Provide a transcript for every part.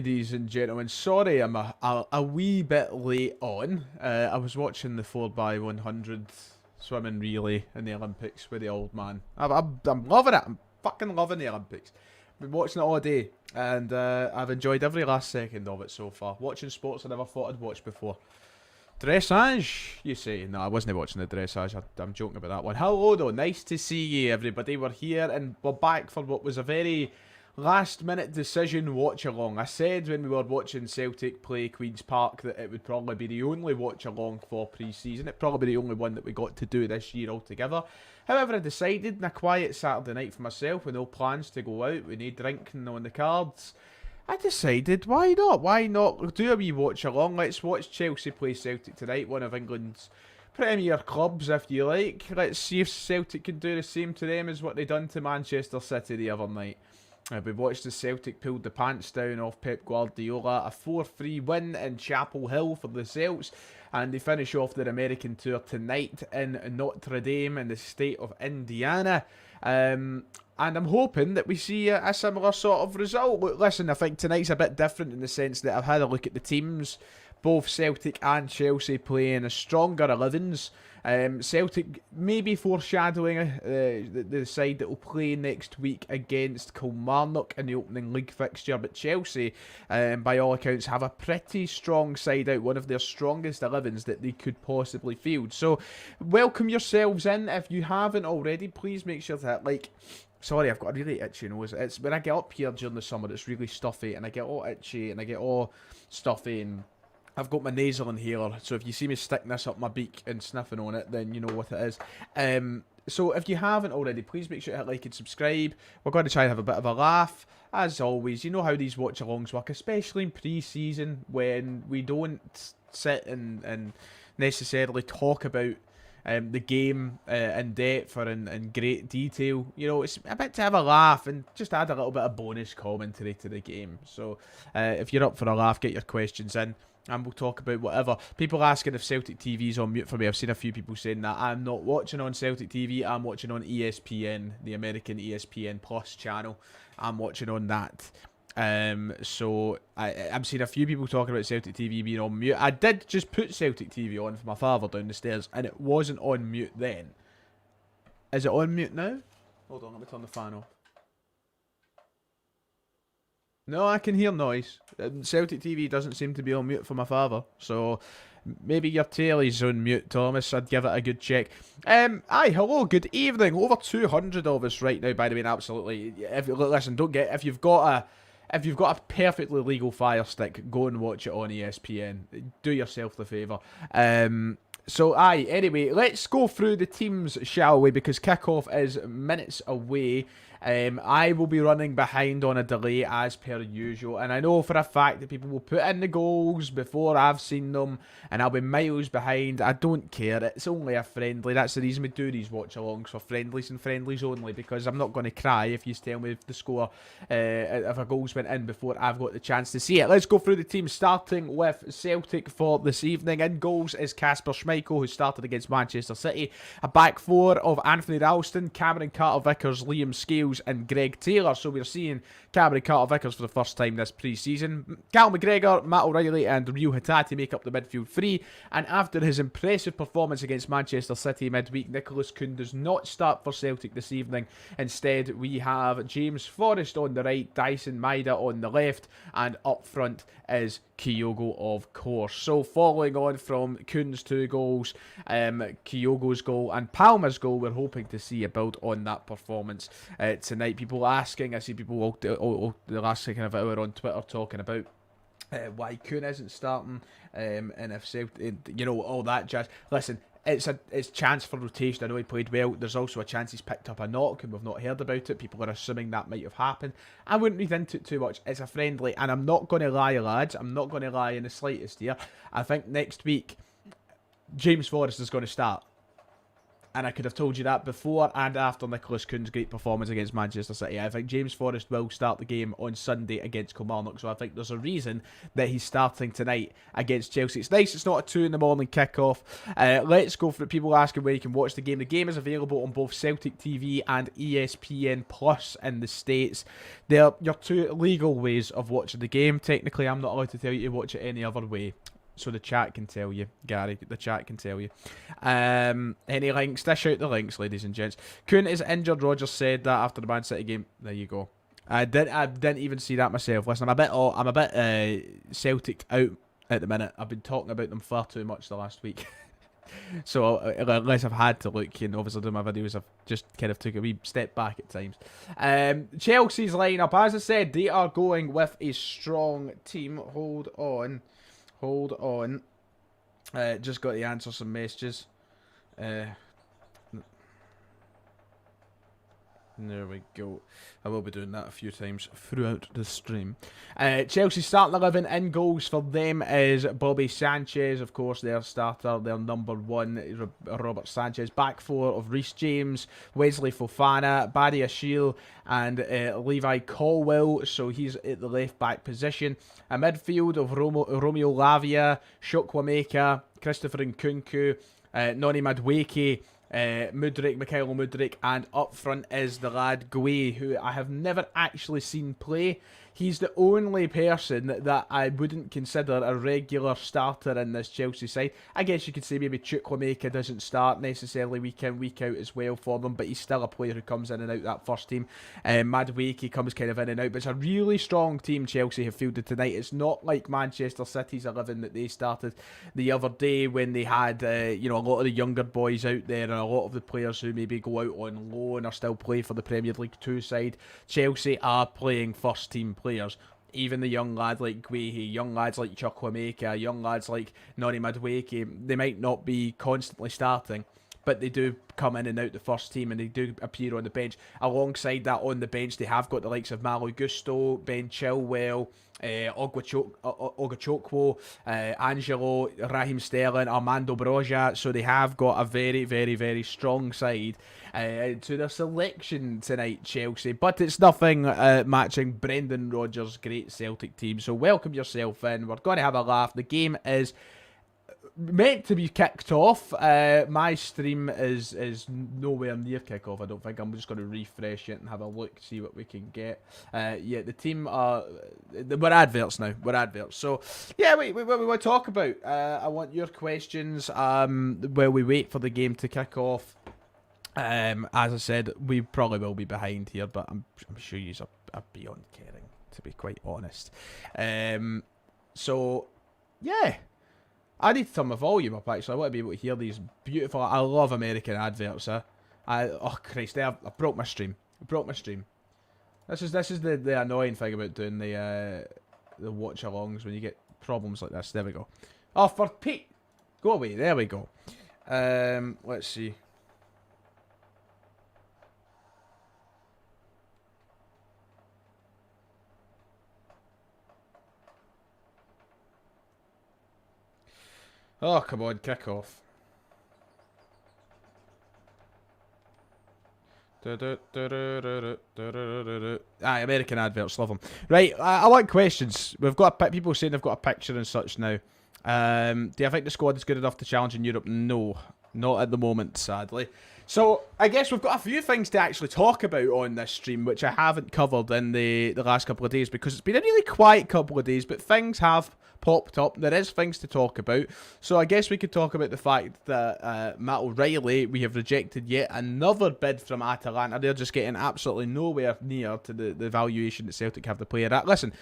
ladies and gentlemen. Sorry, I'm a wee bit late on. I was watching the 4x100 swimming relay in the Olympics with the old man. I'm loving it. I'm fucking loving the Olympics. Been watching it all day, and I've enjoyed every last second of it so far. Watching sports I never thought I'd watch before. Dressage, you say? No, I wasn't watching the dressage. I'm joking about that one. Hello, though. Nice to see you, everybody. We're here, and we're back for what was a very last-minute decision watch-along. I said when we were watching Celtic play Queen's Park that it would probably be the only watch-along for pre-season. It'd probably be the only one that we got to do this year altogether. However, I decided in a quiet Saturday night for myself with no plans to go out, with no drinking on the cards, I decided, why not? Why not do a wee watch-along? Let's watch Chelsea play Celtic tonight, one of England's Premier clubs, if you like. Let's see if Celtic can do the same to them as what they done to Manchester City the other night. We've watched the Celtic pulled the pants down off Pep Guardiola. A 4-3 win in Chapel Hill for the Celts. And they finish off their American tour tonight in Notre Dame in the state of Indiana. And I'm hoping that we see a similar sort of result. Look, listen, I think tonight's a bit different in the sense that I've had a look at the teams. Both Celtic and Chelsea playing a stronger 11s. Celtic maybe foreshadowing the side that will play next week against Kilmarnock in the opening league fixture. But Chelsea, by all accounts, have a pretty strong side out. One of their strongest 11s that they could possibly field. So welcome yourselves in. If you haven't already, please make sure to hit like. Sorry, I've got a really itchy nose. It's when I get up here during the summer, it's really stuffy, and I get all itchy, and I get all stuffy, and I've got my nasal inhaler, so if you see me sticking this up my beak and sniffing on it, then you know what it is. So if you haven't already, please make sure to hit like and subscribe. We're going to try and have a bit of a laugh. As always, you know how these watch-alongs work, especially in pre-season when we don't sit and necessarily talk about the game in depth or in great detail. You know, it's a bit to have a laugh and just add a little bit of bonus commentary to the game. So if you're up for a laugh, get your questions in and we'll talk about whatever. People asking if Celtic TV's on mute for me. I've seen a few people saying that. I'm not watching on Celtic TV. I'm watching on ESPN, the American ESPN Plus channel. I'm watching on that. So I'm seeing a few people talking about Celtic TV being on mute. I did just put Celtic TV on for my father down the stairs, and it wasn't on mute then. Is it on mute now? Hold on, let me turn the fan off. No, I can hear noise. Celtic TV doesn't seem to be on mute for my father, so maybe your telly's on mute, Thomas. I'd give it a good check. Aye, hello, good evening. Over 200 of us right now, by the way, and absolutely. Listen, if you've got a perfectly legal Fire Stick, go and watch it on ESPN. Do yourself the favour. So, aye, anyway, let's go through the teams, shall we? Because kickoff is minutes away. I will be running behind on a delay as per usual, and I know for a fact that people will put in the goals before I've seen them, and I'll be miles behind. I don't care, it's only a friendly. That's the reason we do these watch-alongs, for friendlies and friendlies only, because I'm not going to cry if you tell me the score, if a goal's went in before I've got the chance to see it. Let's go through the team, starting with Celtic for this evening. In goals is Kasper Schmeichel, who started against Manchester City. A back four of Anthony Ralston, Cameron Carter-Vickers, Liam Scales, and Greg Taylor. So we're seeing Cameron Carter-Vickers for the first time this pre-season. Cal McGregor, Matt O'Reilly and Ryu Hatate make up the midfield three. And after his impressive performance against Manchester City midweek, Nicholas Kuhn does not start for Celtic this evening. Instead, we have James Forrest on the right, Dyson Maeda on the left, and up front is Kyogo, of course. So following on from Kuhn's two goals, Kyogo's goal and Palmer's goal, we're hoping to see a build on that performance tonight. People asking, I see people all the last kind of hour on Twitter talking about why Kuhn isn't starting, and if Celtic, you know, all that jazz. Listen, it's chance for rotation. I know he played well. There's also a chance he's picked up a knock and we've not heard about it. People are assuming that might have happened. I wouldn't read into it too much. It's a friendly, and I'm not going to lie, lads. I'm not going to lie in the slightest here. I think next week James Forrest is going to start. And I could have told you that before and after Nicholas Kuhn's great performance against Manchester City. I think James Forrest will start the game on Sunday against Kilmarnock, so I think there's a reason that he's starting tonight against Chelsea. It's nice it's not a 2 in the morning kickoff. Let's go for it. People asking where you can watch the game. The game is available on both Celtic TV and ESPN Plus in the States. They're your 2 legal ways of watching the game. Technically, I'm not allowed to tell you to watch it any other way. So the chat can tell you, Gary. The chat can tell you. Any links? Dish out the links, ladies and gents. Kuhn is injured. Rogers said that after the Man City game. There you go. I didn't even see that myself. Listen, I'm a bit Celtic out at the minute. I've been talking about them far too much the last week. So unless I've had to look and obviously do my videos, I've just kind of took a wee step back at times. Chelsea's lineup, as I said, they are going with a strong team. Hold on. Just got to answer some messages. There we go. I will be doing that a few times throughout the stream. Chelsea starting 11 in goals for them is Bobby Sanchez, of course, their starter, their number 1, Robert Sanchez. Back 4 of Reece James, Wesley Fofana, Barry Ashiel, and Levi Colwill, so he's at the left back position. A midfield of Romeo Lavia, Chukwuemeka, Christopher Nkunku, Noni Madueke, Mikhailo Mudryk, and up front is the lad Gueye, who I have never actually seen play. He's the only person that I wouldn't consider a regular starter in this Chelsea side. I guess you could say maybe Chukwuemeka doesn't start necessarily week in, week out as well for them, but he's still a player who comes in and out that first team. Madueke comes kind of in and out, but it's a really strong team Chelsea have fielded tonight. It's not like Manchester City's 11 that they started the other day when they had a lot of the younger boys out there and a lot of the players who maybe go out on loan or still play for the Premier League 2 side. Chelsea are playing first team players. Even the young lad like Guehi, young lads like Chukwuemeka, young lads like Noni Madueke, they might not be constantly starting, but they do come in and out the first team and they do appear on the bench. Alongside that, on the bench, they have got the likes of Malo Gusto, Ben Chilwell, Ogachokwo, Angelo, Raheem Sterling, Armando Broja. So they have got a very, very, very strong side to their selection tonight, Chelsea. But it's nothing matching Brendan Rodgers' great Celtic team. So welcome yourself in. We're going to have a laugh. The game is meant to be kicked off. My stream is nowhere near kick-off, I don't think. I'm just going to refresh it and have a look, see what we can get. Yeah, the team are... We're adverts now. We're adverts. So, yeah, what we want to talk about. I want your questions while we wait for the game to kick off. As I said, we probably will be behind here, but I'm sure you are beyond caring, to be quite honest. So, yeah. I need to turn my volume up, actually. I want to be able to hear these beautiful... I love American adverts, oh, Christ, I broke my stream. This is the annoying thing about doing the watch-alongs when you get problems like this. There we go. Oh, for Pete! Go away. There we go. Let's see. Oh, come on, kick off. American adverts, love them. Right, I want questions. We've got people saying they've got a picture and such now. Do you think the squad is good enough to challenge in Europe? No, not at the moment, sadly. So, I guess we've got a few things to actually talk about on this stream, which I haven't covered in the last couple of days, because it's been a really quiet couple of days, but things have popped up. There is things to talk about. So I guess we could talk about the fact that Matt O'Reilly, we have rejected yet another bid from Atalanta. They're just getting absolutely nowhere near to the valuation that Celtic have the player at. Listen,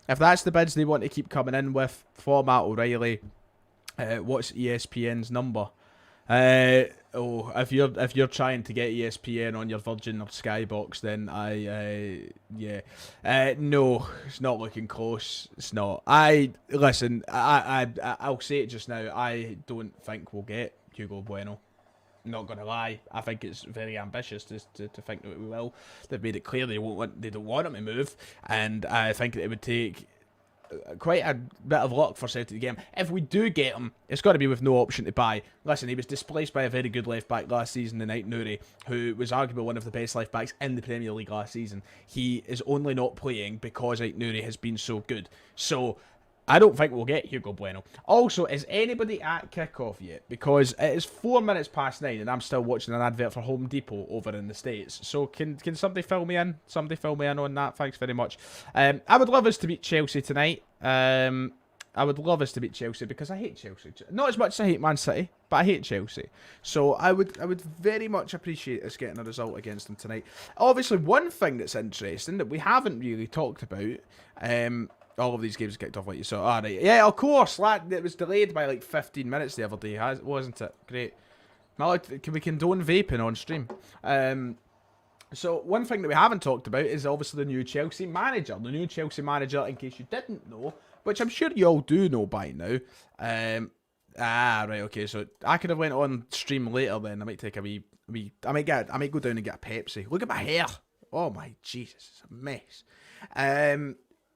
if that's the bids they want to keep coming in with for Matt O'Reilly, what's ESPN's number? If you're trying to get ESPN on your Virgin or Skybox, then no, it's not looking close. It's not. I'll say it just now. I don't think we'll get Hugo Bueno. Not gonna lie, I think it's very ambitious to think that we will. They've made it clear they don't want him to move, and I think that it would take quite a bit of luck for Celtic to get him. If we do get him, it's got to be with no option to buy. Listen, he was displaced by a very good left-back last season in Aït-Nouri, who was arguably one of the best left-backs in the Premier League last season. He is only not playing because Aït-Nouri has been so good. So I don't think we'll get Hugo Bueno. Also, is anybody at kickoff yet? Because it is 4 minutes past 9 and I'm still watching an advert for Home Depot over in the States. So can somebody fill me in? Somebody fill me in on that. Thanks very much. I would love us to beat Chelsea tonight. I would love us to beat Chelsea because I hate Chelsea. Not as much as I hate Man City, but I hate Chelsea. So I would very much appreciate us getting a result against them tonight. Obviously, one thing that's interesting that we haven't really talked about, all of these games kicked off like you saw. Ah, right. Yeah, of course. It was delayed by like 15 minutes the other day, wasn't it? Great. Can we condone vaping on stream? So one thing that we haven't talked about is obviously the new Chelsea manager. The new Chelsea manager, in case you didn't know, which I'm sure you all do know by now. Right, okay. So I could have went on stream later then. I might take a wee. I might go down and get a Pepsi. Look at my hair. Oh my Jesus, it's a mess.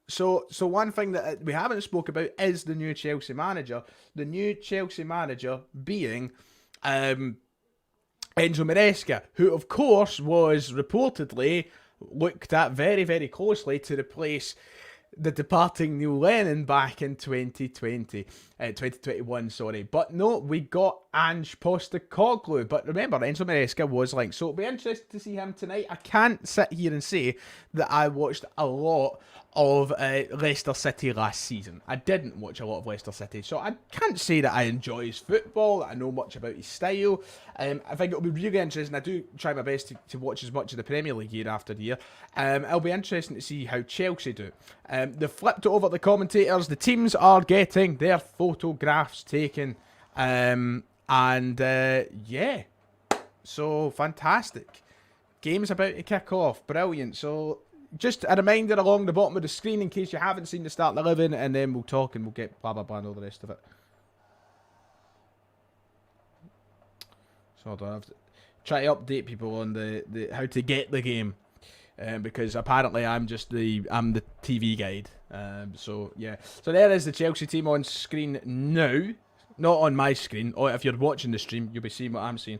So one thing that we haven't spoke about is the new Chelsea manager. The new Chelsea manager being Enzo Maresca, who of course was reportedly looked at very, very closely to replace the departing Neil Lennon back in 2021, sorry. But no, we got Ange Postecoglou. But remember, Enzo Maresca was linked. So it'll be interesting to see him tonight. I can't sit here and say that I watched a lot of Leicester City last season. I didn't watch a lot of Leicester City, so I can't say that I enjoy his football, that I know much about his style. I think it'll be really interesting. I do try my best to watch as much of the Premier League year after year. It'll be interesting to see how Chelsea do. They flipped it over the commentators. The teams are getting their photographs taken. Yeah. So, fantastic. Game's about to kick off. Brilliant. So, just a reminder along the bottom of the screen in case you haven't seen the start of the 11, and then we'll talk and we'll get blah blah blah and all the rest of it. So I have to try to update people on the how to get the game, because apparently I'm the TV guide. So yeah, so there is the Chelsea team on screen now, not on my screen. Or if you're watching the stream, you'll be seeing what I'm seeing.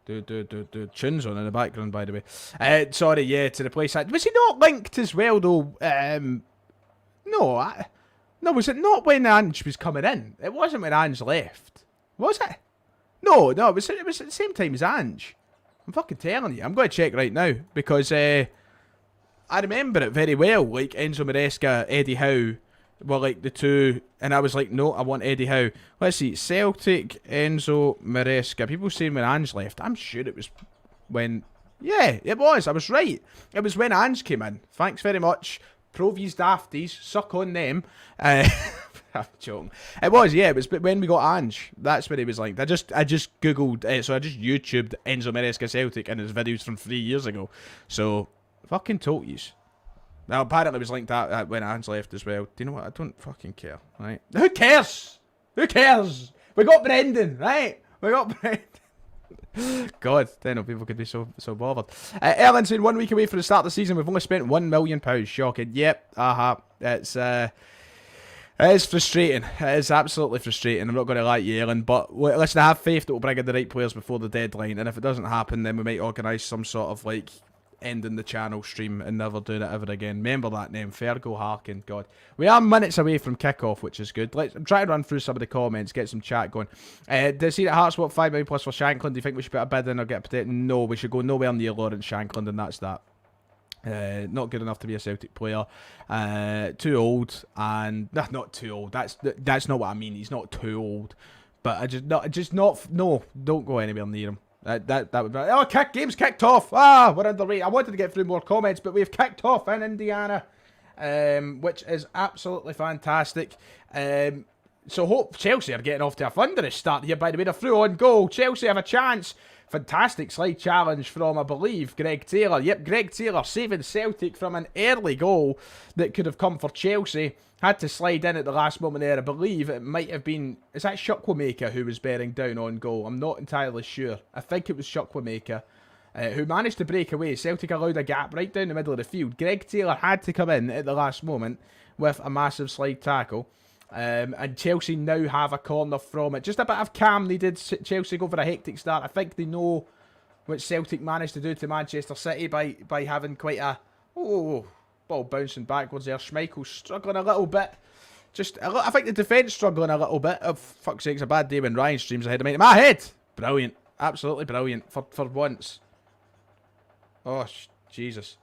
Tunes on in the background, by the way. Sorry, yeah, to replace that. Was he not linked as well, though? No, was it not when Ange was coming in? It wasn't when Ange left. Was it? No, it was at the same time as Ange. I'm fucking telling you. I'm going to check right now, because I remember it very well. Like, Enzo Maresca, Eddie Howe were like the two, and I was like, no, I want Eddie Howe. Let's see, Celtic, Enzo Maresca. People saying when Ange left. I'm sure it was when... Yeah, it was. I was right. It was when Ange came in. Thanks very much. Provies Dafties. Suck on them. I'm joking. It was, yeah. It was when we got Ange. That's what he was like. I just Googled... so I just YouTubed Enzo Maresca Celtic and his videos from 3 years ago. So, fucking totes. Now, apparently it was linked out when Ange left as well. Do you know what? I don't fucking care, right? Who cares? Who cares? We got Brendan, right? We got Brendan. God, I know people could be so bothered. Erling saying 1 week away from the start of the season, we've only spent £1 million. Shocking. Yep, It is frustrating. It is absolutely frustrating. I'm not going to lie to you, Erling. But listen, I have faith that we'll bring in the right players before the deadline. And if it doesn't happen, then we might organise some sort of like ending the channel stream and never doing it ever again. Remember that name, Fergal Harkin. God, we are minutes away from kickoff, which is good. I'm trying to run through some of the comments, get some chat going. Does he see that Hearts want 5 million plus for Shankland? Do you think we should put a bid in or get a potato? No, we should go nowhere near Lawrence Shankland, and that's that. Not good enough to be a Celtic player. Too old, and not too old. That's not what I mean. He's not too old, but no. Don't go anywhere near him. That would be... Oh, game's kicked off. We're underway. I wanted to get through more comments, but we've kicked off in Indiana, which is absolutely fantastic. So hope Chelsea are getting off to a thunderous start here. By the way, they're through on goal. Chelsea have a chance. Fantastic slide challenge from, I believe, Greg Taylor. Yep, Greg Taylor saving Celtic from an early goal that could have come for Chelsea. Had to slide in at the last moment there. I believe it might have been... Is that Chukwuemeka who was bearing down on goal? I'm not entirely sure. I think it was Chukwuemeka. who managed to break away. Celtic allowed a gap right down the middle of the field. Greg Taylor had to come in at the last moment with a massive slide tackle. And Chelsea now have a corner from it. Just a bit of calm needed. Chelsea go for a hectic start. I think they know what Celtic managed to do to Manchester City by having quite a... Oh, ball bouncing backwards there. Schmeichel struggling a little bit. I think the defence struggling a little bit. Oh, fuck's sake, it's a bad day when Ryan streams ahead of me. My head! Brilliant. Absolutely brilliant. For once. Oh, Jesus.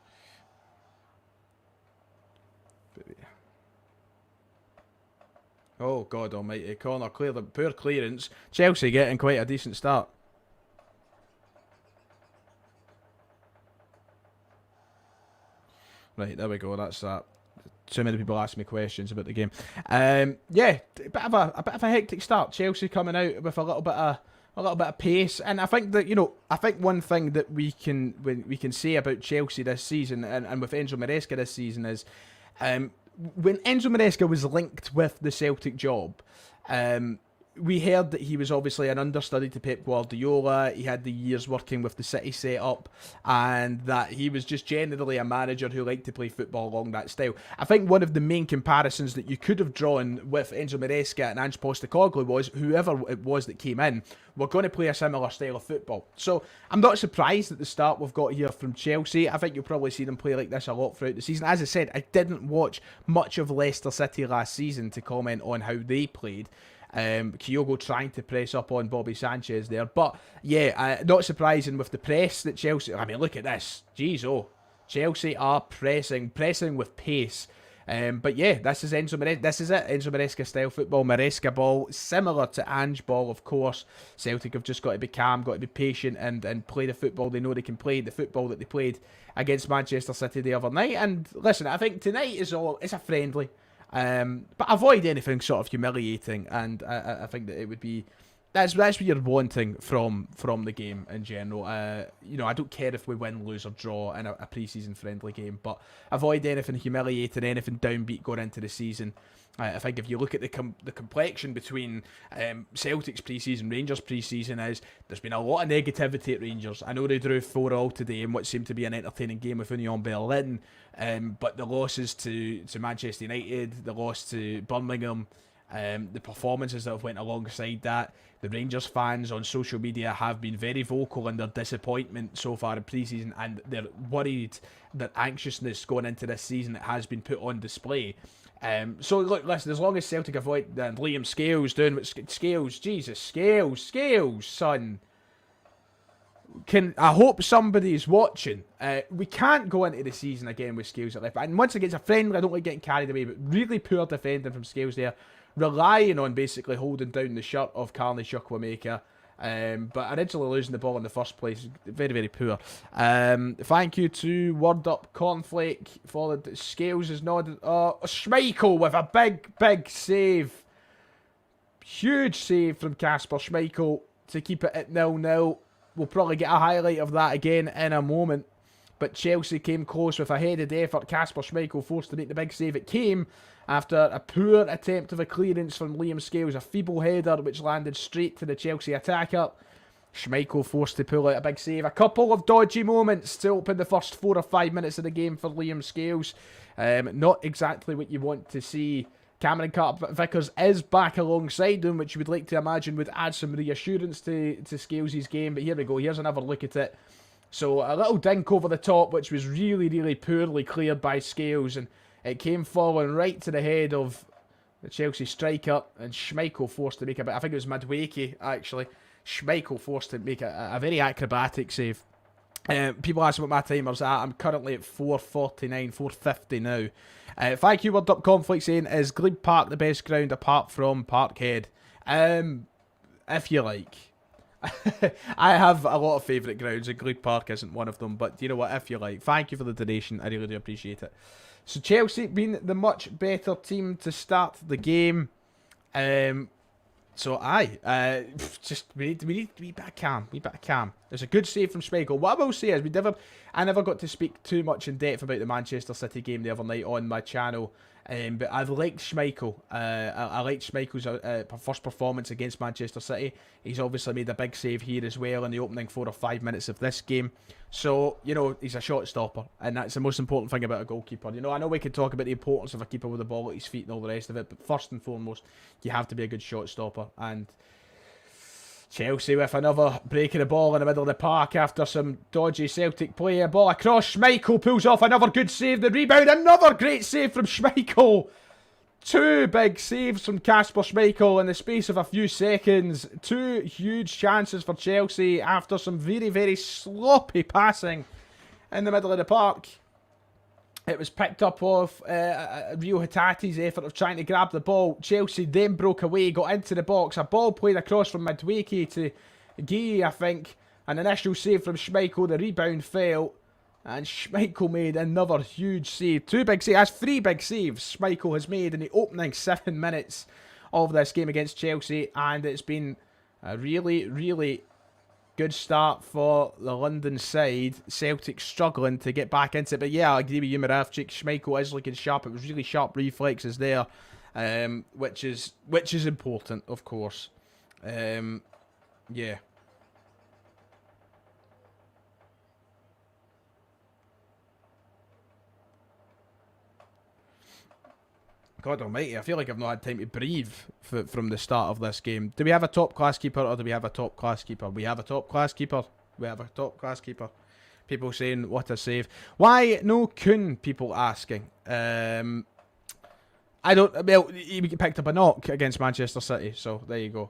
Oh, God almighty. Corner clear. Poor clearance. Chelsea getting quite a decent start. Right, there we go. That's that. Too many people asking me questions about the game. Yeah, a bit of a hectic start. Chelsea coming out with a little bit of pace, and I think that I think one thing that we can say about Chelsea this season and with Enzo Maresca this season is, when Enzo Maresca was linked with the Celtic job, we heard that he was obviously an understudy to Pep Guardiola. He had the years working with the City setup, and that he was just generally a manager who liked to play football along that style. I think one of the main comparisons that you could have drawn with Enzo Maresca and Ange Postecoglou was whoever it was that came in were going to play a similar style of football. So I'm not surprised at the start we've got here from Chelsea. I think you'll probably see them play like this a lot throughout the season. As I said, I didn't watch much of Leicester City last season to comment on how they played. Kyogo trying to press up on Bobby Sanchez there. But, yeah, not surprising with the press that Chelsea... I mean, look at this. Jeez, oh. Chelsea are pressing with pace. But, yeah, this is Enzo Maresca. This is it. Enzo Maresca style football. Maresca ball. Similar to Ange ball, of course. Celtic have just got to be calm, got to be patient and play the football they know they can play. The football that they played against Manchester City the other night. And, listen, I think tonight it's a friendly... but avoid anything sort of humiliating, and I think that it would be that's what you're wanting from the game in general. I don't care if we win, lose or draw in a pre-season friendly game, but avoid anything humiliating, anything downbeat going into the season. I think if you look at the complexion between Celtic's pre-season, Rangers pre-season, there's been a lot of negativity at Rangers. I know they drew 4-4 today in what seemed to be an entertaining game with Union Berlin, but the losses to Manchester United, the loss to Birmingham, the performances that have went alongside that, the Rangers fans on social media have been very vocal in their disappointment so far in pre-season, and they're worried that anxiousness going into this season has been put on display. So look, listen, as long as Celtic avoid Liam Scales doing what Scales, son. I hope somebody's watching. We can't go into the season again with Scales at left back. And once again, it's a friendly, I don't like getting carried away, but really poor defending from Scales there. Relying on basically holding down the shirt of Carney Chukwuemeka. But originally losing the ball in the first place, very, very poor. Thank you to Word Up Cornflake for the Scales is nodded. Schmeichel with a big save. Huge save from Kasper Schmeichel to keep it at 0-0. We'll probably get a highlight of that again in a moment. But Chelsea came close with a headed effort. Kasper Schmeichel forced to make the big save. It came after a poor attempt of a clearance from Liam Scales. A feeble header which landed straight to the Chelsea attacker. Schmeichel forced to pull out a big save. A couple of dodgy moments to open the first 4 or 5 minutes of the game for Liam Scales. Not exactly what you want to see. Cameron Carter-Vickers is back alongside him, which you would like to imagine would add some reassurance to Scales' game. But here we go. Here's another look at it. So a little dink over the top, which was really, really poorly cleared by Scales. And it came falling right to the head of the Chelsea striker. And Schmeichel forced to make I think it was Madueke, actually. Schmeichel forced to make a very acrobatic save. People ask what my timer's at. I'm currently at 4:49, 4:50 now. Thank you, Word Up Conflict, saying, is Glebe Park the best ground apart from Parkhead? If you like. I have a lot of favourite grounds, and Glebe Park isn't one of them, but you know what, if you like. Thank you for the donation, I really do appreciate it. So Chelsea being the much better team to start the game. So just we need to be a bit calm. There's a good save from Schmeichel. What I will say is I never got to speak too much in depth about the Manchester City game the other night on my channel. But I liked Schmeichel. I liked Schmeichel's first performance against Manchester City. He's obviously made a big save here as well in the opening 4 or 5 minutes of this game. So, you know, he's a shot stopper. And that's the most important thing about a goalkeeper. You know, I know we could talk about the importance of a keeper with the ball at his feet and all the rest of it. But first and foremost, you have to be a good shot stopper. And Chelsea with another break of the ball in the middle of the park after some dodgy Celtic play. A ball across, Schmeichel pulls off another good save. The rebound, another great save from Schmeichel. 2 big saves from Kasper Schmeichel in the space of a few seconds. 2 huge chances for Chelsea after some very, very sloppy passing in the middle of the park. It was picked up off Rio Hitate's effort of trying to grab the ball. Chelsea then broke away, got into the box. A ball played across from Madueke to Guy, I think. An initial save from Schmeichel. The rebound fell. And Schmeichel made another huge save. 2 big saves. That's 3 big saves Schmeichel has made in the opening 7 minutes of this game against Chelsea. And it's been a really, really good start for the London side. Celtic struggling to get back into it. But yeah, I agree with you, Moravchik. Schmeichel is looking sharp. It was really sharp reflexes there, which is important, of course. Yeah. God almighty, I feel like I've not had time to breathe from the start of this game. Do we have a top-class keeper or do we have a top-class keeper? We have a top-class keeper. We have a top-class keeper. People saying, what a save. Why no Kuhn, people asking. I don't... Well, he picked up a knock against Manchester City, so there you go.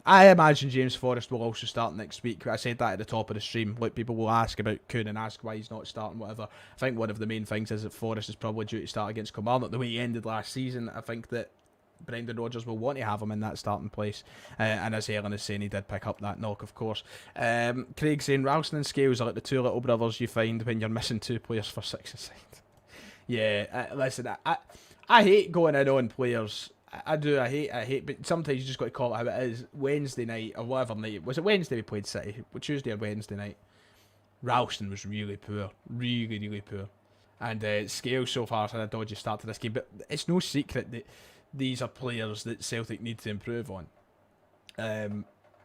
I imagine James Forrest will also start next week. I said that at the top of the stream. Like, people will ask about Kuhn and ask why he's not starting, whatever. I think one of the main things is that Forrest is probably due to start against Kilmarnock. The way he ended last season, I think that Brendan Rodgers will want to have him in that starting place. And as Helen is saying, he did pick up that knock, of course. Craig saying, Ralston and Scales are like the 2 little brothers you find when you're missing 2 players for 6 aside. Yeah, listen, I hate going in on players. I do, I hate, but sometimes you just got to call it how it is. Wednesday night, or whatever night, was it Wednesday we played City? Tuesday or Wednesday night? Ralston was really poor. Really, really poor. And Scales so far has had a dodgy start to this game, but it's no secret that these are players that Celtic need to improve on.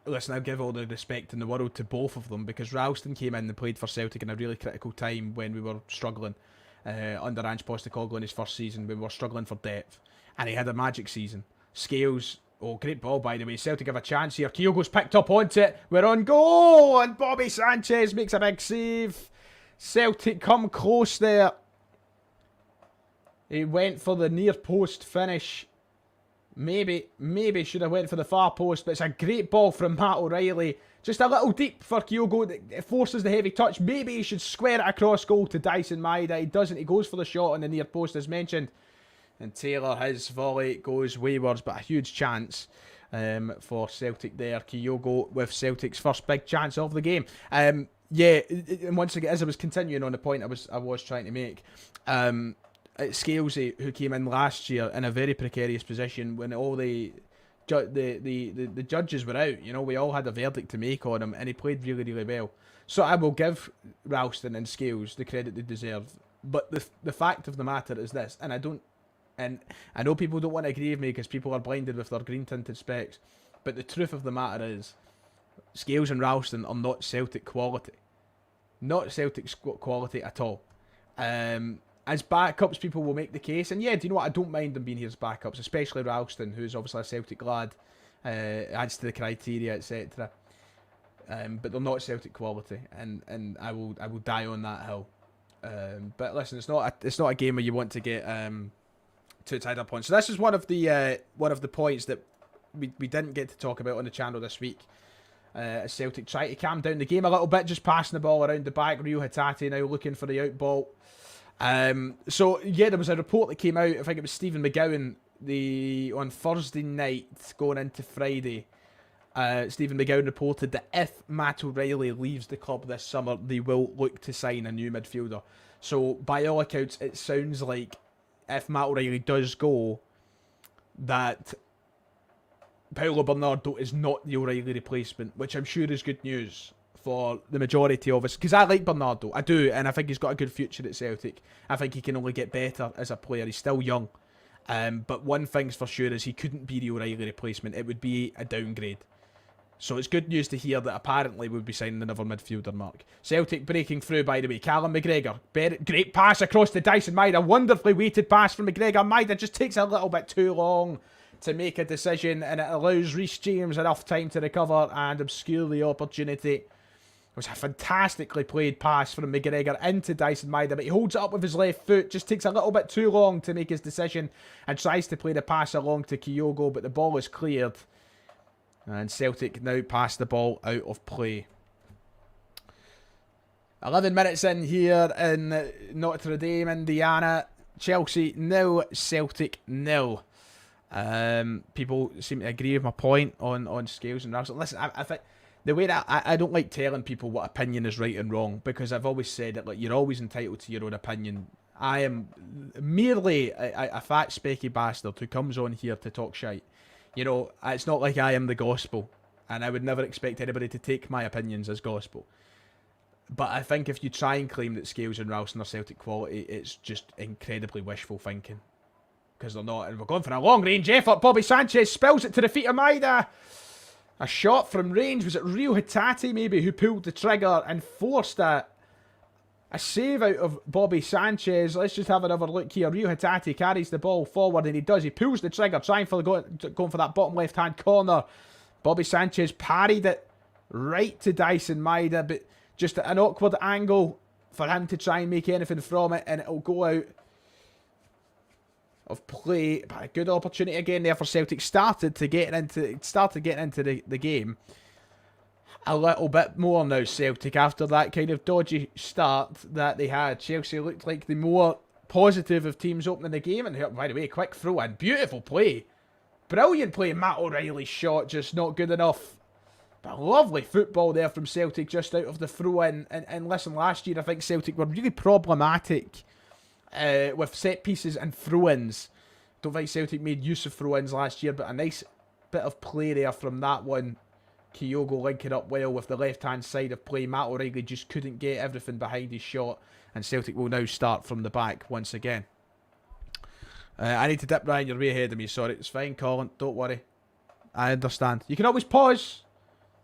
Listen, I'll give all the respect in the world to both of them, because Ralston came in and played for Celtic in a really critical time when we were struggling. Under Ange Postecoglou in his first season, we were struggling for depth, and he had a magic season. Scales, oh, great ball by the way. Celtic have a chance here. Kyogo's picked up onto it. We're on goal, and Bobby Sanchez makes a big save. Celtic come close there. He went for the near post finish. Maybe should have went for the far post, but it's a great ball from Matt O'Reilly. Just a little deep for Kyogo. It forces the heavy touch. Maybe he should square it across goal to Dyson Maeda. He doesn't. He goes for the shot on the near post as mentioned. And Taylor, his volley goes wayward, but a huge chance for Celtic there. Kyogo with Celtic's first big chance of the game. Yeah, and once again, as I was continuing on the point I was trying to make, Scalesy, who came in last year in a very precarious position when all the judges were out, you know, we all had a verdict to make on him, and he played really, really well. So I will give Ralston and Scales the credit they deserve. But the fact of the matter is this, and I know people don't want to agree with me because people are blinded with their green tinted specs, but the truth of the matter is, Scales and Ralston are not Celtic quality. Not Celtic quality at all. As backups, people will make the case, and yeah, do you know what? I don't mind them being here as backups, especially Ralston, who's obviously a Celtic lad, adds to the criteria, etc. But they're not Celtic quality, and I will die on that hill. But listen, it's not a game where you want to get too tied up on. So this is one of the points that we didn't get to talk about on the channel this week. Celtic try to calm down the game a little bit, just passing the ball around the back. Rio Hatate now looking for the out ball. So yeah, there was a report that came out, I think it was Stephen McGowan, on Thursday night going into Friday. Stephen McGowan reported that if Matt O'Reilly leaves the club this summer, they will look to sign a new midfielder. So by all accounts, it sounds like if Matt O'Reilly does go, that Paulo Bernardo is not the O'Reilly replacement, which I'm sure is good news for the majority of us, because I like Bernardo, I do, and I think he's got a good future at Celtic. I think he can only get better as a player. He's still young, but one thing's for sure is he couldn't be the O'Reilly replacement. It would be a downgrade. So it's good news to hear that apparently we'll be signing another midfielder, Mark. Celtic breaking through, by the way. Callum McGregor. Great pass across to Dyson Maeda. Wonderfully weighted pass from McGregor. Maeda just takes a little bit too long to make a decision, and it allows Reece James enough time to recover and obscure the opportunity. It was a fantastically played pass from McGregor into Dyson Maeda, but he holds it up with his left foot, just takes a little bit too long to make his decision, and tries to play the pass along to Kyogo, but the ball is cleared. And Celtic now pass the ball out of play. 11 minutes in here in Notre Dame, Indiana. Chelsea 0, Celtic 0. People seem to agree with my point on Scales and Ralston. Listen, I think the way that I don't like telling people what opinion is right and wrong, because I've always said that, like, you're always entitled to your own opinion. I am merely a fat specky bastard who comes on here to talk shite. You know, it's not like I am the gospel, and I would never expect anybody to take my opinions as gospel. But I think if you try and claim that Scales and Ralston are Celtic quality, it's just incredibly wishful thinking. Because they're not, and we're going for a long-range effort. Bobby Sanchez spills it to the feet of Maeda. A shot from range. Was it Rio Hatate, maybe, who pulled the trigger and forced a save out of Bobby Sanchez? Let's just have another look here. Rio Hatate carries the ball forward, and he does. He pulls the trigger, trying for going for that bottom left-hand corner. Bobby Sanchez parried it right to Dyson Maeda, but just an awkward angle for him to try and make anything from it, and it'll go out of play. But a good opportunity again there for Celtic. Started getting into the game a little bit more now, Celtic, after that kind of dodgy start that they had. Chelsea looked like the more positive of teams opening the game. And by the way, quick throw in. Beautiful play. Brilliant play. Matt O'Reilly's shot, just not good enough. But lovely football there from Celtic just out of the throw in. And listen, last year I think Celtic were really problematic with set pieces and throw-ins. Don't think Celtic made use of throw-ins last year, but a nice bit of play there from that one. Kyogo linking up well with the left-hand side of play. Matt O'Reilly just couldn't get everything behind his shot, and Celtic will now start from the back once again. I need to dip Ryan, you're way ahead of me, sorry. It's fine, Colin, don't worry. I understand. You can always pause,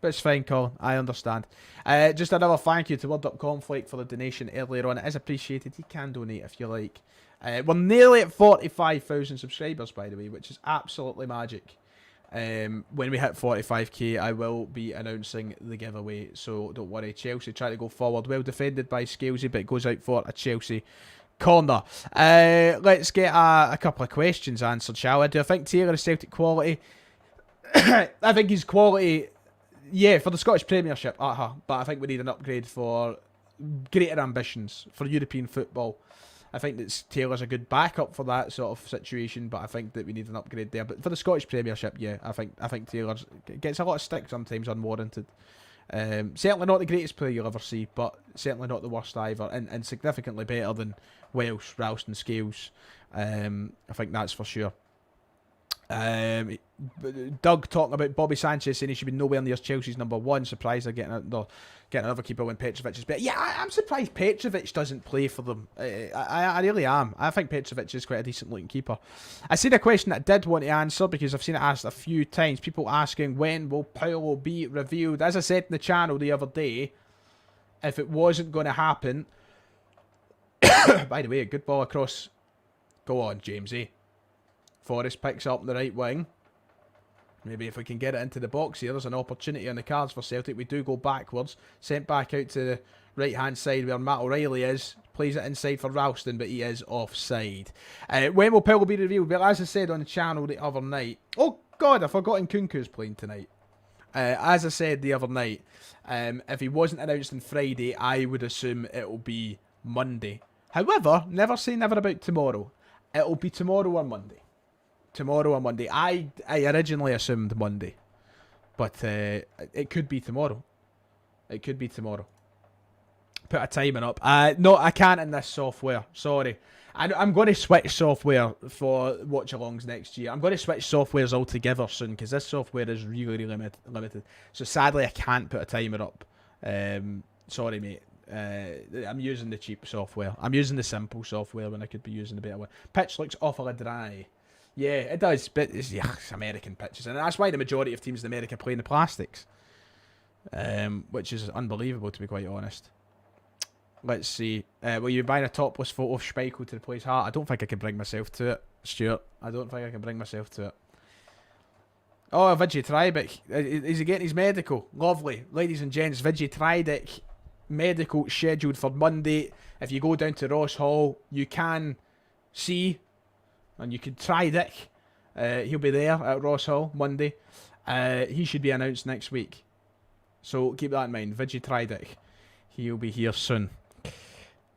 but it's fine, Colin, I understand. Just another thank you to Buildup Conflict for the donation earlier on. It is appreciated. You can donate if you like. We're nearly at 45,000 subscribers, by the way, which is absolutely magic. When we hit 45k, I will be announcing the giveaway, so don't worry. Chelsea try to go forward. Well defended by Scalesy, but it goes out for a Chelsea corner. Let's get a couple of questions answered, shall we? Do I think Taylor is Celtic quality? I think he's quality, yeah, for the Scottish Premiership, but I think we need an upgrade for greater ambitions for European football. I think that Taylor's a good backup for that sort of situation, but I think that we need an upgrade there. But for the Scottish Premiership, yeah, I think Taylor gets a lot of stick sometimes, unwarranted. Certainly not the greatest player you'll ever see, but certainly not the worst either, and significantly better than Welsh, Ralston, Scales. I think that's for sure. Doug talking about Bobby Sanchez saying he should be nowhere near Chelsea's number one. Surprised they're getting another keeper when Petrovic is better. Yeah, I'm surprised Petrovic doesn't play for them. I really am. I think Petrovic is quite a decent looking keeper. I seen a question that I did want to answer because I've seen it asked a few times. People asking when will Paulo be revealed. As I said in the channel the other day, if it wasn't going to happen. By the way, a good ball across. Go on, Jamesy. Forrest picks up the right wing. Maybe if we can get it into the box here, there's an opportunity on the cards for Celtic. We do go backwards. Sent back out to the right-hand side where Matt O'Reilly is. Plays it inside for Ralston, but he is offside. When will Paulo be revealed? Well, as I said on the channel the other night... Oh, God, I've forgotten Kunku's playing tonight. As I said the other night, if he wasn't announced on Friday, I would assume it'll be Monday. However, never say never about tomorrow. It'll be tomorrow or Monday. Tomorrow or Monday. I originally assumed Monday. But it could be tomorrow. It could be tomorrow. Put a timing up. No, I can't in this software. Sorry. I'm going to switch software for Watchalongs next year. I'm going to switch softwares altogether soon because this software is really, really limited. So sadly, I can't put a timer up Sorry, mate. I'm using the cheap software. I'm using the simple software when I could be using the better one. Pitch looks awfully dry. Yeah, it does, but it's American pitches, and that's why the majority of teams in America play in the plastics, which is unbelievable, to be quite honest. Let's see. Well, you're buying a topless photo of Schmeichel to replace Hart. I don't think I can bring myself to it, Stuart. I don't think I can bring myself to it. Oh, Vigi Tribic. Is he getting his medical? Lovely. Ladies and gents, Vigi Tribic medical scheduled for Monday. If you go down to Ross Hall, you can see, and you can try Dick. He'll be there at Ross Hall Monday. He should be announced next week. So keep that in mind. Vigi Tridic. He'll be here soon.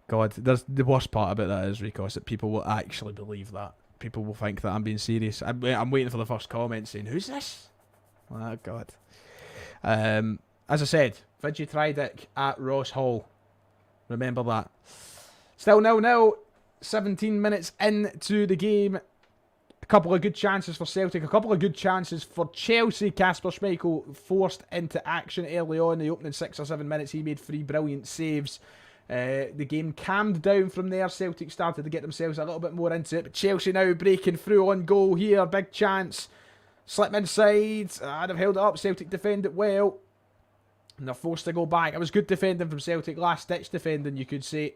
God, there's the worst part about that is, Rico, is that people will actually believe that. People will think that I'm being serious. I'm waiting for the first comment saying, "Who's this?" Oh, God. As I said, Vigi Tridic at Ross Hall. Remember that. Still 0-0. 17 minutes into the game. A couple of good chances for Celtic. A couple of good chances for Chelsea. Kasper Schmeichel forced into action early on. The opening 6 or 7 minutes, he made 3 brilliant saves. The game calmed down from there. Celtic started to get themselves a little bit more into it. But Chelsea now breaking through on goal here. Big chance. Slip inside. They've held it up. Celtic defend it well. And they're forced to go back. It was good defending from Celtic. Last ditch defending, you could say.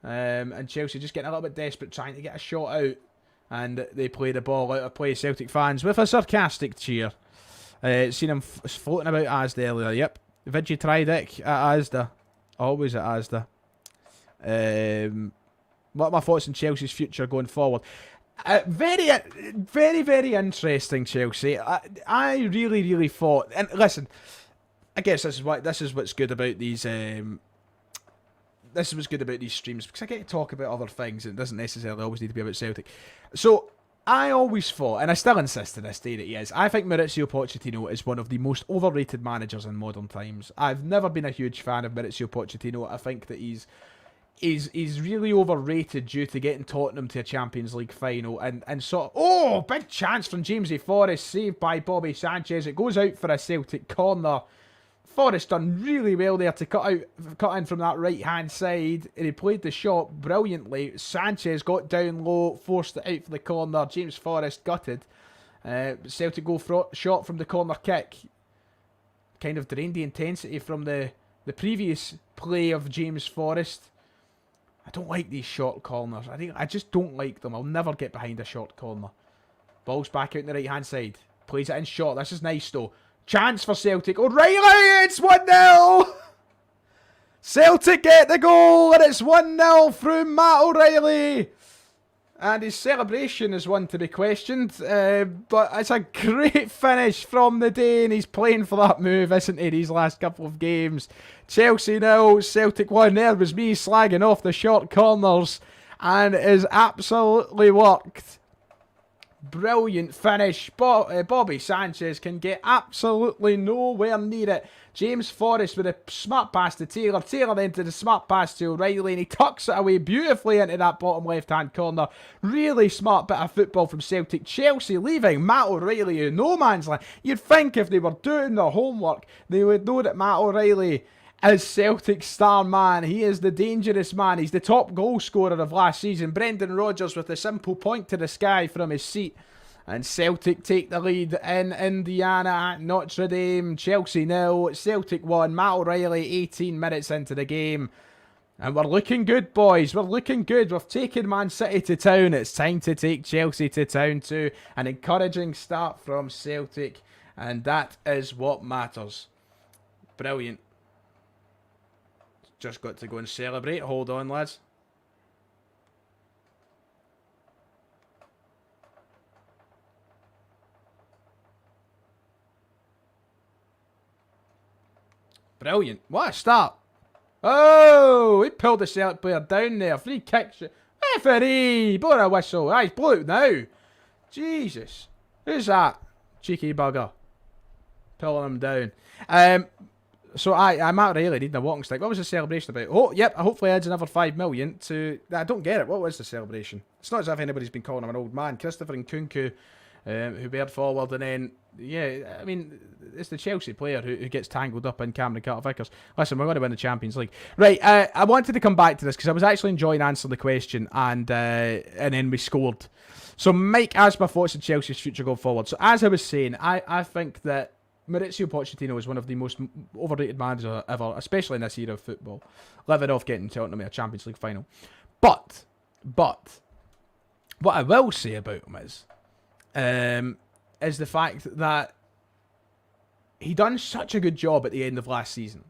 And Chelsea just getting a little bit desperate, trying to get a shot out. And they play the ball out of play. Celtic fans with a sarcastic cheer. Seen him floating about Asda earlier. Yep. Vigi Tridic at Asda. Always at Asda. What are my thoughts on Chelsea's future going forward? Very, very interesting, Chelsea. I really, really thought... And listen, I guess this is what's good about these... This is what's good about these streams, because I get to talk about other things, and it doesn't necessarily always need to be about Celtic. So, I always thought, and I still insist to this day that he is, I think Maurizio Pochettino is one of the most overrated managers in modern times. I've never been a huge fan of Maurizio Pochettino. I think that he's really overrated due to getting Tottenham to a Champions League final, and sort of, oh, big chance from Jamesy Forrest, saved by Bobby Sanchez. It goes out for a Celtic corner. Forrest done really well there to cut in from that right-hand side. And he played the shot brilliantly. Sanchez got down low, forced it out for the corner. James Forrest gutted. Celtic go shot from the corner kick. Kind of drained the intensity from the previous play of James Forrest. I don't like these short corners. I just don't like them. I'll never get behind a short corner. Ball's back out on the right-hand side. Plays it in short. This is nice though. Chance for Celtic. O'Reilly, it's 1-0! Celtic get the goal, and it's 1-0 through Matt O'Reilly. And his celebration is one to be questioned, but it's a great finish from the Dane. He's playing for that move, isn't he, these last couple of games. Chelsea 0, Celtic 1. There was me slagging off the short corners, and it has absolutely worked. Brilliant finish. Bobby Sanchez can get absolutely nowhere near it. James Forrest with a smart pass to Taylor. Taylor then to the smart pass to O'Reilly, and he tucks it away beautifully into that bottom left-hand corner. Really smart bit of football from Celtic. Chelsea leaving Matt O'Reilly in no man's land. You'd think if they were doing their homework, they would know that Matt O'Reilly is Celtic's star man. He is the dangerous man. He's the top goal scorer of last season. Brendan Rodgers with a simple point to the sky from his seat. And Celtic take the lead in Indiana at Notre Dame. Chelsea 0, Celtic 1. Matt O'Reilly 18 minutes into the game. And we're looking good, boys. We're looking good. We've taken Man City to town. It's time to take Chelsea to town too. An encouraging start from Celtic. And that is what matters. Brilliant. Just got to go and celebrate. Hold on, lads. Brilliant. What a start. Oh, he pulled the Celtic player down there. Free kick. Referee. Blow a whistle. Ah, he's blew it now. Jesus. Who's that? Cheeky bugger. Pulling him down. So I'm out really needing a walking stick. What was the celebration about? Oh, yep, hopefully adds another 5 million to... I don't get it. What was the celebration? It's not as if anybody's been calling him an old man. Christopher Nkunku who bared forward, and then, yeah, I mean, it's the Chelsea player who gets tangled up in Cameron Carter-Vickers. Listen, we're going to win the Champions League. Right, I wanted to come back to this because I was actually enjoying answering the question, and then we scored. So, Mike asked my thoughts on Chelsea's future going forward. So, as I was saying, I think that Mauricio Pochettino is one of the most overrated managers ever, especially in this era of football, living off getting Tottenham a Champions League final. But, what I will say about him is the fact that he done such a good job at the end of last season.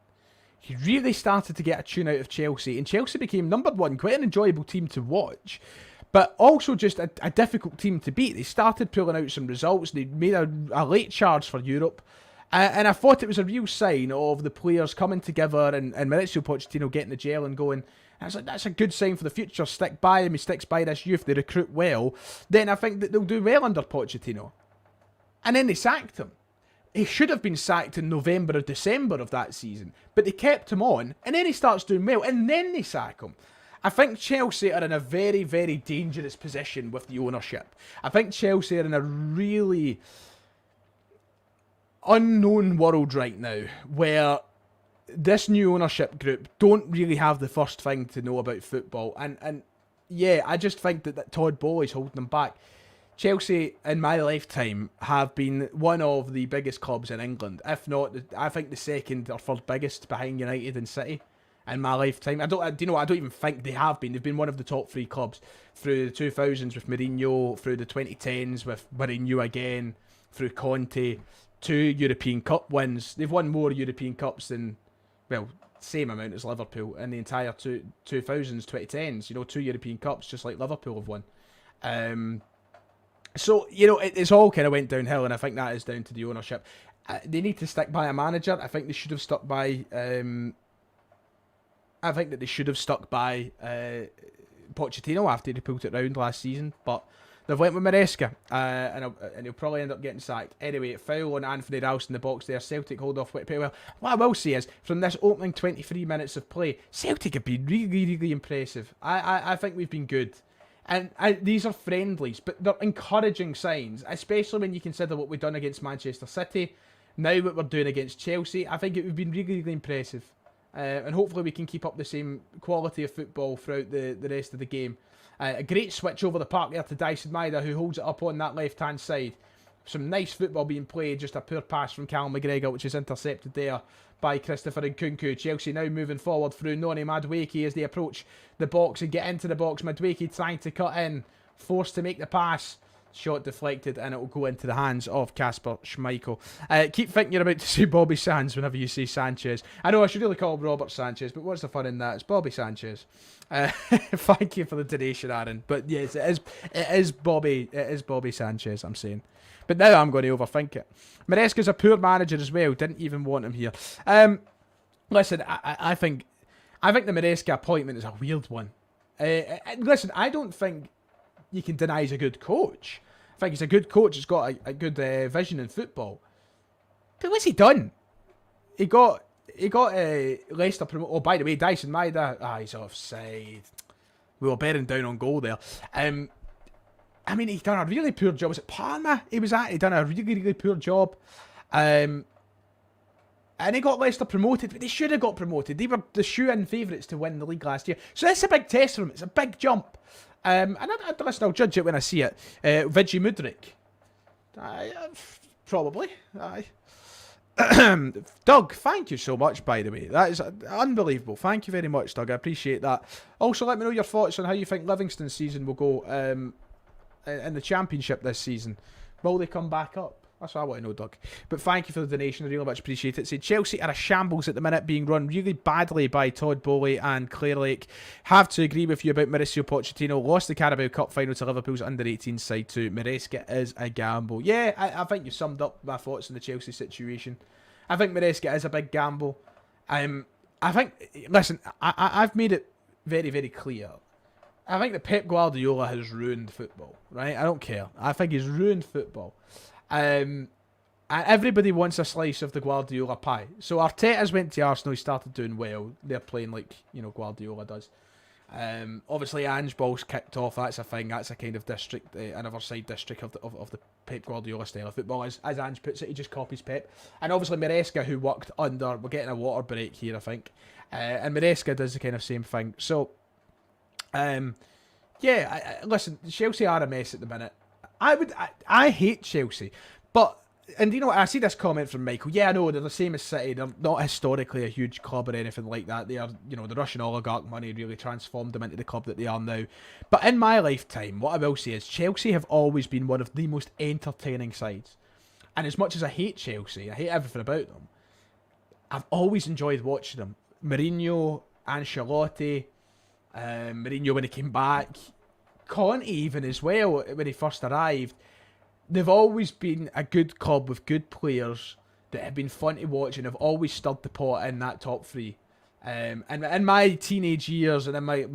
He really started to get a tune out of Chelsea, and Chelsea became number one, quite an enjoyable team to watch, but also just a difficult team to beat. They started pulling out some results. They made a late charge for Europe. And I thought it was a real sign of the players coming together and Mauricio Pochettino getting the gel and going. I was like, that's a good sign for the future. Stick by him. He sticks by this youth. They recruit well. Then I think that they'll do well under Pochettino. And then they sacked him. He should have been sacked in November or December of that season. But they kept him on. And then he starts doing well. And then they sack him. I think Chelsea are in a very, very dangerous position with the ownership. I think Chelsea are in a really unknown world right now where this new ownership group don't really have the first thing to know about football. And yeah, I just think that Todd Bowley's holding them back. Chelsea, in my lifetime, have been one of the biggest clubs in England. If not, I think the second or third biggest behind United and City in my lifetime. I don't even think they have been. They've been one of the top three clubs through the 2000s with Mourinho, through the 2010s with Mourinho again, through Conte. 2 European Cup wins. They've won more European Cups than, well, same amount as Liverpool in the entire 2000s, 2010s. 2 European Cups, just like Liverpool have won. So, it's all kind of went downhill, and I think that is down to the ownership. They need to stick by a manager. I think they should have stuck by... Pochettino after they pulled it round last season, but they've went with Maresca, and he'll probably end up getting sacked. Anyway, foul on Anthony Ralston in the box there. Celtic hold off pretty well. What I will say is, from this opening 23 minutes of play, Celtic have been really, really impressive. I think we've been good. And these are friendlies, but they're encouraging signs, especially when you consider what we've done against Manchester City. Now what we're doing against Chelsea, I think we've been really, really impressive. And hopefully we can keep up the same quality of football throughout the rest of the game. A great switch over the park there to Dyson Maeda, who holds it up on that left-hand side. Some nice football being played, just a poor pass from Callum McGregor, which is intercepted there by Christopher Nkunku. Chelsea now moving forward through Noni Madueke as they approach the box and get into the box. Madueke trying to cut in, forced to make the pass. Shot deflected, and it will go into the hands of Kasper Schmeichel. Keep thinking you're about to say Bobby Sands whenever you say Sanchez. I know I should really call him Robert Sanchez, but what's the fun in that? It's Bobby Sanchez. Thank you for the donation, Aaron. But yes, it is Bobby Sanchez, I'm saying. But now I'm going to overthink it. Maresca's a poor manager as well. Didn't even want him here. Listen, I think the Maresca appointment is a weird one. Listen, I don't think you can deny he's a good coach. I think he's a good coach. He's got a good vision in football. But what's he done? He got Leicester promoted. Oh, by the way, Dyson Maeda. He's offside. We were bearing down on goal there. I mean, he's done a really poor job. Was it Parma he was at? He done a really, really poor job. And he got Leicester promoted, but they should have got promoted. They were the shoe-in favourites to win the league last year. So that's a big test for him. It's a big jump. And listen, I'll judge it when I see it. Vigi Mudryk. Probably. Aye. Doug, thank you so much, by the way. That is unbelievable. Thank you very much, Doug. I appreciate that. Also, let me know your thoughts on how you think Livingston's season will go in the Championship this season. Will they come back up? That's what I want to know, Doug. But thank you for the donation. I really much appreciate it. Said Chelsea are a shambles at the minute, being run really badly by Todd Bowley and Claire Lake. Have to agree with you about Mauricio Pochettino. Lost the Carabao Cup final to Liverpool's under-18 side too. Maresca is a gamble. Yeah, I think you summed up my thoughts on the Chelsea situation. I think Maresca is a big gamble. I think, listen, I've made it very, very clear. I think that Pep Guardiola has ruined football, right? I don't care. I think he's ruined football. And everybody wants a slice of the Guardiola pie. So Arteta's went to Arsenal, he started doing well. They're playing like, Guardiola does. Obviously, Ange Ball's kicked off. That's a thing. That's a kind of district, another side district of the Pep Guardiola style of football. As Ange puts it, he just copies Pep. And obviously, Maresca, who worked under, we're getting a water break here, I think. And Maresca does the kind of same thing. So, listen, Chelsea are a mess at the minute. I hate Chelsea, but. And you know, I see this comment from Michael. Yeah, I know they're the same as City. They're not historically a huge club or anything like that. They are, you know, the Russian oligarch money really transformed them into the club that they are now. But in my lifetime, what I will say is Chelsea have always been one of the most entertaining sides. And as much as I hate Chelsea, I hate everything about them, I've always enjoyed watching them. Mourinho, Ancelotti, Mourinho when he came back, Conte even as well when he first arrived. They've always been a good club with good players that have been fun to watch and have always stirred the pot in that top three. And in my teenage years and in my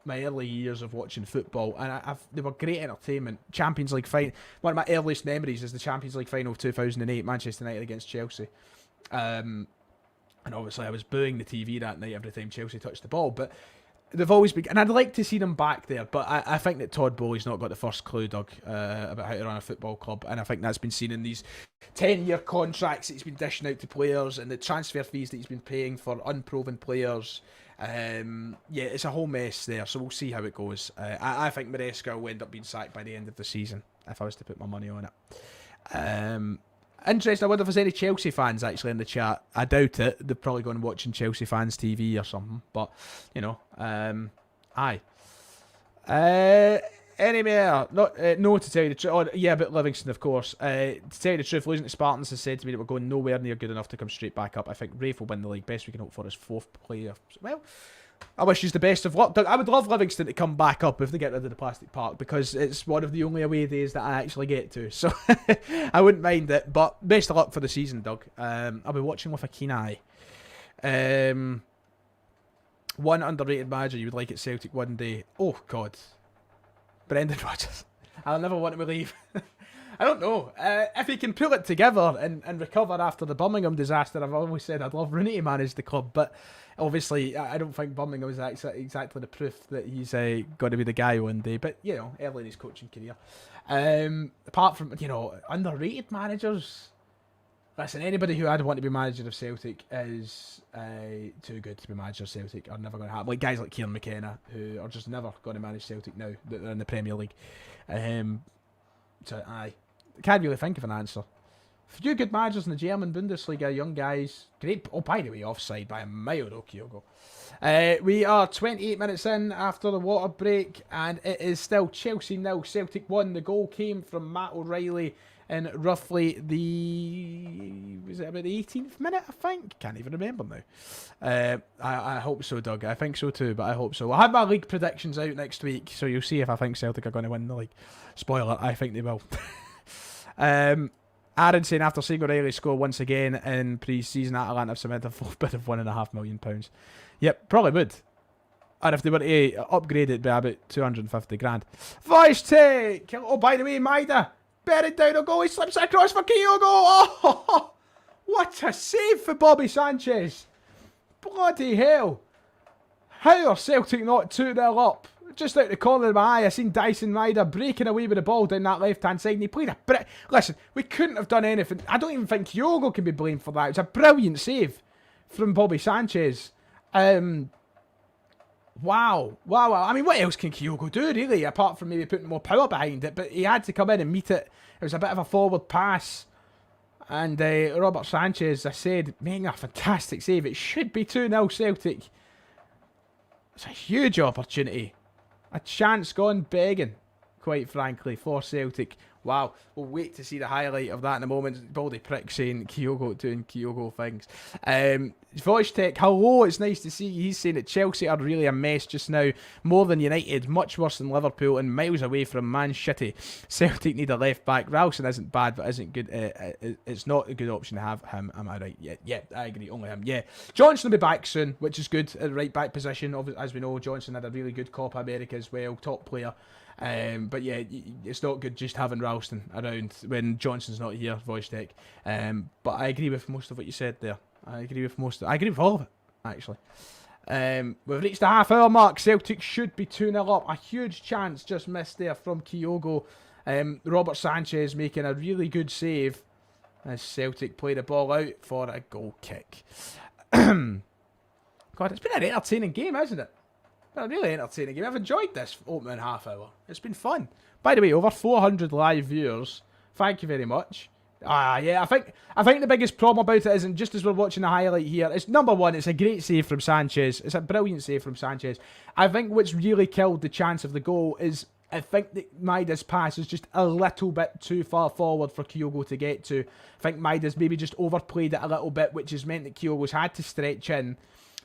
early years of watching football, and they were great entertainment. Champions League final. One of my earliest memories is the Champions League final of 2008, Manchester United against Chelsea. And obviously I was booing the TV that night every time Chelsea touched the ball, but they've always been, and I'd like to see them back there, but I think that Todd Bowley's not got the first clue, Doug, about how to run a football club, and I think that's been seen in these 10-year contracts that he's been dishing out to players and the transfer fees that he's been paying for unproven players. It's a whole mess there, so we'll see how it goes. I think Maresca will end up being sacked by the end of the season, if I was to put my money on it. Interesting, I wonder if there's any Chelsea fans actually in the chat. I doubt it. They're probably going watching Chelsea fans TV or something. But, you know, aye. Any more? No, to tell you the truth. Oh, yeah, but Livingston, of course. To tell you the truth, losing to Spartans has said to me that we're going nowhere near good enough to come straight back up. I think Rafe will win the league. Best we can hope for is 4th player. Well, I wish you the best of luck, Doug. I would love Livingston to come back up if they get rid of the plastic park, because it's one of the only away days that I actually get to. So I wouldn't mind it. But best of luck for the season, Doug. I'll be watching with a keen eye. One underrated manager you would like at Celtic one day. Oh, God. Brendan Rodgers. I'll never want to leave. I don't know. If he can pull it together and recover after the Birmingham disaster, I've always said I'd love Rooney to manage the club, but obviously I don't think Birmingham is exactly the proof that he's going to be the guy one day, but, you know, early in his coaching career. Apart from, you know, underrated managers, listen, anybody who I'd want to be manager of Celtic is too good to be manager of Celtic, are never going to happen. Like guys like Kieran McKenna, who are just never going to manage Celtic now that they're in the Premier League. So, aye. Can't really think of an answer. A few good managers in the German Bundesliga, young guys. Great. Oh, by the way, offside by a mile, though, Kyogo. We are 28 minutes in after the water break, and it is still Chelsea 0, Celtic 1. The goal came from Matt O'Reilly in roughly was it about the 18th minute, I think? Can't even remember now. I hope so, Doug. I think so too, but I hope so. I'll have my league predictions out next week, so you'll see if I think Celtic are going to win the league. Spoiler, I think they will. Aaron saying, after seeing O'Reilly score once again in pre-season, Atalanta have cemented a full bid of £1.5 million. Yep, probably would. And if they were to upgrade it by about 250 grand. Voice take! Oh, by the way, Maida, buried down a goal, he slips it across for Kyogo. Oh, what a save for Bobby Sanchez. Bloody hell. How are Celtic not 2-0 up? Just out the corner of my eye, I seen Dyson Ryder breaking away with the ball down that left-hand side, and he played listen, we couldn't have done anything. I don't even think Kyogo can be blamed for that. It's a brilliant save from Bobby Sanchez. Wow. I mean, what else can Kyogo do, really, apart from maybe putting more power behind it? But he had to come in and meet it. It was a bit of a forward pass. And Robert Sanchez, I said, making a fantastic save. It should be 2-0 Celtic. It's a huge opportunity. A chance gone begging, quite frankly, for Celtic. Wow, we'll wait to see the highlight of that in a moment. Baldy prick saying Kyogo doing Kyogo things. Voice Tech, hello, it's nice to see you. He's saying that Chelsea are really a mess just now. More than United, much worse than Liverpool, and miles away from Man City. Celtic need a left back. Ralston isn't bad, but isn't good. It's not a good option to have him. Am I right? Yeah, I agree. Only him. Yeah. Johnson will be back soon, which is good at the right back position. As we know, Johnson had a really good Copa America as well. Top player. But yeah, it's not good just having Ralston around when Johnson's not here, Voice Tech. But I agree with most of what you said there. I agree with all of it, actually. We've reached the half-hour mark. Celtic should be 2-0 up. A huge chance just missed there from Kyogo. Robert Sanchez making a really good save as Celtic play the ball out for a goal kick. God, it's been an entertaining game, hasn't it? Been a really entertaining game. I've enjoyed this opening half hour. It's been fun. By the way, over 400 live viewers. Thank you very much. Yeah, I think the biggest problem about it isn't just as we're watching the highlight here. It's number one, it's a great save from Sanchez. It's a brilliant save from Sanchez. I think what's really killed the chance of the goal is I think that Maida's pass is just a little bit too far forward for Kyogo to get to. I think Maida's maybe just overplayed it a little bit, which has meant that Kyogo's had to stretch in.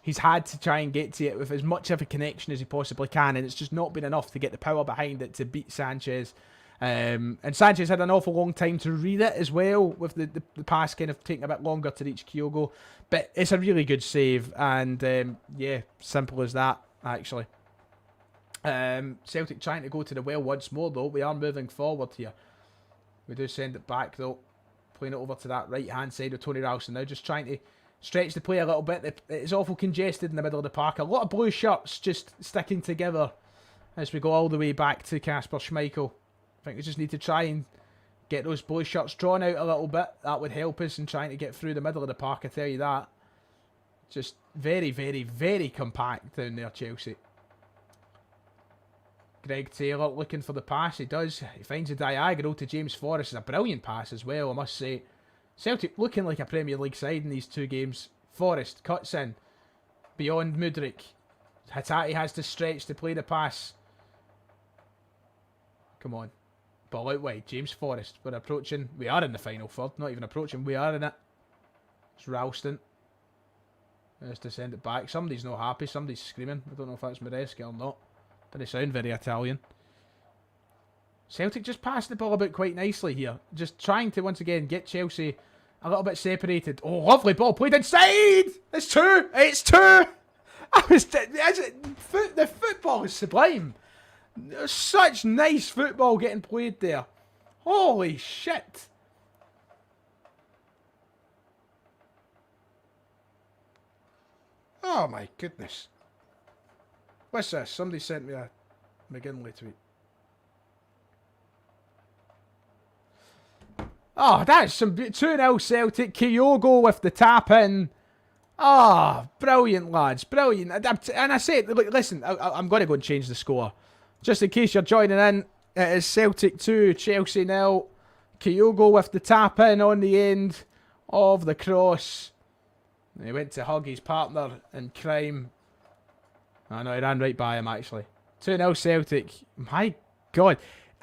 He's had to try and get to it with as much of a connection as he possibly can, and it's just not been enough to get the power behind it to beat Sanchez. And Sanchez had an awful long time to read it as well, with the pass kind of taking a bit longer to reach Kyogo. But it's a really good save, and yeah, simple as that, actually. Celtic trying to go to the well once more, though. We are moving forward here. We do send it back, though. Playing it over to that right-hand side of Tony Ralston now, just trying to stretch the play a little bit. It's awful congested in the middle of the park. A lot of blue shirts just sticking together as we go all the way back to Kasper Schmeichel. I think we just need to try and get those blue shirts drawn out a little bit. That would help us in trying to get through the middle of the park, I tell you that. Just very, very, very compact down there, Chelsea. Greg Taylor looking for the pass. He does. He finds a diagonal to James Forrest. It's a brilliant pass as well, I must say. Celtic looking like a Premier League side in these two games. Forrest cuts in. Beyond Mudryk. Hatate has to stretch to play the pass. Come on. Ball out wide. James Forrest. We're approaching. We are in the final third. Not even approaching. We are in it. It's Ralston. There's to send it back. Somebody's not happy. Somebody's screaming. I don't know if that's Maresca or not. Doesn't sound very Italian. Celtic just passed the ball about quite nicely here. Just trying to, once again, get Chelsea a little bit separated. Oh, lovely ball played inside! It's two! It's two! The football is sublime. There's such nice football getting played there. Holy shit. Oh my goodness. What's this? Somebody sent me a McGinley tweet. Oh, that's some 2-0 Celtic. Kyogo with the tap in. Ah, brilliant, lads. Brilliant. And I said, look, listen, I'm going to go and change the score. Just in case you're joining in, it is Celtic 2, Chelsea 0. Kyogo with the tap in on the end of the cross. And he went to hug his partner in crime. I know, he ran right by him, actually. 2-0 Celtic. My God.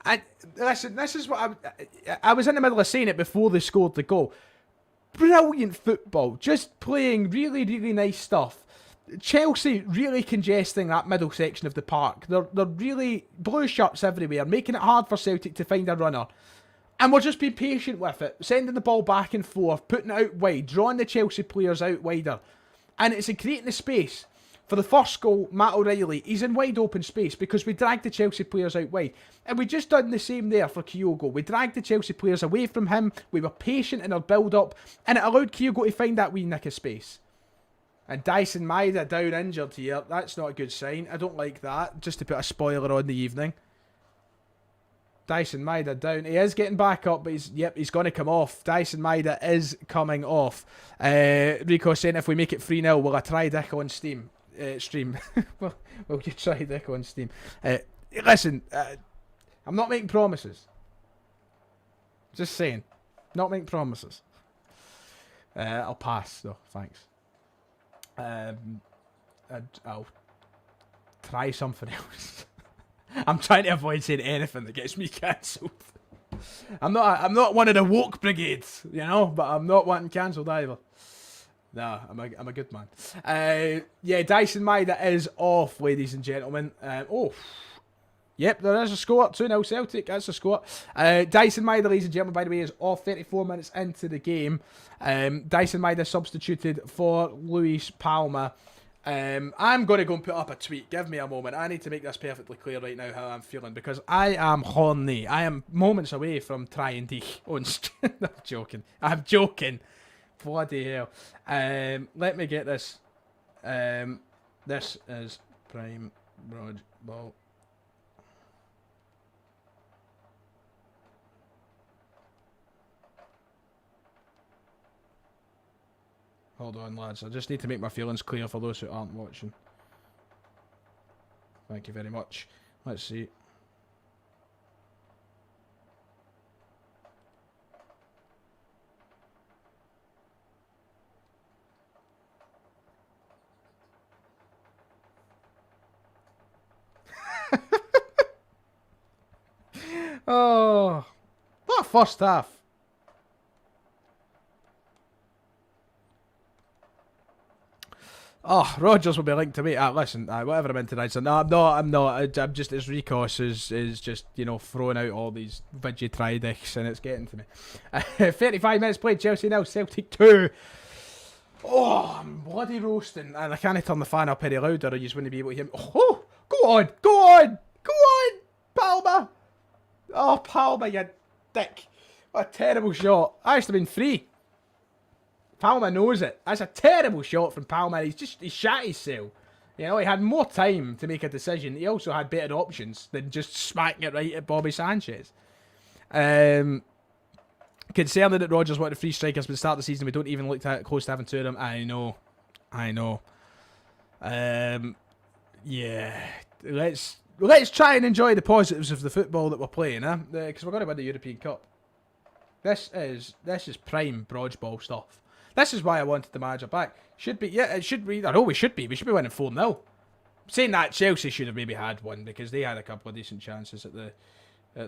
And listen, this is what I was in the middle of saying it before they scored the goal. Brilliant football. Just playing really, really nice stuff. Chelsea really congesting that middle section of the park. They're really blue shirts everywhere, making it hard for Celtic to find a runner. And we're just being patient with it, sending the ball back and forth, putting it out wide, drawing the Chelsea players out wider. And it's creating the space. For the first goal, Matt O'Reilly, he's in wide open space because we dragged the Chelsea players out wide. And we just done the same there for Kyogo. We dragged the Chelsea players away from him. We were patient in our build-up. And it allowed Kyogo to find that wee nick of space. And Dyson Maeda down injured here. That's not a good sign. I don't like that. Just to put a spoiler on the evening. Dyson Maeda down. He is getting back up, but he's going to come off. Dyson Maeda is coming off. Rico saying if we make it 3-0, will I try Dick on Steam? Stream. Well, you try Dick on Steam. Listen, I'm not making promises. Just saying. Not making promises. I'll pass, though. Thanks. I'll try something else. I'm trying to avoid saying anything that gets me cancelled. I'm not one of the woke brigades, you know, but I'm not wanting cancelled either. Nah, I'm a good man. Yeah, Dyson Maeda is off, ladies and gentlemen. Yep, there is a score. 2-0 Celtic, that's a score. Dyson Maeda, ladies and gentlemen, by the way, is off 34 minutes into the game. Dyson Maeda substituted for Luis Palma. I'm going to go and put up a tweet. Give me a moment. I need to make this perfectly clear right now how I'm feeling because I am horny. I am moments away from trying dich on stream. I'm joking. I'm joking. Bloody hell. Let me get this. This is prime broad ball. Hold on, lads. I just need to make my feelings clear for those who aren't watching. Thank you very much. Let's see. Oh, what a first half. Oh, Rogers will be linked to me. Listen, whatever I'm into tonight. So no, I'm not. I'm just, his recourse is just, you know, throwing out all these Vigitridix and it's getting to me. 35 minutes played, Chelsea 0, Celtic 2. Oh, I'm bloody roasting. And I can't turn the fan up any louder or you just wouldn't be able to hear me. Oh, go on, go on, go on, Palmer. Oh, Palmer, you dick. What a terrible shot. I used to have been free. Palmer knows it. That's a terrible shot from Palmer. He shat himself. You know, he had more time to make a decision. He also had better options than just smacking it right at Bobby Sanchez. Concerning that Rodgers wanted 3 strikers at the start of the season, we don't even look close to having 2 of them. I know. Yeah. Let's try and enjoy the positives of the football that we're playing, huh? Because we're going to win the European Cup. This is prime Brodgeball stuff. This is why I wanted the manager back. Should be, yeah, it should be. I know we should be. We should be winning 4-0. Saying that, Chelsea should have maybe had one because they had a couple of decent chances at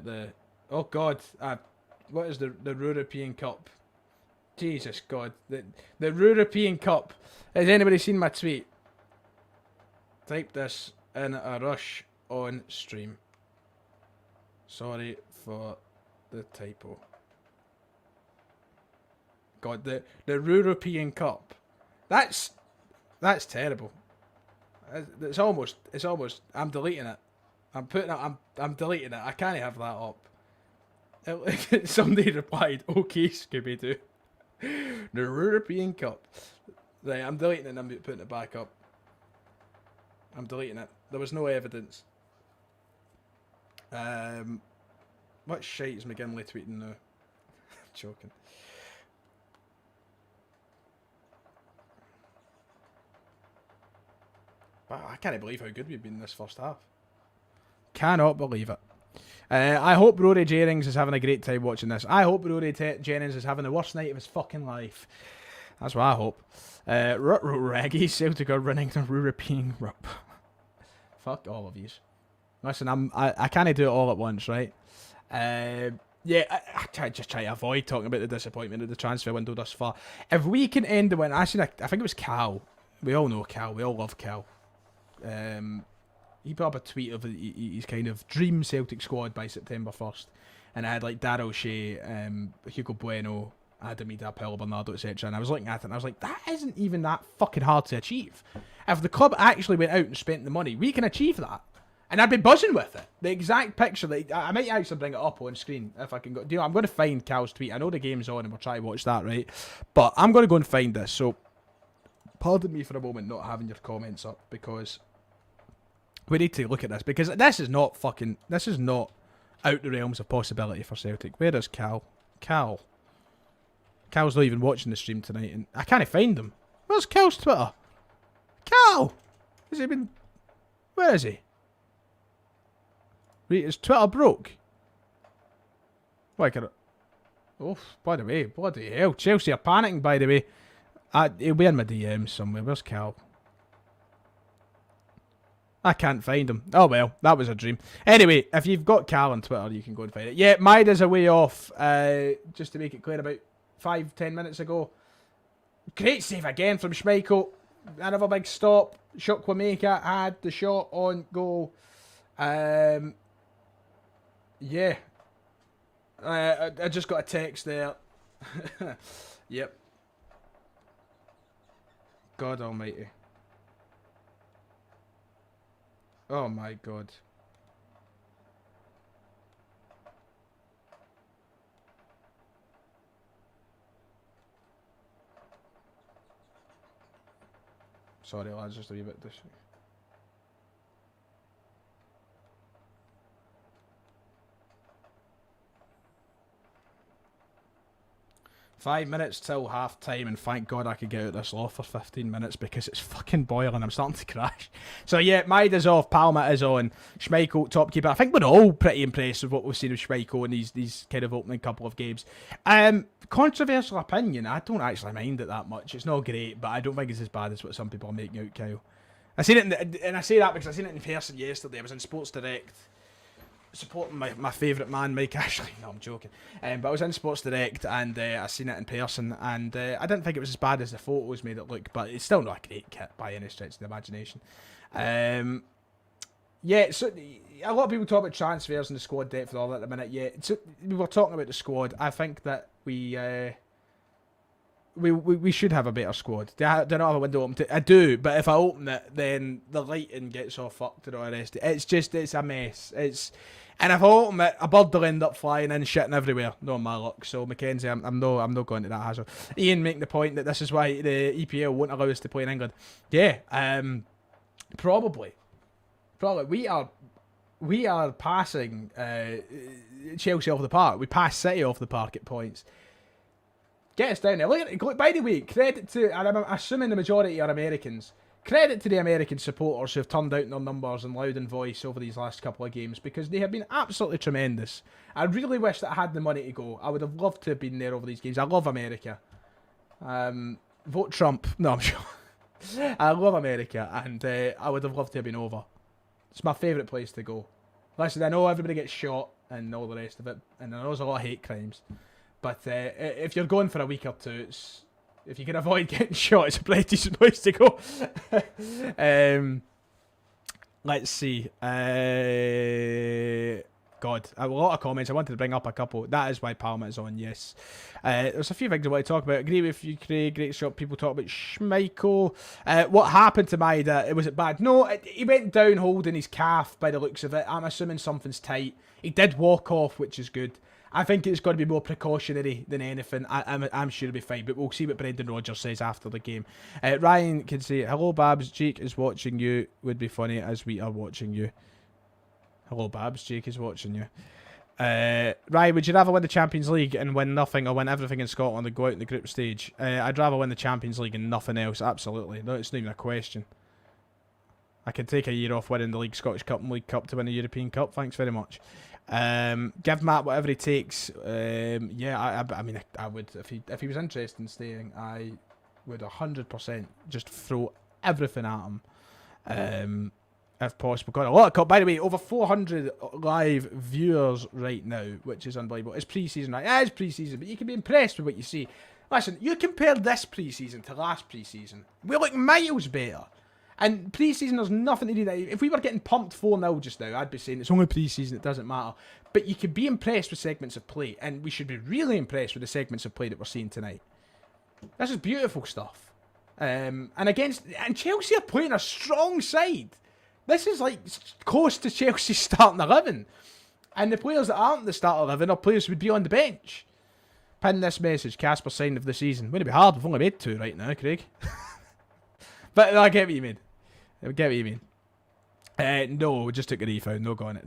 the. Oh God, what is the European Cup? Jesus God, the European Cup. Has anybody seen my tweet? Type this in a rush on stream. Sorry for the typo. God, the European Cup. That's terrible. It's almost. I'm deleting it. I'm deleting it. I can't have that up. Somebody replied, "Okay, Scooby Doo." The European Cup. Right, I'm deleting it and I'm putting it back up. I'm deleting it. There was no evidence. What shite is McGinley tweeting now? Joking. But I can't believe how good we've been this first half. Cannot believe it. I hope Rory Jennings is having a great time watching this. I hope Rory Jennings is having the worst night of his fucking life. That's what I hope. Reggie, Celtic are running the European Cup. Fuck all of yous. Listen, I can't do it all at once, right? Yeah, I just try to avoid talking about the disappointment of the transfer window thus far. If we can end the win, I think it was Cal. We all know Cal. We all love Cal. He put up a tweet of his kind of dream Celtic squad by September 1st. And I had like Daryl Shea, Hugo Bueno, Adamida, Paulo Bernardo, etc. And I was looking at it and I was like, that isn't even that fucking hard to achieve. If the club actually went out and spent the money, we can achieve that. And I'd be buzzing with it. The exact picture that I might actually bring it up on screen if I can go. I'm going to find Cal's tweet. I know the game's on and we'll try to watch that, right? But I'm going to go and find this. So, pardon me for a moment not having your comments up because we need to look at this because this is not out the realms of possibility for Celtic. Where is Cal? Cal's not even watching the stream tonight and I can't find him. Where's Cal's Twitter? Cal! Has he been... Where is he? Wait, his Twitter broke? Why can I... Oh, by the way, bloody hell. Chelsea are panicking, by the way. He'll be in my DMs somewhere. Where's Cal? I can't find him. Oh well, that was a dream. Anyway, if you've got Cal on Twitter, you can go and find it. Yeah, Maida's away off. Just to make it clear, about 5-10 minutes ago. Great save again from Schmeichel. Another big stop. Chukwuemeka had the shot on goal. Yeah. I just got a text there. Yep. God almighty. Oh my God. Sorry lads, just a wee bit. 5 minutes till half time, and thank God I could get out this loft for 15 minutes because it's fucking boiling. I'm starting to crash. So yeah, Maida's off, Palma is on, Schmeichel top keeper. I think we're all pretty impressed with what we've seen of Schmeichel in these kind of opening couple of games. Controversial opinion, I don't actually mind it that much. It's not great, but I don't think it's as bad as what some people are making out, Kyle. I seen it, and I say that because I seen it in person yesterday. I was in Sports Direct, supporting my favourite man, Mike Ashley. No, I'm joking. But I was in Sports Direct and I seen it in person, and I didn't think it was as bad as the photos made it look, but it's still not a great kit by any stretch of the imagination. Yeah, so a lot of people talk about transfers and the squad depth and all that at the minute. Yeah, so we were talking about the squad. I think that we should have a better squad. Do I not have a window open? I do, but if I open it, then the lighting gets all fucked and all the rest. It's a mess. And if I open it, a bird will end up flying in, shitting everywhere. No, my luck. So Mackenzie, I'm not going to that hassle. Ian making the point that this is why the EPL won't allow us to play in England. Yeah, probably. We are passing Chelsea off the park. We pass City off the park at points. Get us down there. Look, by the way, credit to, and I'm assuming the majority are Americans. Credit to the American supporters who have turned out in their numbers and loud in voice over these last couple of games, because they have been absolutely tremendous. I really wish that I had the money to go. I would have loved to have been there over these games. I love America. Vote Trump. No, I'm sure. I love America, and I would have loved to have been over. It's my favourite place to go. Listen, I know everybody gets shot and all the rest of it, and I know there's a lot of hate crimes. But if you're going for a week or two, if you can avoid getting shot, it's a pretty decent place to go. Let's see. God, a lot of comments. I wanted to bring up a couple. That is why Palma is on, yes. There's a few things I want to talk about. Agree with you, Craig. Great shot. People talk about Schmeichel. What happened to Maida? Was it bad? No, he went down holding his calf by the looks of it. I'm assuming something's tight. He did walk off, which is good. I think it's got to be more precautionary than anything. I'm sure it'll be fine, but we'll see what Brendan Rodgers says after the game. Ryan can say, hello, Babs. Jake is watching you. Would be funny as we are watching you. Hello, Babs. Jake is watching you. Ryan, would you rather win the Champions League and win nothing, or win everything in Scotland and go out in the group stage? I'd rather win the Champions League and nothing else. Absolutely. No, it's not even a question. I can take a year off winning the League, Scottish Cup and League Cup to win the European Cup. Thanks very much. Give Matt whatever he takes. Yeah, I mean, I would, if he was interested in staying, I would 100% just throw everything at him, if possible. Got a lot of cup. By the way, over 400 live viewers right now, which is unbelievable. It's pre-season, right? Yeah, it's pre-season, but you can be impressed with what you see. Listen, you compare this pre-season to last pre-season, we look miles better. And pre-season, there's nothing to do that. If we were getting pumped 4-0 just now, I'd be saying it's only pre-season, it doesn't matter. But you can be impressed with segments of play, and we should be really impressed with the segments of play that we're seeing tonight. This is beautiful stuff. And Chelsea are playing a strong side. This is like close to Chelsea's starting 11. And the players that aren't the starting 11 are players who would be on the bench. Pin this message, Casper sign of the season. Wouldn't it be hard? We've only made 2 right now, Craig. But I get what you mean. I get what you mean. No, we just took a refund. No going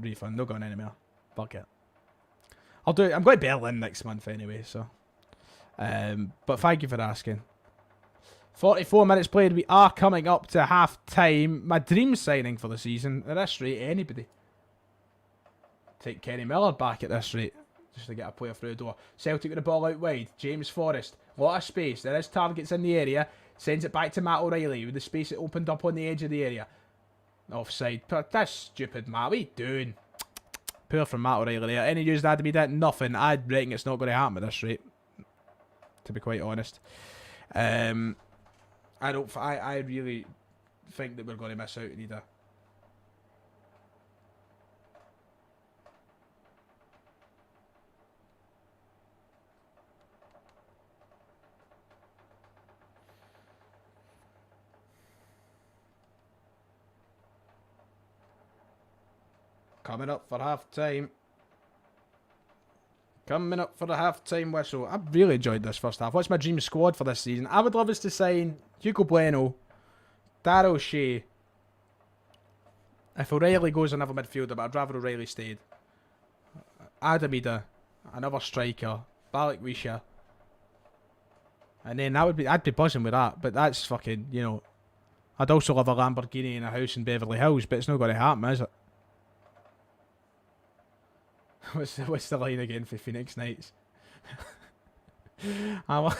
anymore. Fuck it. I'll do it. I'm going to Berlin next month anyway, so. But thank you for asking. 44 minutes played. We are coming up to half time. My dream signing for the season, at this rate, anybody. Take Kenny Miller back at this rate, just to get a player through the door. Celtic with the ball out wide. James Forrest. Lot of space. There is targets in the area. Sends it back to Matt O'Reilly with the space that opened up on the edge of the area. Offside. That's stupid, Matt. What are you doing? Poor from Matt O'Reilly there. Any news that to be that? Nothing. I reckon it's not going to happen at this rate, to be quite honest. I really think that we're going to miss out either. Coming up for half time. Coming up for the half-time whistle. I've really enjoyed this first half. What's my dream squad for this season? I would love us to sign Hugo Bueno, Darryl Shea. If O'Reilly goes, another midfielder, but I'd rather O'Reilly stayed. Adamida, another striker. Balak Wisha. And then I'd be buzzing with that. But that's fucking, you know. I'd also love a Lamborghini in a house in Beverly Hills, but it's not going to happen, is it? What's the line again for Phoenix Nights? I want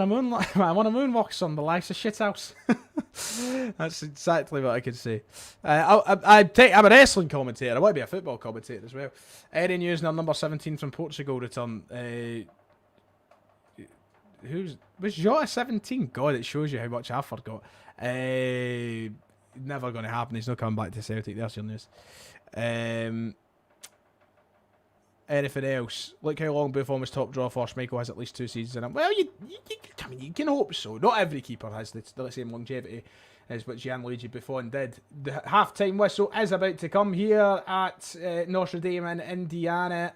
a moonwalk son, the likes of shithouse. That's exactly what I could say. I'm a wrestling commentator. I want to be a football commentator as well. Eddie News number 17 from Portugal return. Was Jota 17? God, it shows you how much I forgot. Never going to happen. He's not coming back to Celtic. There's your news. Anything else? Look how long Buffon was top draw for. Schmeichel has at least 2 seasons in him. Well, you can hope so. Not every keeper has the same longevity as what Gianluigi Buffon did. The half-time whistle is about to come here at Notre Dame in Indiana.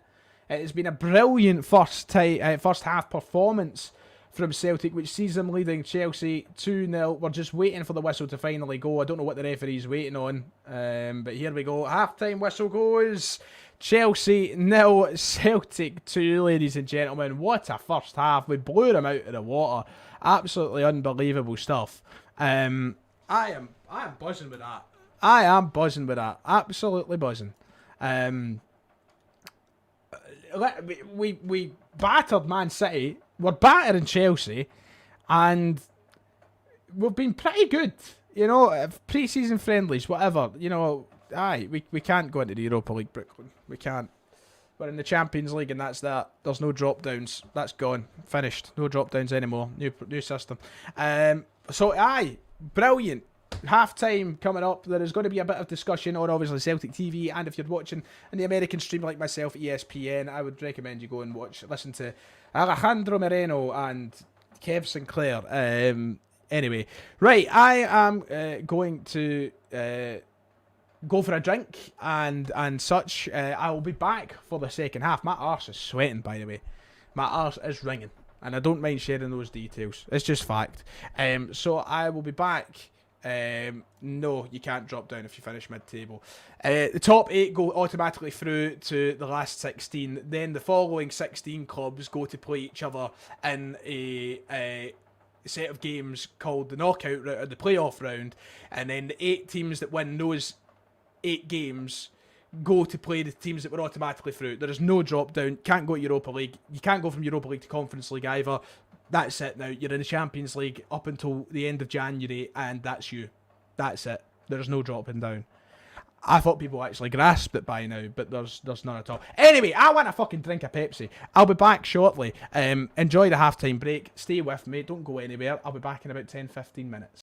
It has been a brilliant first half performance from Celtic, which sees them leading Chelsea 2-0. We're just waiting for the whistle to finally go. I don't know what the referee's waiting on, but here we go. Half-time whistle goes. Chelsea 0, Celtic 2, ladies and gentlemen. What a first half. We blew them out of the water. Absolutely unbelievable stuff. I am buzzing with that. I am buzzing with that. Absolutely buzzing. We battered Man City. We're battering Chelsea. And we've been pretty good. You know, pre-season friendlies, whatever. You know, we can't go into the Europa League, Brooklyn. We can't. We're in the Champions League and that's that. There's no drop-downs. That's gone. Finished. No drop-downs anymore. New system. Brilliant. Half-time coming up. There is going to be a bit of discussion on, obviously, Celtic TV, and if you're watching in the American stream like myself, ESPN, I would recommend you go and listen to Alejandro Moreno and Kev Sinclair. Anyway, right, I am going to go for a drink and such. I will be back for the second half. My arse is sweating, by the way. My arse is ringing, and I don't mind sharing those details. It's just fact. So I will be back. No, you can't drop down if you finish mid-table. The top 8 go automatically through to the last 16. Then the following 16 clubs go to play each other in a set of games called the knockout round, or the playoff round. And then the 8 teams that win those 8 games go to play the teams that were automatically through. There is no drop down. Can't go to Europa League. You can't go from Europa League to Conference League either. That's it now. You're in the Champions League up until the end of January, and that's you. That's it. There's no dropping down. I thought people actually grasped it by now, but there's none at all. Anyway, I want to fucking drink a Pepsi. I'll be back shortly. Enjoy the halftime break. Stay with me. Don't go anywhere. I'll be back in about 10-15 minutes.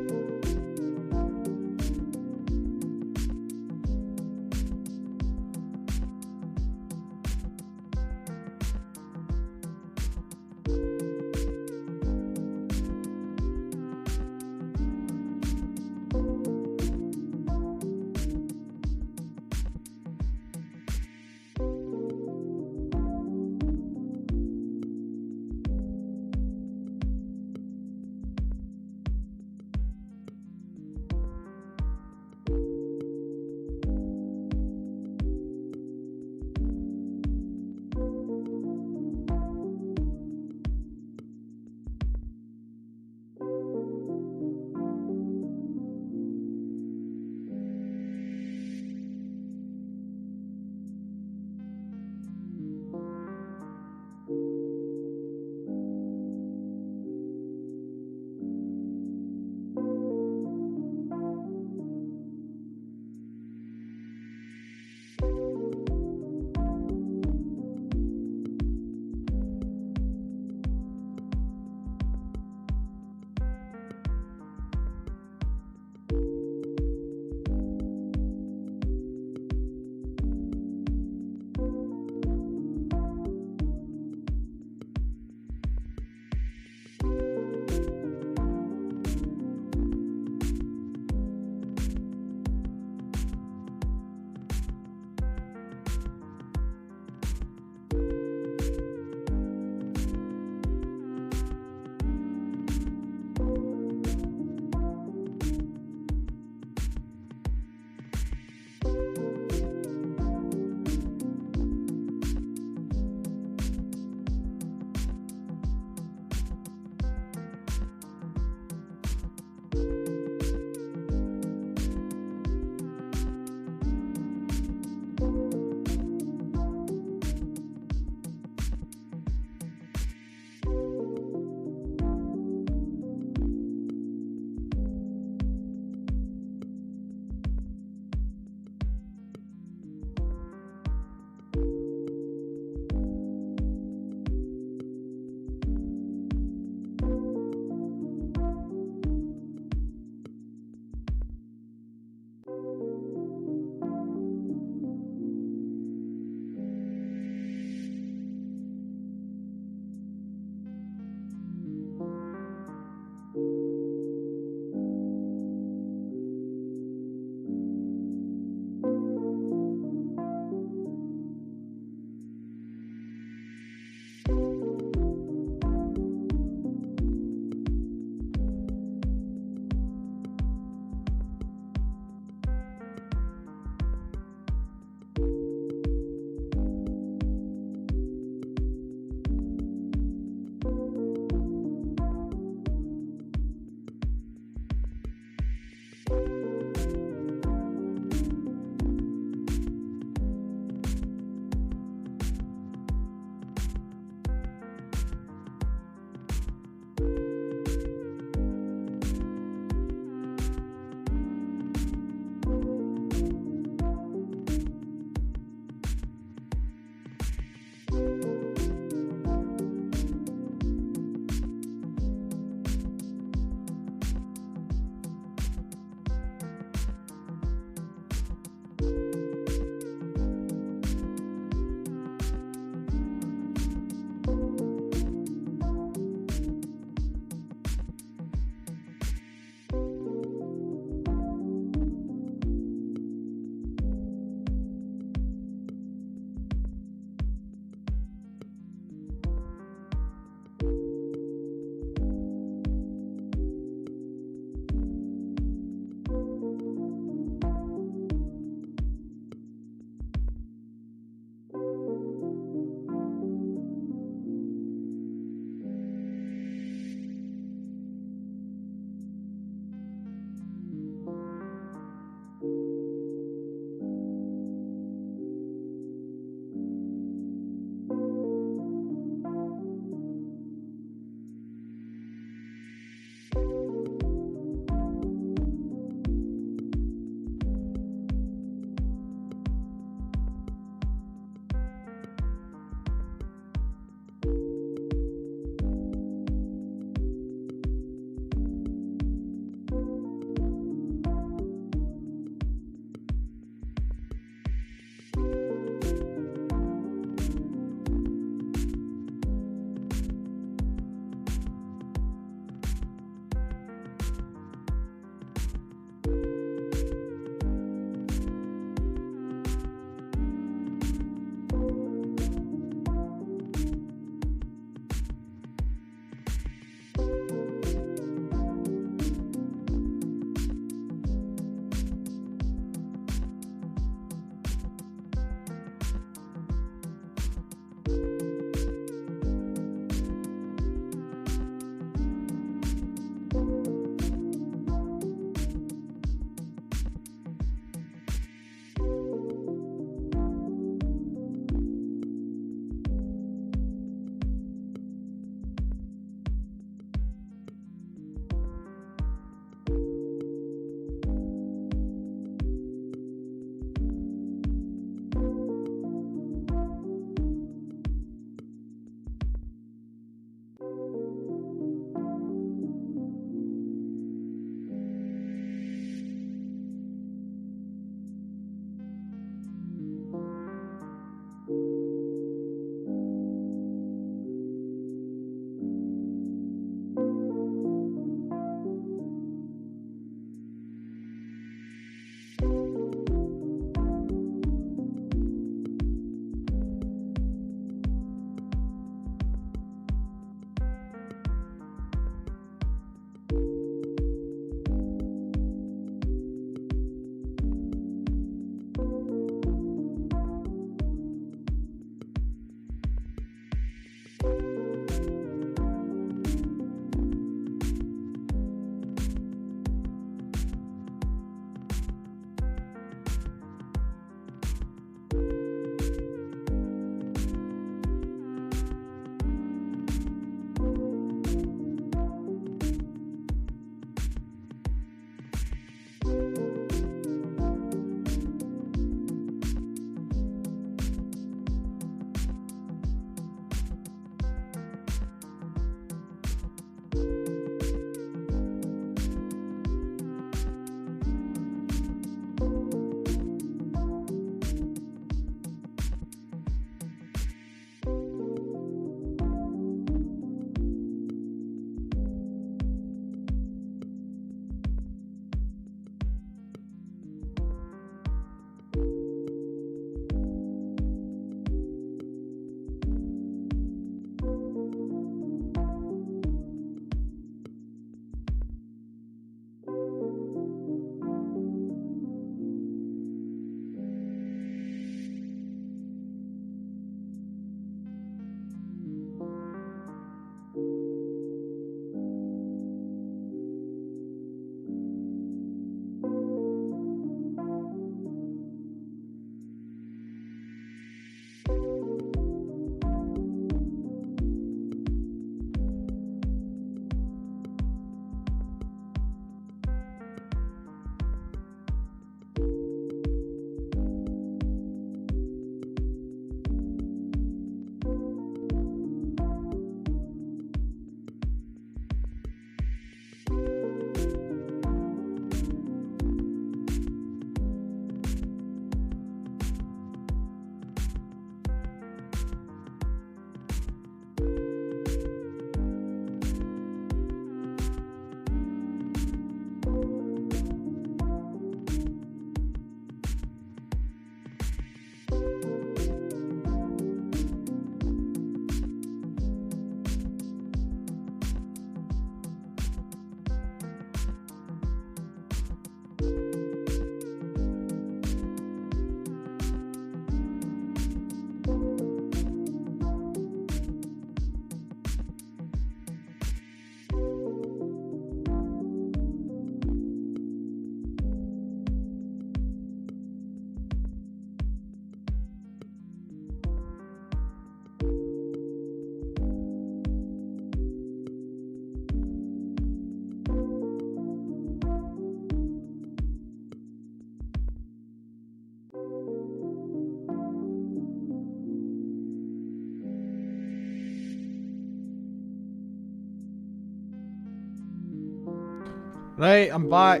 Right, I'm back.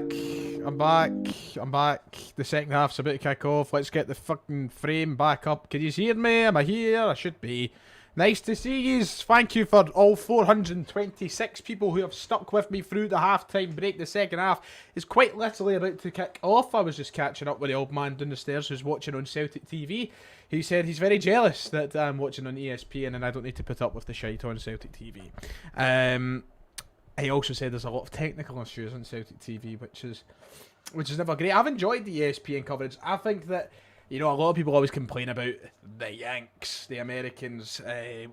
I'm back. I'm back. The second half's about to kick off. Let's get the fucking frame back up. Can you hear me? Am I here? I should be. Nice to see yous. Thank you for all 426 people who have stuck with me through the half-time break. The second half is quite literally about to kick off. I was just catching up with the old man down the stairs who's watching on Celtic TV. He said he's very jealous that I'm watching on ESPN and I don't need to put up with the shite on Celtic TV. He also said there's a lot of technical issues on Celtic TV, which is never great. I've enjoyed the ESPN coverage. I think that, you know, a lot of people always complain about the Yanks, the Americans,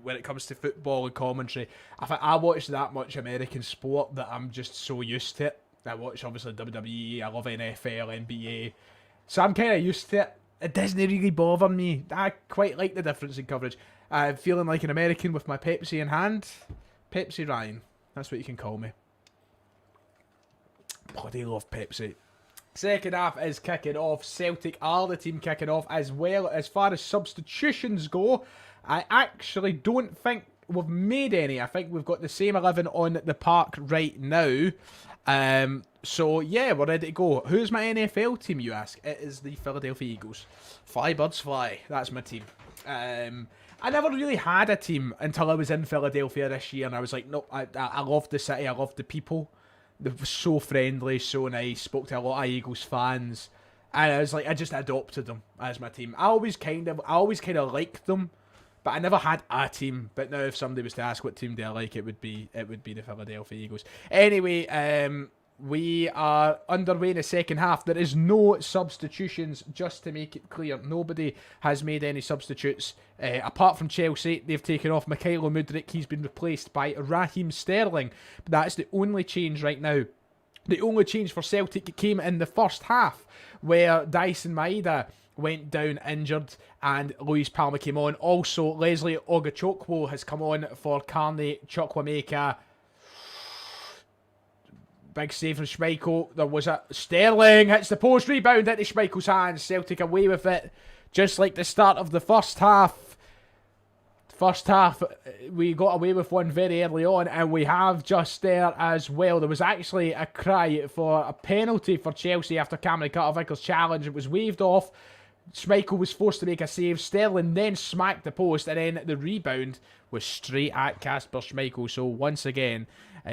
when it comes to football and commentary. I think I watch that much American sport that I'm just so used to it. I watch, obviously, WWE, I love NFL, NBA. So I'm kind of used to it. It doesn't really bother me. I quite like the difference in coverage. I'm feeling like an American with my Pepsi in hand. Pepsi Ryan. That's what you can call me. Bloody love Pepsi. Second half is kicking off. Celtic are the team kicking off. As well, as far as substitutions go, I actually don't think we've made any. I think we've got the same 11 on the park right now. So, yeah, we're ready to go. Who's my NFL team, you ask? It is the Philadelphia Eagles. Fly, birds, fly. That's my team. I never really had a team until I was in Philadelphia this year, and I was like, no, I loved the city, I loved the people. They were so friendly, so nice, spoke to a lot of Eagles fans, and I was like, I just adopted them as my team. I always kind of liked them, but I never had a team. But now if somebody was to ask what team do I like, it would be the Philadelphia Eagles. Anyway, we are underway in the second half. There is no substitutions, just to make it clear. Nobody has made any substitutes. Apart from Chelsea, they've taken off Mykhailo Mudryk. He's been replaced by Raheem Sterling. But that's the only change right now. The only change for Celtic came in the first half, where Dyson Maeda went down injured and Luis Palma came on. Also, Leslie Ogachokwo has come on for Carney Chukwuemeka. Big save from Schmeichel. There was a Sterling hits the post, rebound into Schmeichel's hands. Celtic away with it, just like the start of the first half. First half, we got away with one very early on, and we have just there as well. There was actually a cry for a penalty for Chelsea after Cameron Carter-Vickers' challenge. It was waved off. Schmeichel was forced to make a save. Sterling then smacked the post, and then the rebound was straight at Kasper Schmeichel. So once again,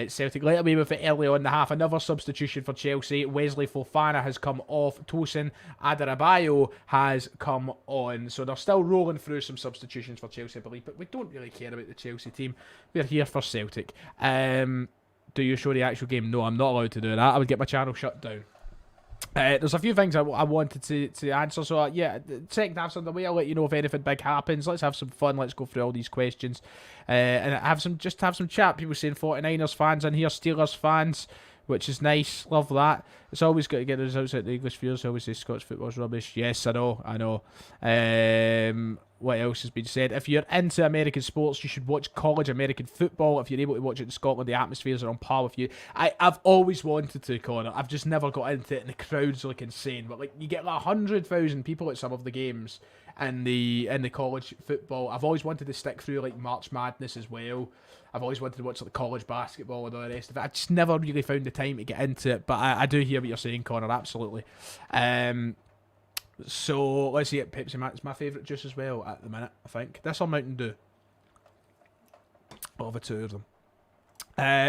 Celtic let away with it early on in the half. Another substitution for Chelsea. Wesley Fofana has come off. Tosin Adarabioyo has come on. So they're still rolling through some substitutions for Chelsea, I believe. But we don't really care about the Chelsea team. We're here for Celtic. Do you show the actual game? No, I'm not allowed to do that. I would get my channel shut down. There's a few things I wanted to answer, so yeah, the second half's underway. I'll let you know if anything big happens. Let's have some fun. Let's go through all these questions, and have some chat. People saying 49ers fans in here, Steelers fans, which is nice. Love that. It's always got to get the results out the English viewers. I always say Scottish football's rubbish. Yes, I know. What else has been said? If you're into American sports, you should watch college American football. If you're able to watch it in Scotland, the atmospheres are on par with you. I've always wanted to, Connor. I've just never got into it, and the crowds look insane. But like, you get like 100,000 people at some of the games in the college football. I've always wanted to stick through like March Madness as well. I've always wanted to watch like college basketball and all the rest of it. I just never really found the time to get into it. But I do hear what you're saying, Connor. Absolutely. So let's see it. Pepsi Max is my favourite juice as well at the minute, I think. This or Mountain Dew. Of the two of them.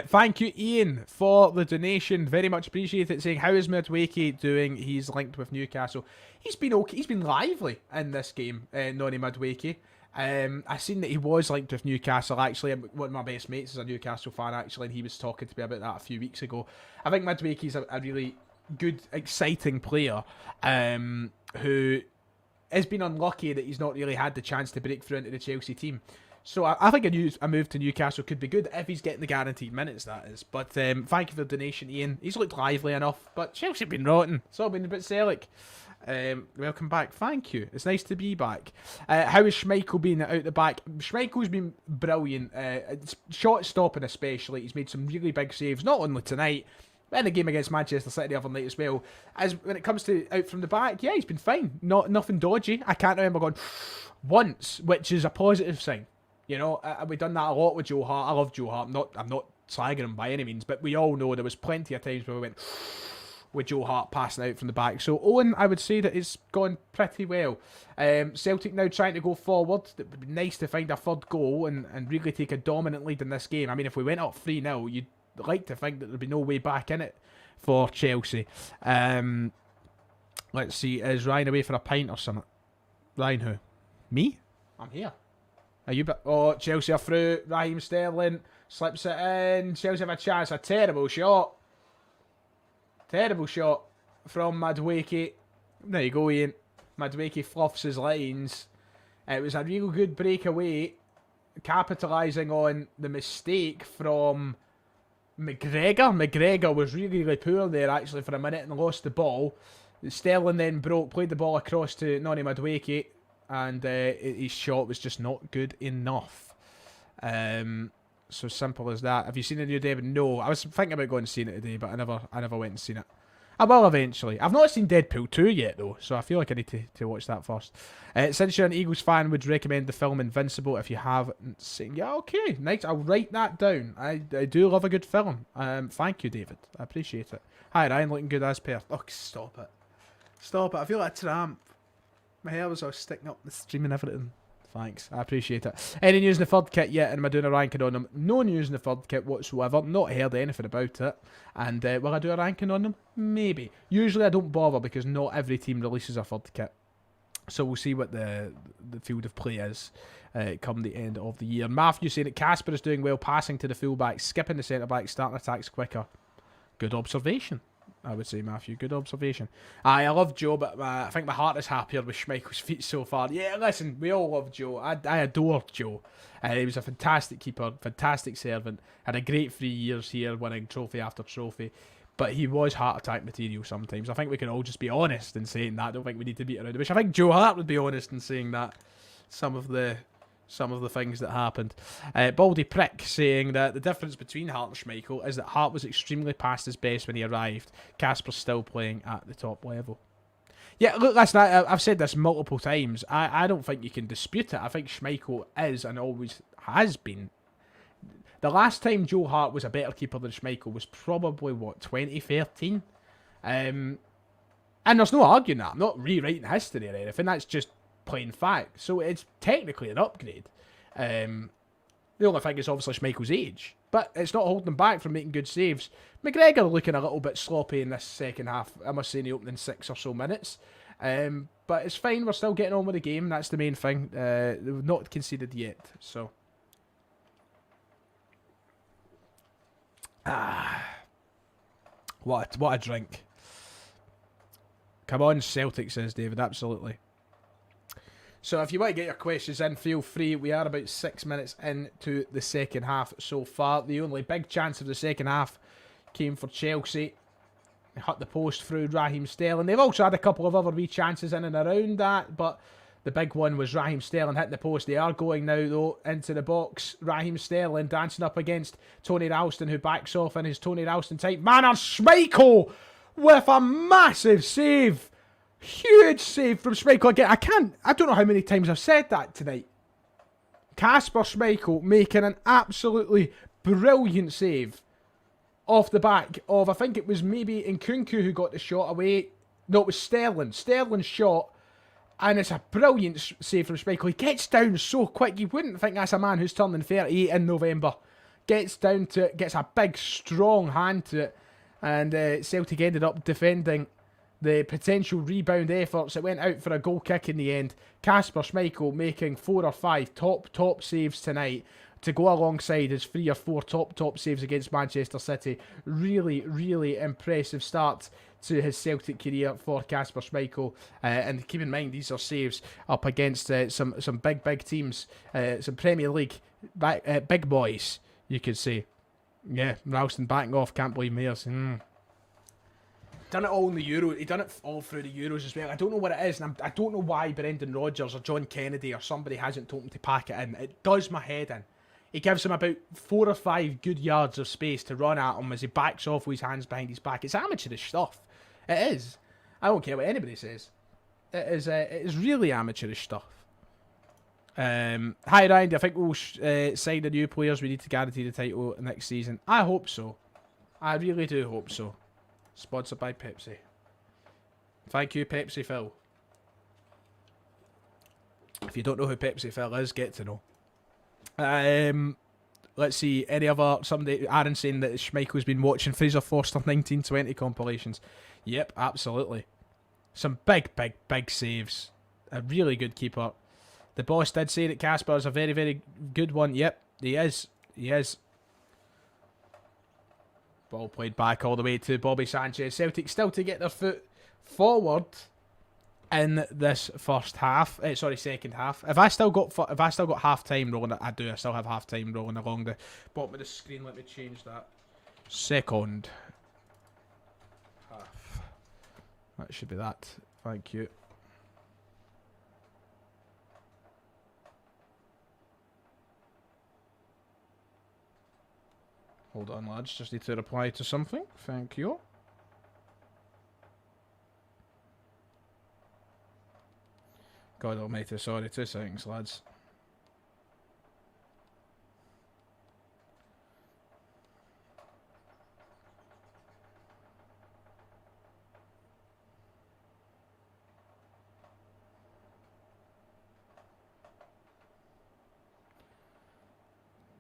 Thank you, Ian, for the donation. Very much appreciated. Saying, how is Midwakey doing? He's linked with Newcastle. He's been okay. He's been lively in this game, Nonny Midwakey. I seen that he was linked with Newcastle, actually. One of my best mates is a Newcastle fan, actually, and he was talking to me about that a few weeks ago. I think Midwakey's a really good, exciting player, who has been unlucky that he's not really had the chance to break through into the Chelsea team. So I think a move to Newcastle could be good if he's getting the guaranteed minutes, that is. But thank you for the donation, Ian. He's looked lively enough, but Chelsea have been rotten. It's all been a bit Celtic. Welcome back. Thank you. It's nice to be back. How has Schmeichel been out the back? Schmeichel's been brilliant. Shot stopping especially. He's made some really big saves, not only tonight, in the game against Manchester City the other night as well. As when it comes to out from the back, yeah, he's been fine. Nothing dodgy. I can't remember going once, which is a positive sign. You know, we've done that a lot with Joe Hart. I love Joe Hart. I'm not slagging him by any means, but we all know there was plenty of times where we went with Joe Hart passing out from the back. So Owen, I would say that it's gone pretty well. Celtic now trying to go forward. It would be nice to find a third goal and really take a dominant lead in this game. I mean, if we went up 3-0, you'd like to think that there'd be no way back in it for Chelsea. Let's see, is Ryan away for a pint or something? Ryan who? Me? I'm here. Are you? Oh, Chelsea are through. Raheem Sterling slips it in. Chelsea have a chance. A terrible shot. Terrible shot from Madueke. There you go, Ian. Madueke fluffs his lines. It was a real good breakaway, capitalising on the mistake from McGregor. McGregor was really, really poor there, actually, for a minute and lost the ball. Sterling then played the ball across to Noni Madueke, and his shot was just not good enough. So simple as that. Have you seen the new David? No. I was thinking about going and seeing it today, but I never went and seen it. I will eventually. I've not seen Deadpool 2 yet, though, so I feel like I need to watch that first. Since you're an Eagles fan, would recommend the film Invincible if you haven't seen. Yeah, okay, nice. I'll write that down. I do love a good film. Thank you, David. I appreciate it. Hi, Ryan, looking good as per. Oh, stop it. Stop it. I feel like a tramp. My hair was all sticking up the stream and everything. Thanks, I appreciate it. Any news in the third kit yet? And am I doing a ranking on them? No news in the third kit whatsoever. Not heard anything about it. And will I do a ranking on them? Maybe. Usually I don't bother because not every team releases a third kit. So we'll see what the field of play is come the end of the year. Matthew saying that Casper is doing well, passing to the fullback, skipping the centre back, starting attacks quicker. Good observation, I would say, Matthew. Good observation. I love Joe, but I think my heart is happier with Schmeichel's feet so far. Yeah, listen, we all love Joe. I adore Joe. He was a fantastic keeper, fantastic servant, had a great 3 years here, winning trophy after trophy. But he was heart attack material sometimes. I think we can all just be honest in saying that. I don't think we need to beat around the bush. I think Joe Hart would be honest in saying that. Some of the things that happened. Baldy Prick saying that the difference between Hart and Schmeichel is that Hart was extremely past his best when he arrived. Casper's still playing at the top level. Yeah, look, listen, I've said this multiple times. I don't think you can dispute it. I think Schmeichel is and always has been. The last time Joe Hart was a better keeper than Schmeichel was probably, 2013? And there's no arguing that. I'm not rewriting history or anything. That's just plain fact. So it's technically an upgrade. The only thing is obviously Schmeichel's age. But it's not holding him back from making good saves. McGregor looking a little bit sloppy in this second half, I must say, in the opening 6 or so minutes. But it's fine. We're still getting on with the game. That's the main thing. We've not conceded yet. So... What a drink. Come on, Celtic, says David. Absolutely. So if you want to get your questions in, feel free. We are about 6 minutes into the second half so far. The only big chance of the second half came for Chelsea. They hit the post through Raheem Sterling. They've also had a couple of other wee chances in and around that, but the big one was Raheem Sterling hitting the post. They are going now, though, into the box. Raheem Sterling dancing up against Tony Ralston, who backs off in his Tony Ralston type manner. Schmeichel with a massive save. Huge save from Schmeichel again. I don't know how many times I've said that tonight. Kasper Schmeichel making an absolutely brilliant save off the back of, I think it was maybe Nkunku who got the shot away. No, it was Sterling. Sterling's shot. And it's a brilliant save from Schmeichel. He gets down so quick. You wouldn't think that's a man who's turning 38 in November. Gets down to it, gets a big, strong hand to it. And Celtic ended up defending the potential rebound efforts. It went out for a goal kick in the end. Kasper Schmeichel making 4 or 5 top saves tonight to go alongside his 3 or 4 top saves against Manchester City. Really, really impressive start to his Celtic career for Kasper Schmeichel. And keep in mind, these are saves up against some big teams, some Premier League big boys, you could say. Yeah, Ralston backing off, can't believe Mayers. Done it all in the Euro. He done it all through the Euros as well. I don't know what it is, and I don't know why Brendan Rodgers or John Kennedy or somebody hasn't told him to pack it in. It does my head in. He gives him about 4 or 5 good yards of space to run at him as he backs off with his hands behind his back. It's amateurish stuff. It is. I don't care what anybody says. It is really amateurish stuff. Hi Ryan, do you think we'll sign the new players we need to guarantee the title next season? I hope so. I really do hope so. Sponsored by Pepsi. Thank you, Pepsi Phil. If you don't know who Pepsi Phil is, get to know. Let's see, any other, somebody, Aaron saying that Schmeichel's been watching Fraser Forster 1920 compilations. Yep, absolutely. Some big saves. A really good keeper. The boss did say that Casper is a very, very good one. Yep, he is. He is. Ball played back all the way to Bobby Sanchez. Celtic still to get their foot forward in this first half. Second half. If I still got half time rolling, I do. I still have half time rolling along the bottom of the screen. Let me change that. Second half. That should be that. Thank you. Hold on, lads. Just need to reply to something. Thank you. God almighty, sorry. 2 seconds, lads.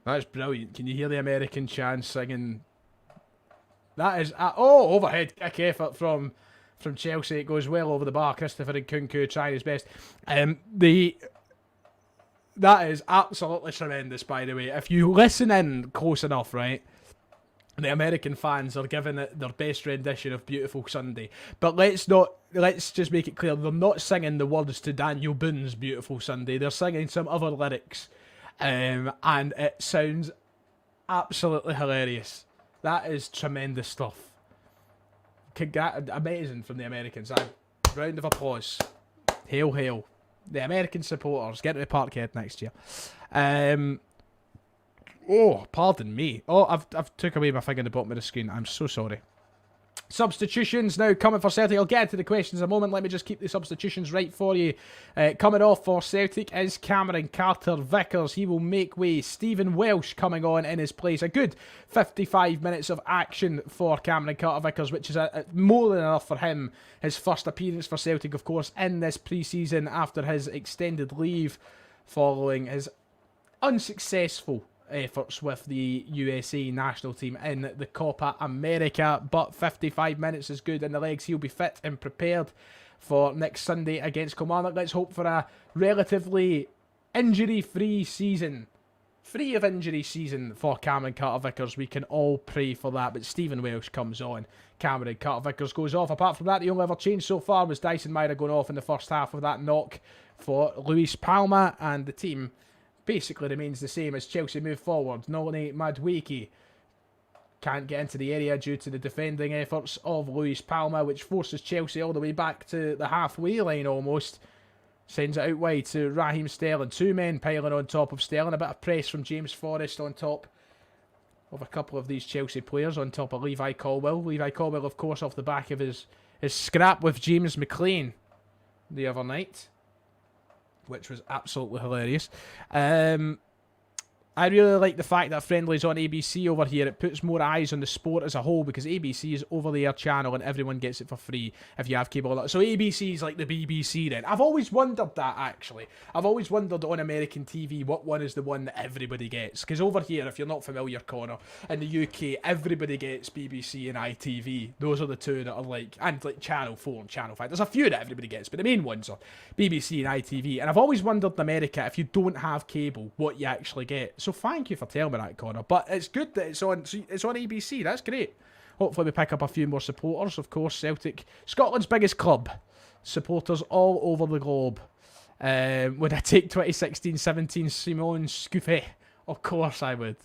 That's brilliant. Can you hear the American chants singing? That is... overhead kick effort from Chelsea. It goes well over the bar. Christopher Nkunku trying his best. That is absolutely tremendous, by the way. If you listen in close enough, right, the American fans are giving it their best rendition of Beautiful Sunday. But let's just make it clear, they're not singing the words to Daniel Boone's Beautiful Sunday. They're singing some other lyrics. And it sounds absolutely hilarious. That is tremendous stuff. Amazing from the Americans. Round of applause. Hail, hail. The American supporters. Get to the Parkhead next year. Pardon me. I've took away my finger in the bottom of the screen. I'm so sorry. Substitutions now coming for Celtic. I'll get to the questions in a moment. Let me just keep the substitutions right for you. Coming off for Celtic is Cameron Carter-Vickers. He will make way. Stephen Welsh coming on in his place. A good 55 minutes of action for Cameron Carter-Vickers, which is more than enough for him. His first appearance for Celtic, of course, in this pre-season after his extended leave following his unsuccessful efforts with the USA national team in the Copa America, but 55 minutes is good in the legs. He'll be fit and prepared for next Sunday against Kilmarnock. Let's hope for a relatively injury-free season. Free of injury season for Cameron Carter-Vickers. We can all pray for that, but Stephen Welsh comes on. Cameron Carter-Vickers goes off. Apart from that, the only other change so far was Dyson Myra going off in the first half of that knock for Luis Palma, and the team basically remains the same as Chelsea move forward. Nolani Madueke can't get into the area due to the defending efforts of Luis Palma, which forces Chelsea all the way back to the halfway line almost. Sends it out wide to Raheem Sterling. 2 men piling on top of Sterling. A bit of press from James Forrest on top of a couple of these Chelsea players, on top of Levi Colwill. Levi Colwill, of course, off the back of his scrap with James McLean the other night, which was absolutely hilarious. I really like the fact that Friendly's on ABC over here. It puts more eyes on the sport as a whole, because ABC is over-the-air channel and everyone gets it for free if you have cable. So ABC is like the BBC then. I've always wondered that, actually. I've always wondered on American TV what one is the one that everybody gets. Because over here, if you're not familiar, Connor, in the UK, everybody gets BBC and ITV. Those are the two that are like, and like Channel 4 and Channel 5. There's a few that everybody gets, but the main ones are BBC and ITV. And I've always wondered in America, if you don't have cable, what you actually get. So thank you for telling me that, Connor. But it's good that it's on ABC. That's great. Hopefully we pick up a few more supporters. Of course, Celtic, Scotland's biggest club. Supporters all over the globe. Would I take 2016-17 Simone Scoufet? Of course I would.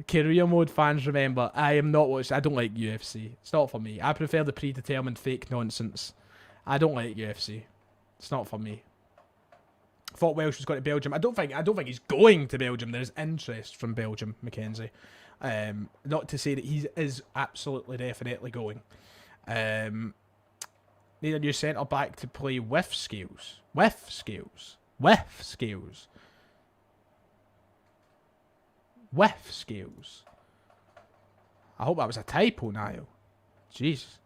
Career mode fans, remember, I am not watching. I don't like UFC. It's not for me. I prefer the predetermined fake nonsense. I don't like UFC. It's not for me. Thought Welsh was going to Belgium. I don't think he's going to Belgium. There's interest from Belgium, Mackenzie. Not to say that he is absolutely definitely going. Need a new centre back to play with skills. With skills. With scales. With scales. I hope that was a typo, Niall. Jesus.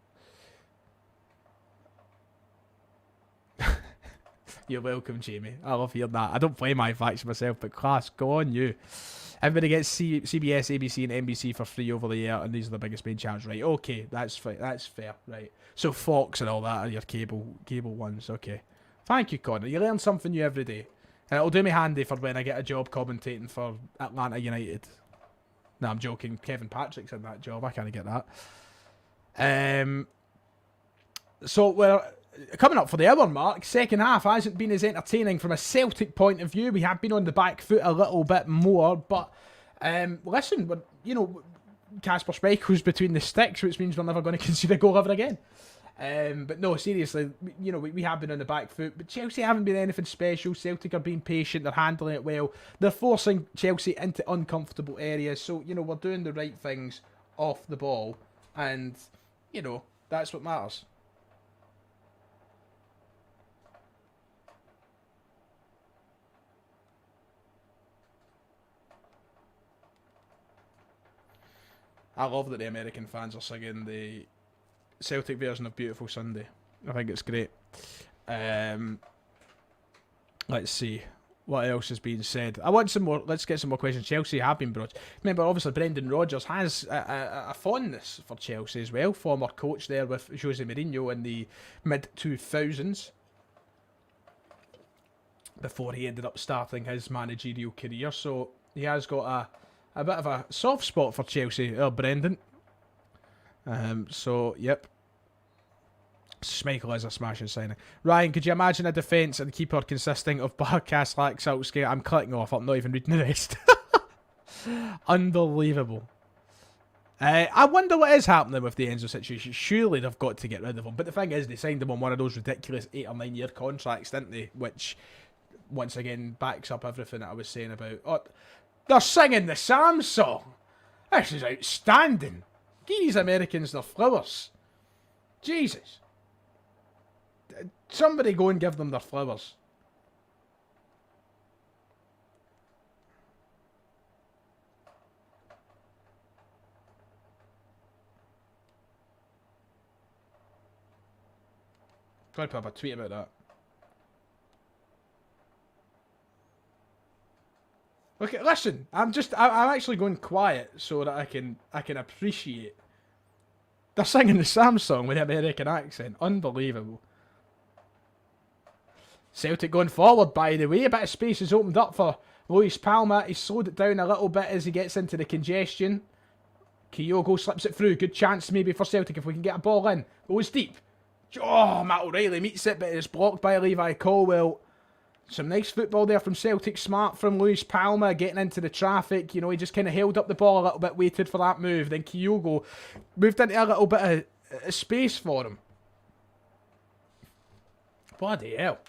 You're welcome, Jamie. I love hearing that. I don't play my facts myself, but class, go on you. Everybody gets CBS, ABC, and NBC for free over the air, and these are the biggest paid channels, right? Okay, that's fair, right? So Fox and all that are your cable ones, okay. Thank you, Connor. You learn something new every day, and it'll do me handy for when I get a job commentating for Atlanta United. No, I'm joking. Kevin Patrick's in that job. I can't get that. So we're coming up for the hour mark. Second half hasn't been as entertaining from a Celtic point of view. We have been on the back foot a little bit more, but listen, we're, Kasper Schmeichel's between the sticks, which means we're never going to concede a goal ever again. But no, seriously, we have been on the back foot, but Chelsea haven't been anything special. Celtic are being patient, they're handling it well, they're forcing Chelsea into uncomfortable areas, so, we're doing the right things off the ball, and, that's what matters. I love that the American fans are singing the Celtic version of Beautiful Sunday. I think it's great. Let's see. What else has been said? I want some more. Let's get some more questions. Chelsea have been brought. Remember, obviously, Brendan Rodgers has a fondness for Chelsea as well. Former coach there with Jose Mourinho in the mid-2000s. Before he ended up starting his managerial career. So he has got a bit of a soft spot for Chelsea, Brendan. So, yep. Schmeichel is a smashing signing. Ryan, could you imagine a defence and keeper consisting of Barkas, like Salzgate? I'm clicking off. I'm not even reading the rest. Unbelievable. I wonder what is happening with the Enzo situation. Surely they've got to get rid of him. But the thing is, they signed him on one of those ridiculous 8 or 9 year contracts, didn't they? Which, once again, backs up everything that I was saying about... Oh, they're singing the Sam song. This is outstanding. Give these Americans their flowers. Jesus. Somebody go and give them their flowers. Gotta put up a tweet about that. Okay, listen. I'm actually going quiet so that I can appreciate. They're singing the Sam song with the American accent. Unbelievable. Celtic going forward, by the way. A bit of space is opened up for Luis Palma. He's slowed it down a little bit as he gets into the congestion. Kyogo slips it through. Good chance maybe for Celtic if we can get a ball in. Goes deep. Oh, Matt O'Reilly meets it, but it's blocked by Levi Colwill. Some nice football there from Celtic. Smart from Luis Palma getting into the traffic. He just kind of held up the ball a little bit, waited for that move. Then Kyogo moved into a little bit of space for him. Bloody hell.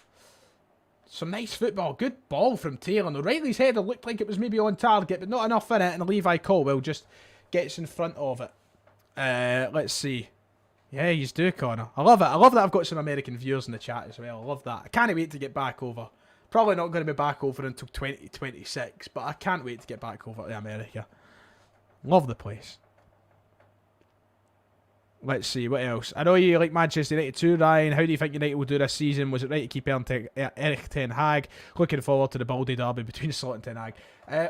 Some nice football. Good ball from Taylor. O'Reilly's header looked like it was maybe on target, but not enough in it. And Levi Colwill just gets in front of it. Let's see. Yeah, he's due, Connor. I love it. I love that I've got some American viewers in the chat as well. I love that. I can't wait to get back over. Probably not going to be back over until 2026, but I can't wait to get back over to America. Love the place. Let's see, what else? I know you like Manchester United too, Ryan. How do you think United will do this season? Was it right to keep Erik Ten Hag? Looking forward to the Baldy derby between Slot and Ten Hag.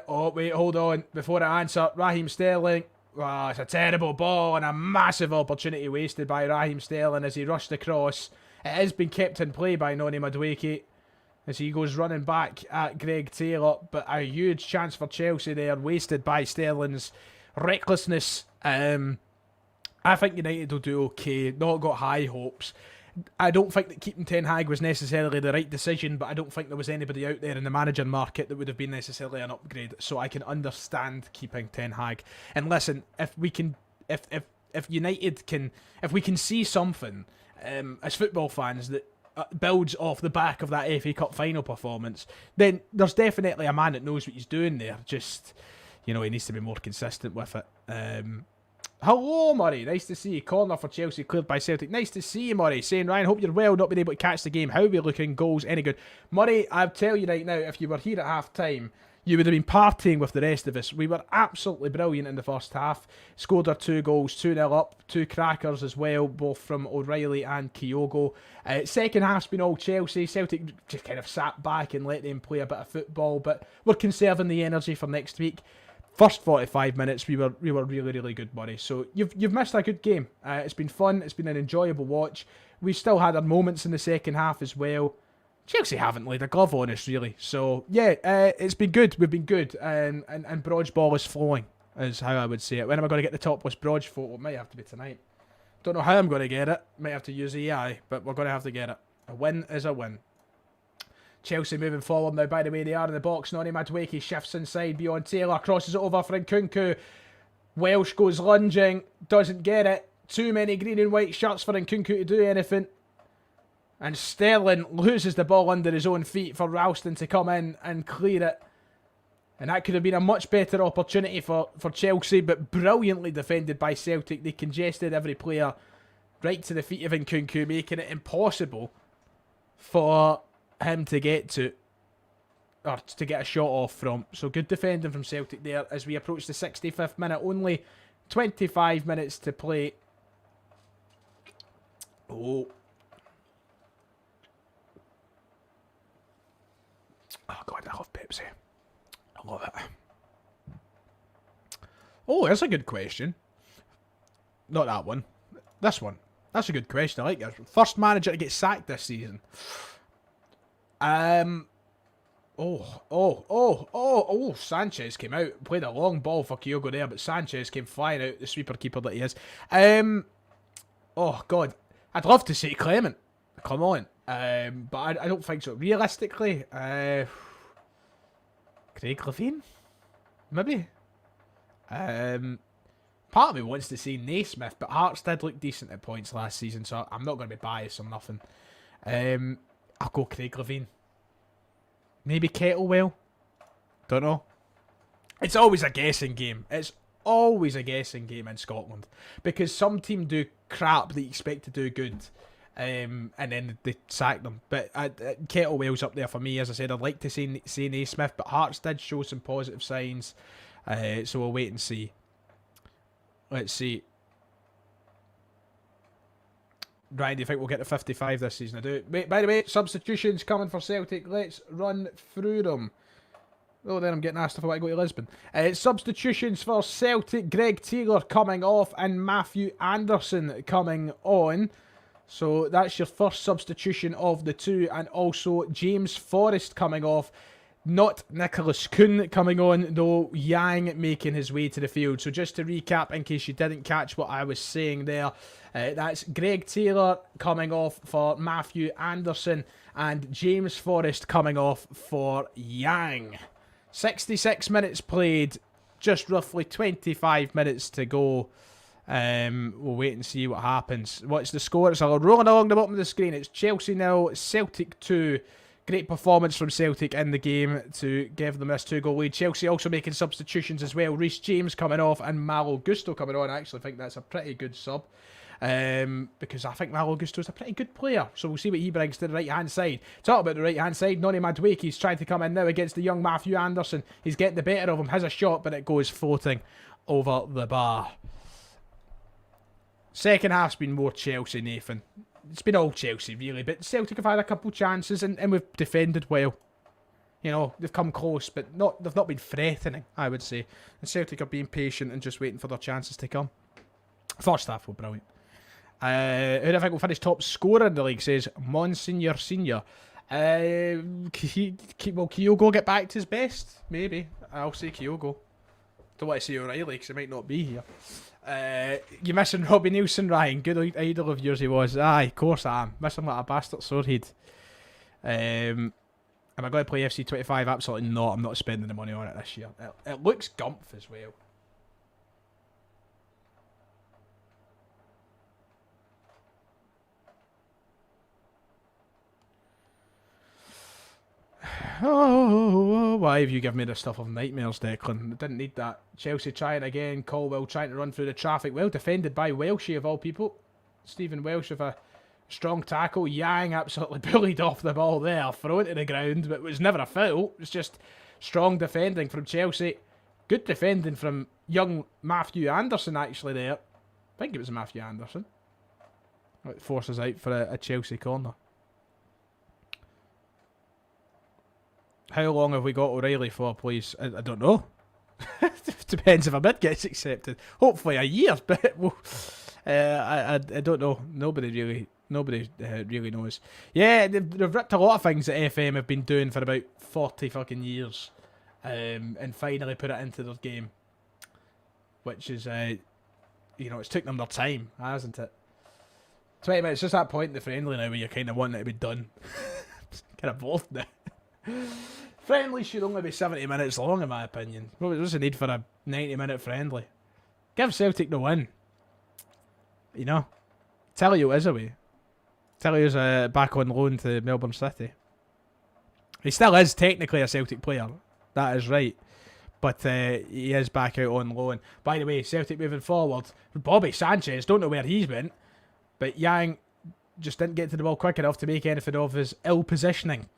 Oh, wait, hold on. Before I answer, Raheem Sterling. Wow, it's a terrible ball and a massive opportunity wasted by Raheem Sterling as he rushed across. It has been kept in play by Noni Madueke as he goes running back at Greg Taylor. But a huge chance for Chelsea there, wasted by Sterling's recklessness. I think United will do okay. Not got high hopes. I don't think that keeping Ten Hag was necessarily the right decision, but I don't think there was anybody out there in the manager market that would have been necessarily an upgrade. So I can understand keeping Ten Hag. And listen, if United can, if we can see something as football fans that builds off the back of that FA Cup final performance, then there's definitely a man that knows what he's doing there. Just, he needs to be more consistent with it. Hello, Murray. Nice to see you. Corner for Chelsea cleared by Celtic. Nice to see you, Murray. Saying, Ryan, hope you're well. Not been able to catch the game. How are we looking? Goals, any good? Murray, I'll tell you right now, if you were here at half-time, you would have been partying with the rest of us. We were absolutely brilliant in the first half. Scored our 2 goals, 2-0 up. 2 crackers as well, both from O'Reilly and Kyogo. Second half's been all Chelsea. Celtic just kind of sat back and let them play a bit of football, but we're conserving the energy for next week. First 45 minutes, we were really, really good, Murray. So you've missed a good game. It's been fun. It's been an enjoyable watch. We still had our moments in the second half as well. Chelsea haven't laid a glove on us, really. So, yeah, it's been good. We've been good. And Brodge ball is flowing, is how I would say it. When am I going to get the topless Brodge photo? It might have to be tonight. Don't know how I'm going to get it. Might have to use AI, but we're going to have to get it. A win is a win. Chelsea moving forward now. By the way, they are in the box. Noni Madueke shifts inside beyond Taylor. Crosses it over for Nkunku. Welsh goes lunging. Doesn't get it. Too many green and white shirts for Nkunku to do anything. And Sterling loses the ball under his own feet for Ralston to come in and clear it. And that could have been a much better opportunity for Chelsea, but brilliantly defended by Celtic. They congested every player right to the feet of Nkunku, making it impossible for him to get to, or to get a shot off from. So good defending from Celtic there as we approach the 65th minute. Only 25 minutes to play. Oh, God, I love Pepsi. I love it. Oh, that's a good question. Not that one. This one. That's a good question. I like that. First manager to get sacked this season. Sanchez came out. Played a long ball for Kyogo there, but Sanchez came flying out, the sweeper keeper that he is. Oh, God. I'd love to say Clement. Come on. But I don't think so. Realistically, Craig Levine? Maybe? Part of me wants to say Naismith, but Hearts did look decent at points last season, so I'm not going to be biased or nothing. I'll go Craig Levine. Maybe Kettlewell? Don't know. It's always a guessing game. It's always a guessing game in Scotland. Because some team do crap that you expect to do good. And then they sack them. But Kettlewell's up there for me. As I said, I'd like to say Naismith, but Hearts did show some positive signs. So we'll wait and see. Let's see. Ryan, do you think we'll get to 55 this season? I do. Wait, by the way, substitutions coming for Celtic. Let's run through them. Oh, then I'm getting asked if I want to go to Lisbon. Substitutions for Celtic. Greg Taylor coming off and Matthew Anderson coming on. So that's your first substitution of the two. And also James Forrest coming off. Not Nicholas Kuhn coming on, though Yang making his way to the field. So just to recap, in case you didn't catch what I was saying there, that's Greg Taylor coming off for Matthew Anderson and James Forrest coming off for Yang. 66 minutes played, just roughly 25 minutes to go. We'll wait and see what happens. What's the score? It's all rolling along the bottom of the screen. It's Chelsea 0, Celtic 2. Great performance from Celtic in the game to give them this 2-goal lead. Chelsea also making substitutions as well. Reece James coming off and Malo Gusto coming on. I actually think that's a pretty good sub. Because I think Malo Gusto is a pretty good player. So we'll see what he brings to the right-hand side. Talk about the right-hand side. Noni Madueke's trying to come in now against the young Matthew Anderson. He's getting the better of him. Has a shot, but it goes floating over the bar. Second half's been more Chelsea, Nathan. It's been all Chelsea, really, but Celtic have had a couple chances and we've defended well. You know, they've come close, but they've not been threatening, I would say. And Celtic are being patient and just waiting for their chances to come. First half were brilliant. Who do I think will finish top scorer in the league, says Monsignor Senior. Will Kyogo get back to his best? Maybe. I'll say Kyogo. Don't want to say O'Reilly because he might not be here. You're missing Robbie Nielsen, Ryan. Good idol of yours he was. Aye, of course I am. Miss him like a bastard swordhead. Am I going to play FC 25? Absolutely not. I'm not spending the money on it this year. It looks gumph as well. Oh, why have you given me the stuff of nightmares, Declan? I didn't need that. Chelsea trying again. Colwell trying to run through the traffic. Well defended by Welshie, of all people. Stephen Welsh with a strong tackle. Yang absolutely bullied off the ball there. Thrown to the ground, but it was never a foul. It was just strong defending from Chelsea. Good defending from young Matthew Anderson, actually, there. I think it was Matthew Anderson. It forces out for a Chelsea corner. How long have we got O'Reilly for, please? I don't know. Depends if a bid gets accepted. Hopefully a year, but we'll, I don't know. Nobody really knows. Yeah, they've ripped a lot of things that FM have been doing for about 40 fucking years, and finally put it into their game, which is, you know, it's took them their time, hasn't it? 20 minutes, just that point in the friendly now where you're kind of wanting it to be done. Kind of bored now. Friendly should only be 70 minutes long, in my opinion. What's the need for a 90-minute friendly? Give Celtic the win. You know? Telio is away. Telio's back on loan to Melbourne City. He still is technically a Celtic player. That is right. But he is back out on loan. By the way, Celtic moving forward. Bobby Sanchez, don't know where he's been. But Yang just didn't get to the ball quick enough to make anything of his ill positioning.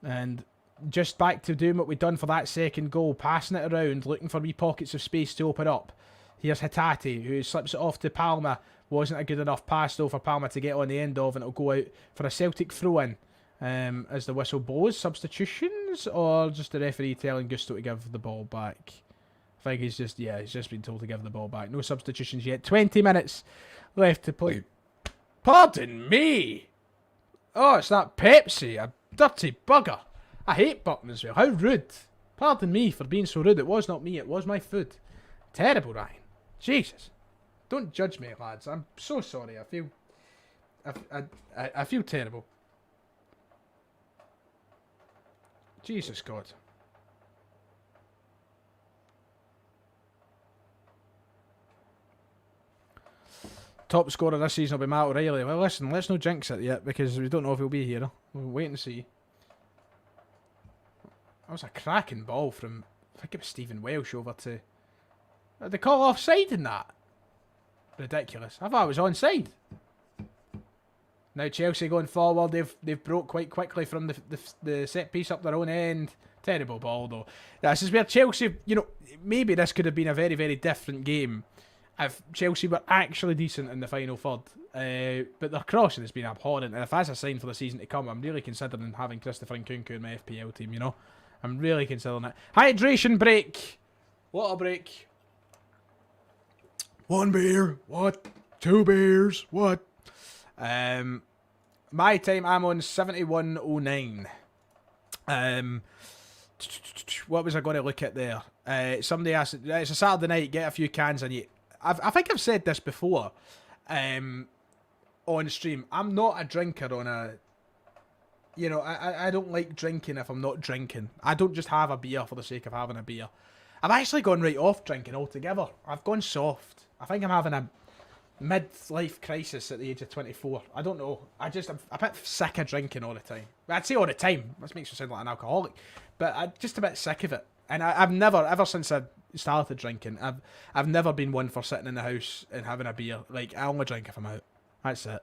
And just back to doing what we'd done for that second goal, passing it around, looking for wee pockets of space to open up. Here's Hatate, who slips it off to Palma. Wasn't a good enough pass though for Palma to get on the end of, and it'll go out for a Celtic throw-in. As the whistle blows, substitutions, or just the referee telling Gusto to give the ball back? I think he's just been told to give the ball back. No substitutions yet. 20 minutes left to play. Pardon me! Oh, it's that Pepsi, a dirty bugger. I hate Buckman as well. How rude. Pardon me for being so rude. It was not me, it was my food. Terrible, Ryan. Jesus. Don't judge me, lads. I'm so sorry. I feel terrible. Jesus God. Top scorer this season will be Matt O'Reilly. Well, listen, let's not jinx it yet because we don't know if he'll be here. We'll wait and see. That was a cracking ball from, I think it was Stephen Welsh over to... Did they call offside in that? Ridiculous. I thought it was onside. Now Chelsea going forward. They've broke quite quickly from the set piece up their own end. Terrible ball though. This is where Chelsea, you know, maybe this could have been a very, very different game if Chelsea were actually decent in the final third. But their crossing has been abhorrent, and if that's a sign for the season to come, I'm really considering having Christopher Nkunku in my FPL team, you know? I'm really considering it. Hydration break! What a break. 1 beer. What? 2 beers. What? My time, I'm on 71.09. What was I going to look at there? Somebody asked, it's a Saturday night, get a few cans in you. I think I've said this before on stream. I'm not a drinker on a... You know, I don't like drinking if I'm not drinking. I don't just have a beer for the sake of having a beer. I've actually gone right off drinking altogether. I've gone soft. I think I'm having a mid-life crisis at the age of 24. I don't know. I'm a bit sick of drinking all the time. I'd say all the time. This makes me sound like an alcoholic. But I'm just a bit sick of it. And I've never, ever since I started drinking, I've never been one for sitting in the house and having a beer. Like, I only drink if I'm out. That's it.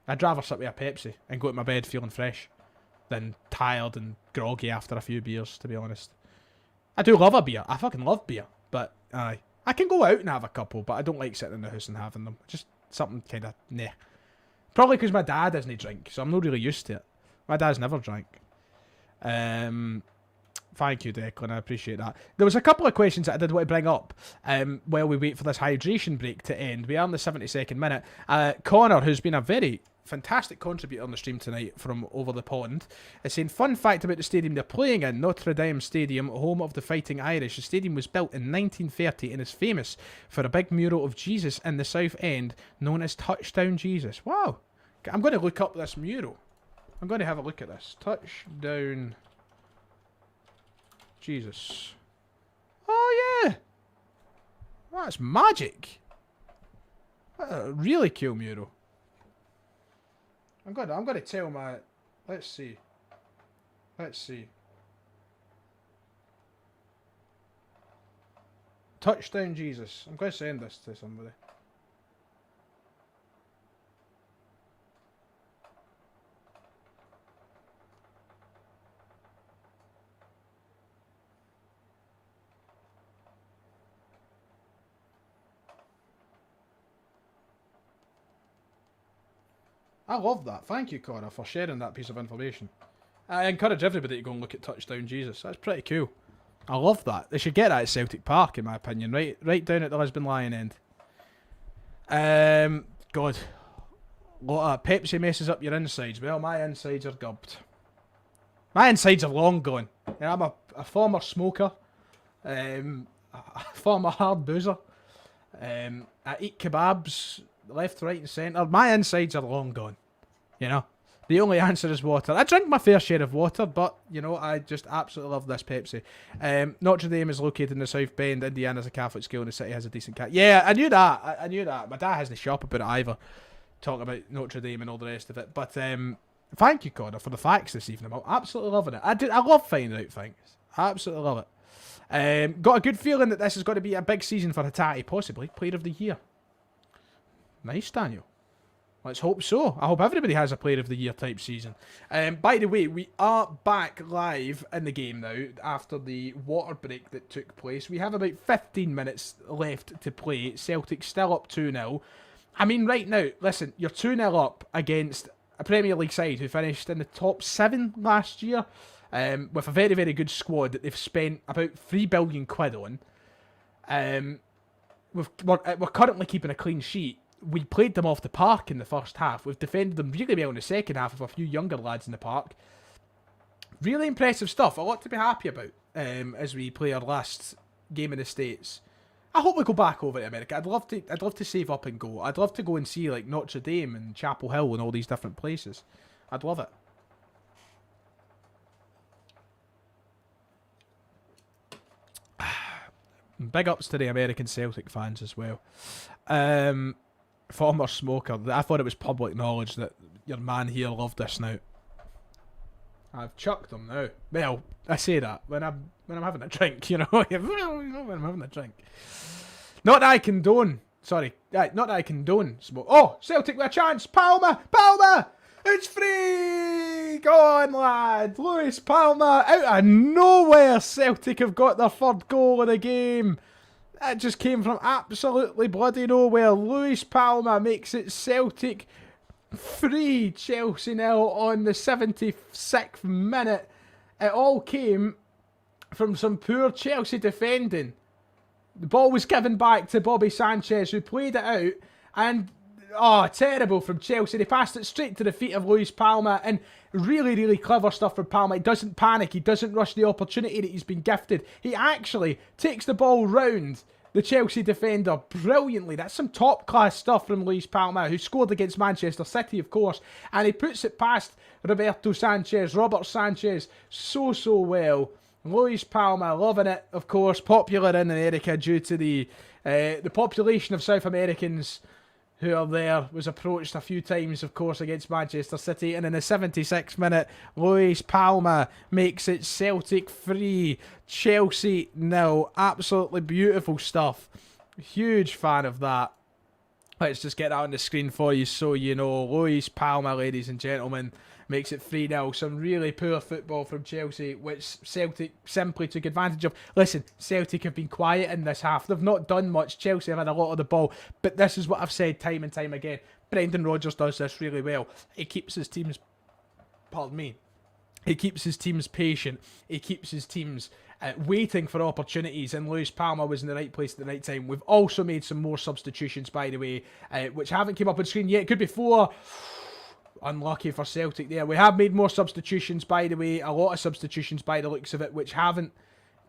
I'd rather sit with a Pepsi and go to my bed feeling fresh than tired and groggy after a few beers, to be honest. I do love a beer. I fucking love beer. But, aye. I can go out and have a couple, but I don't like sitting in the house and having them. Just something kind of, nah. Probably because my dad doesn't drink, so I'm not really used to it. My dad's never drank. Thank you, Declan. I appreciate that. There was a couple of questions that I did want to bring up while we wait for this hydration break to end. We are in the 72nd minute. Connor, who's been a very fantastic contributor on the stream tonight from over the pond, is saying, fun fact about the stadium they're playing in, Notre Dame Stadium, home of the Fighting Irish. The stadium was built in 1930 and is famous for a big mural of Jesus in the south end known as Touchdown Jesus. Wow. I'm going to look up this mural. I'm going to have a look at this. Touchdown Jesus. Oh, yeah. That's magic. That's a really cool mural. I'm going to tell my... Let's see. Let's see. Touchdown Jesus. I'm going to send this to somebody. I love that. Thank you, Connor, for sharing that piece of information. I encourage everybody to go and look at Touchdown Jesus. That's pretty cool. I love that. They should get that at Celtic Park, in my opinion. Right down at the Lisbon Lion end. God. Pepsi messes up your insides. Well, my insides are gubbed. My insides are long gone. Yeah, I'm a former smoker. A former hard boozer. I eat kebabs left, right and centre. My insides are long gone. You know? The only answer is water. I drink my fair share of water, but, you know, I just absolutely love this Pepsi. Notre Dame is located in the South Bend. Indiana's a Catholic school and the city has a decent cat. Yeah, I knew that. I knew that. My dad hasn't shop about it either. Talking about Notre Dame and all the rest of it. But thank you, Connor, for the facts this evening. I'm absolutely loving it. I love finding out things. I absolutely love it. Got a good feeling that this is going to be a big season for Hatate, possibly. Player of the Year. Nice, Daniel. Let's hope so. I hope everybody has a Player of the Year type season. By the way, we are back live in the game now after the water break that took place. We have about 15 minutes left to play. Celtic still up 2-0. I mean, right now, listen, you're 2-0 up against a Premier League side who finished in the top 7 last year with a very, very good squad that they've spent about £3 billion on. We're currently keeping a clean sheet. We played them off the park in the first half. We've defended them really well in the second half with a few younger lads in the park. Really impressive stuff. A lot to be happy about as we play our last game in the States. I hope we go back over to America. I'd love to save up and go. I'd love to go and see like Notre Dame and Chapel Hill and all these different places. I'd love it. Big ups to the American Celtic fans as well. Former smoker. I thought it was public knowledge that your man here loved this now. I've chucked him now. Well, I say that when I'm having a drink, you know. When I'm having a drink. Not that I condone. Sorry, not that I condone smoke. Oh, Celtic with a chance. Palmer. It's free. Go on, lad. Lewis Palmer out of nowhere. Celtic have got their third goal of the game. That just came from absolutely bloody nowhere. Lewis Palmer makes it Celtic 3, Chelsea 0 on the 76th minute. It all came from some poor Chelsea defending. The ball was given back to Bobby Sanchez, who played it out, and terrible from Chelsea. They passed it straight to the feet of Lewis Palmer, and really, really clever stuff from Palmer. He doesn't panic. He doesn't rush the opportunity that he's been gifted. He actually takes the ball round the Chelsea defender brilliantly. That's some top-class stuff from Lewis Palmer, who scored against Manchester City, of course, and he puts it past Robert Sanchez, so well. Lewis Palmer, loving it, of course, popular in America due to the population of South Americans who are there, was approached a few times, of course, against Manchester City. And in the 76th minute, Lewis Palmer makes it Celtic 3, Chelsea 0. Absolutely beautiful stuff. Huge fan of that. Let's just get that on the screen for you so you know. Lewis Palmer, ladies and gentlemen, makes it 3-0. Some really poor football from Chelsea, which Celtic simply took advantage of. Listen, Celtic have been quiet in this half. They've not done much. Chelsea have had a lot of the ball. But this is what I've said time and time again. Brendan Rodgers does this really well. He keeps his teams... Pardon me. He keeps his teams patient. He keeps his teams waiting for opportunities, and Lewis Palmer was in the right place at the right time. We've also made some more substitutions, by the way, which haven't come up on screen yet. Could be 4. Unlucky for Celtic there. We have made more substitutions, by the way. A lot of substitutions by the looks of it, which haven't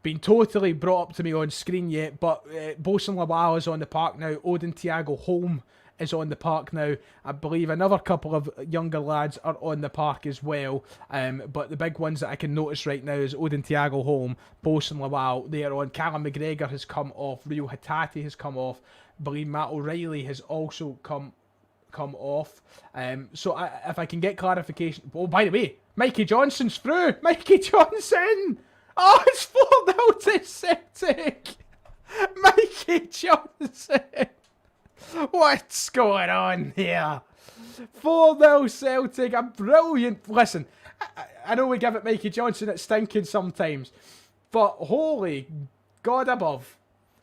been totally brought up to me on screen yet. But Bosun Lawal is on the park now. Odin Thiago Holm is on the park now. I believe another couple of younger lads are on the park as well. But the big ones that I can notice right now is Odin Thiago Holm, Bosun Lawal. They are on. Callum McGregor has come off. Rio Hatate has come off. I believe Matt O'Reilly has also come come off. So if I can get clarification. Oh, by the way, Mikey Johnson's through. Mikey Johnson. Oh, it's 4-0 to Celtic. Mikey Johnson. What's going on here? 4-0 Celtic. A brilliant. Listen, I know we give it Mikey Johnson at stinking sometimes, but holy God above.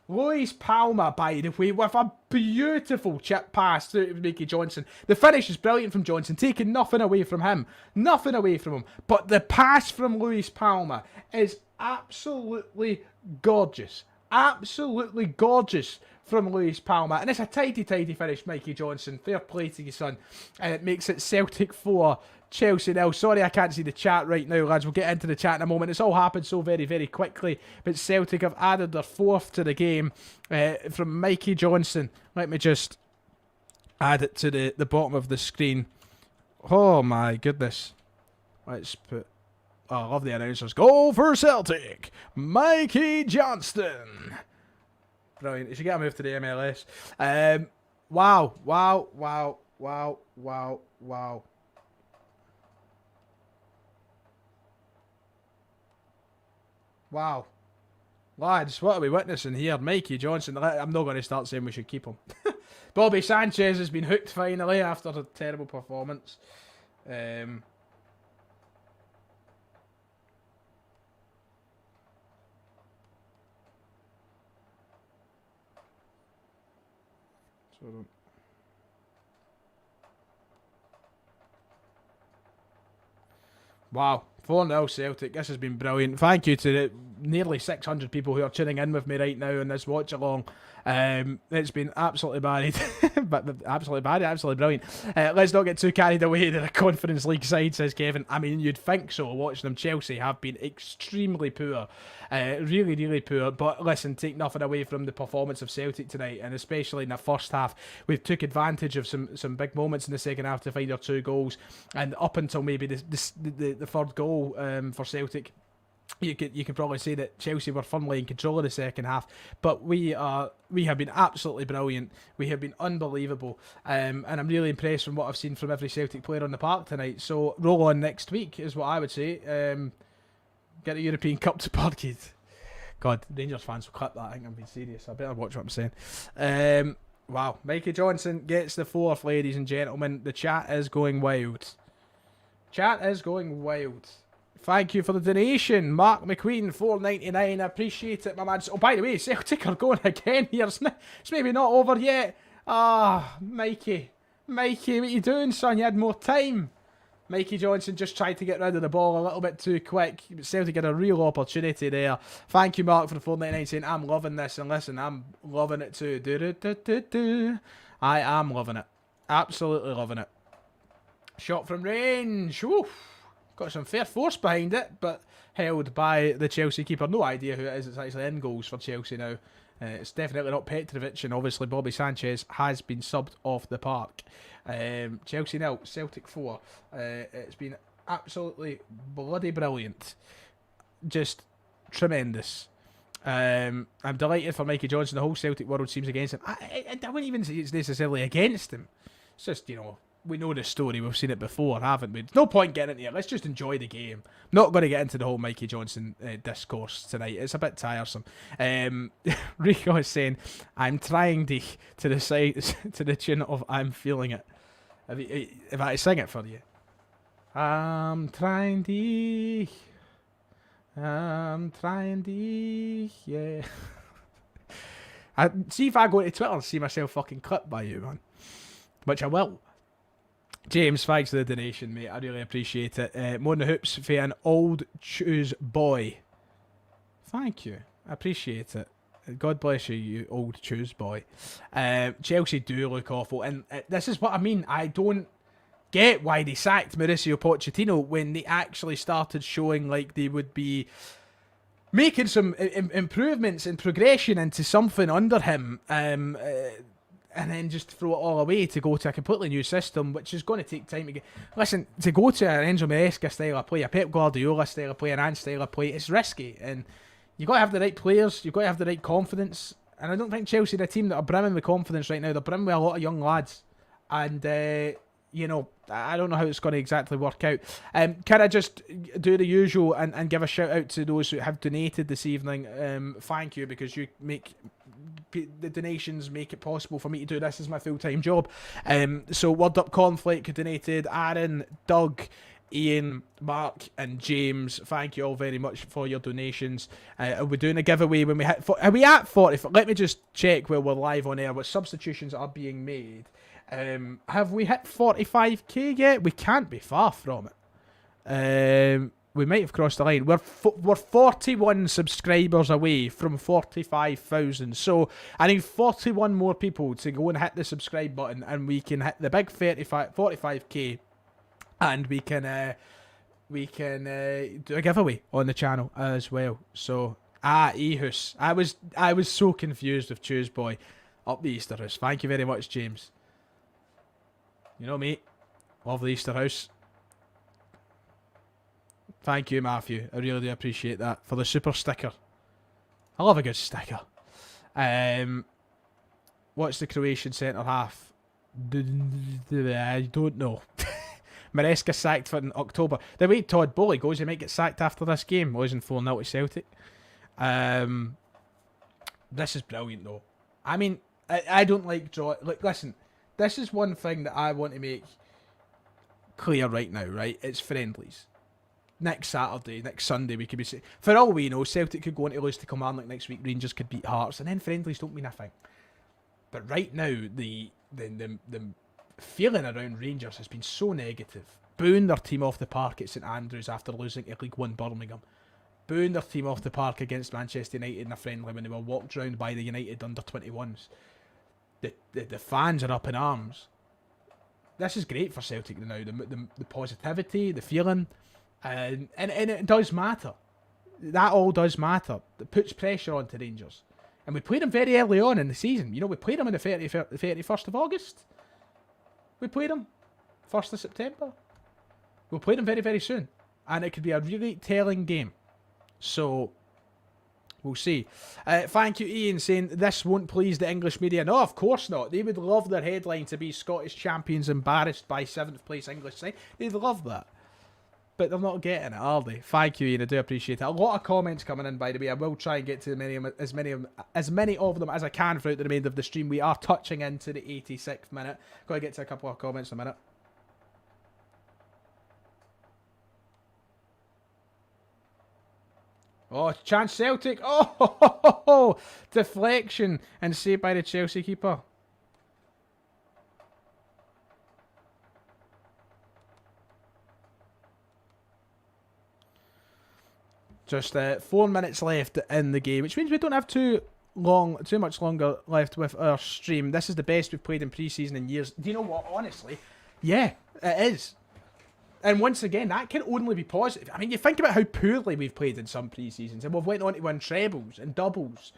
Luis Palma, by the way, with a beautiful chip pass through to Mikey Johnson. The finish is brilliant from Johnson, taking nothing away from him. Nothing away from him. But the pass from Luis Palma is absolutely gorgeous. Absolutely gorgeous from Luis Palma. And it's a tidy finish, Mikey Johnson. Fair play to you, son. And it makes it Celtic 4, Chelsea 0. Sorry I can't see the chat right now, lads. We'll get into the chat in a moment. It's all happened so very, very quickly. But Celtic have added their 4th to the game from Mikey Johnson. Let me just add it to the bottom of the screen. Oh my goodness. Let's put... Oh, I love the announcers. Goal for Celtic, Mikey Johnston. Brilliant. You should get a move to the MLS. Wow. Wow. Lads, what are we witnessing here? Mikey Johnson. I'm not going to start saying we should keep him. Bobby Sanchez has been hooked finally after a terrible performance. Wow, 4-0 Celtic. This has been brilliant. Thank you to the nearly 600 people who are tuning in with me right now on this watch along. It's been absolutely buried. Absolutely brilliant. Let's not get too carried away to the Conference League side, says Kevin. I mean, you'd think so. Watching them, Chelsea have been extremely poor. Really, really poor. But listen, take nothing away from the performance of Celtic tonight, and especially in the first half. We took advantage of some big moments in the second half to find our 2 goals. And up until maybe the 3rd goal for Celtic, you can probably say that Chelsea were firmly in control of the second half, but we have been absolutely brilliant. We have been unbelievable, and I'm really impressed from what I've seen from every Celtic player on the park tonight. So roll on next week is what I would say. Get the European Cup to Parkhead. God, Rangers fans will clip that. I think I'm being serious. I better watch what I'm saying. Wow, Mikey Johnson gets the 4th, ladies and gentlemen. The chat is going wild. Chat is going wild. Thank you for the donation, Mark McQueen, $4.99. I appreciate it, my man. Oh, by the way, Celtic are going again here. It's maybe not over yet. Mikey, what you doing, son? You had more time. Mikey Johnson just tried to get rid of the ball a little bit too quick. Celtic had a real opportunity there. Thank you, Mark, for the $4.99 saying, I'm loving this. And listen, I'm loving it too. I am loving it. Absolutely loving it. Shot from range. Woo. Got some fair force behind it, but held by the Chelsea keeper. No idea who it is. It's actually in goals for Chelsea now. It's definitely not Petrovic, and obviously Bobby Sanchez has been subbed off the park. Chelsea 0, Celtic 4. It's been absolutely bloody brilliant. Just tremendous. I'm delighted for Mikey Johnson. The whole Celtic world seems against him. I wouldn't even say it's necessarily against him. It's just, we know the story. We've seen it before, haven't we? There's no point getting into it. Let's just enjoy the game. Not going to get into the whole Mikey Johnson discourse tonight. It's a bit tiresome. Rico is saying, I'm trying to the side to the tune of I'm Feeling It. If I sing it for you. I'm trying to, yeah. See if I go to Twitter and see myself fucking clipped by you, man. Which I will. James, thanks for the donation, mate. I really appreciate it. More than the Hoops fan, old choose boy. Thank you. I appreciate it. God bless you, you old choose boy. Chelsea do look awful, and this is what I mean. I don't get why they sacked Mauricio Pochettino when they actually started showing like they would be making some improvements and progression into something under him. And then just throw it all away to go to a completely new system, which is going to take time to get. Listen, to go to an Enzo Maresca style of play, a Pep Guardiola style of play, an Ange style of play, it's risky. And you've got to have the right players, you've got to have the right confidence. And I don't think Chelsea are a team that are brimming with confidence right now. They're brimming with a lot of young lads. And you know, I don't know how it's going to exactly work out. Can I just do the usual and give a shout out to those who have donated this evening? Thank you, because you make the donations make it possible for me to do this as my full-time job. So Word Up Conflict donated, Aaron, Doug, Ian, Mark and James, thank you all very much for your donations. Are we doing a giveaway when we hit... Are we at 40? Let me just check while we're live on air what substitutions are being made. Have we hit 45k yet? We can't be far from it. We might have crossed the line. We're 41 subscribers away from 45,000. So I need 41 more people to go and hit the subscribe button, and we can hit the big 45k, and we can do a giveaway on the channel as well. So Ehus, I was so confused with Tuesboy up the Easter House. Thank you very much, James. You know me, love the Easter House. Thank you, Matthew. I really do appreciate that for the super sticker. I love a good sticker. What's the Croatian centre half? I don't know. Maresca sacked for in October. The way Todd Bowley goes, he might get sacked after this game. Losing 4-0 to Celtic. This is brilliant though. I mean, I don't like draw. Like, listen, this is one thing that I want to make clear right now. Right, it's friendlies. Next Saturday, next Sunday, we could be... For all we know, Celtic could go on to lose to Kilmarnock next week, Rangers could beat Hearts, and then friendlies don't mean a thing. But right now, the feeling around Rangers has been so negative. Booing their team off the park at St Andrews after losing to League One Birmingham. Booing their team off the park against Manchester United in a friendly when they were walked round by the United under-21s. The fans are up in arms. This is great for Celtic now. The positivity, the feeling... And it does matter. That all does matter. It puts pressure onto Rangers. And we played them very early on in the season. You know, we played them on the 31st of August. We played them 1st of September. We'll play them very, very soon. And it could be a really telling game. So, we'll see. Thank you, Ian, saying this won't please the English media. No, of course not. They would love their headline to be Scottish champions embarrassed by 7th place English side. They'd love that. But they're not getting it, are they? Thank you, Ian. I do appreciate it. A lot of comments coming in, by the way. I will try and get to as many of them as I can throughout the remainder of the stream. We are touching into the 86th minute. Got to get to a couple of comments in a minute. Oh, chance Celtic. Oh, deflection and saved by the Chelsea keeper. Just 4 minutes left in the game, which means we don't have too much longer left with our stream. This is the best we've played in pre-season in years. Do you know what? Honestly, yeah, it is. And once again, that can only be positive. I mean, you think about how poorly we've played in some pre-seasons, and we've went on to win trebles and doubles,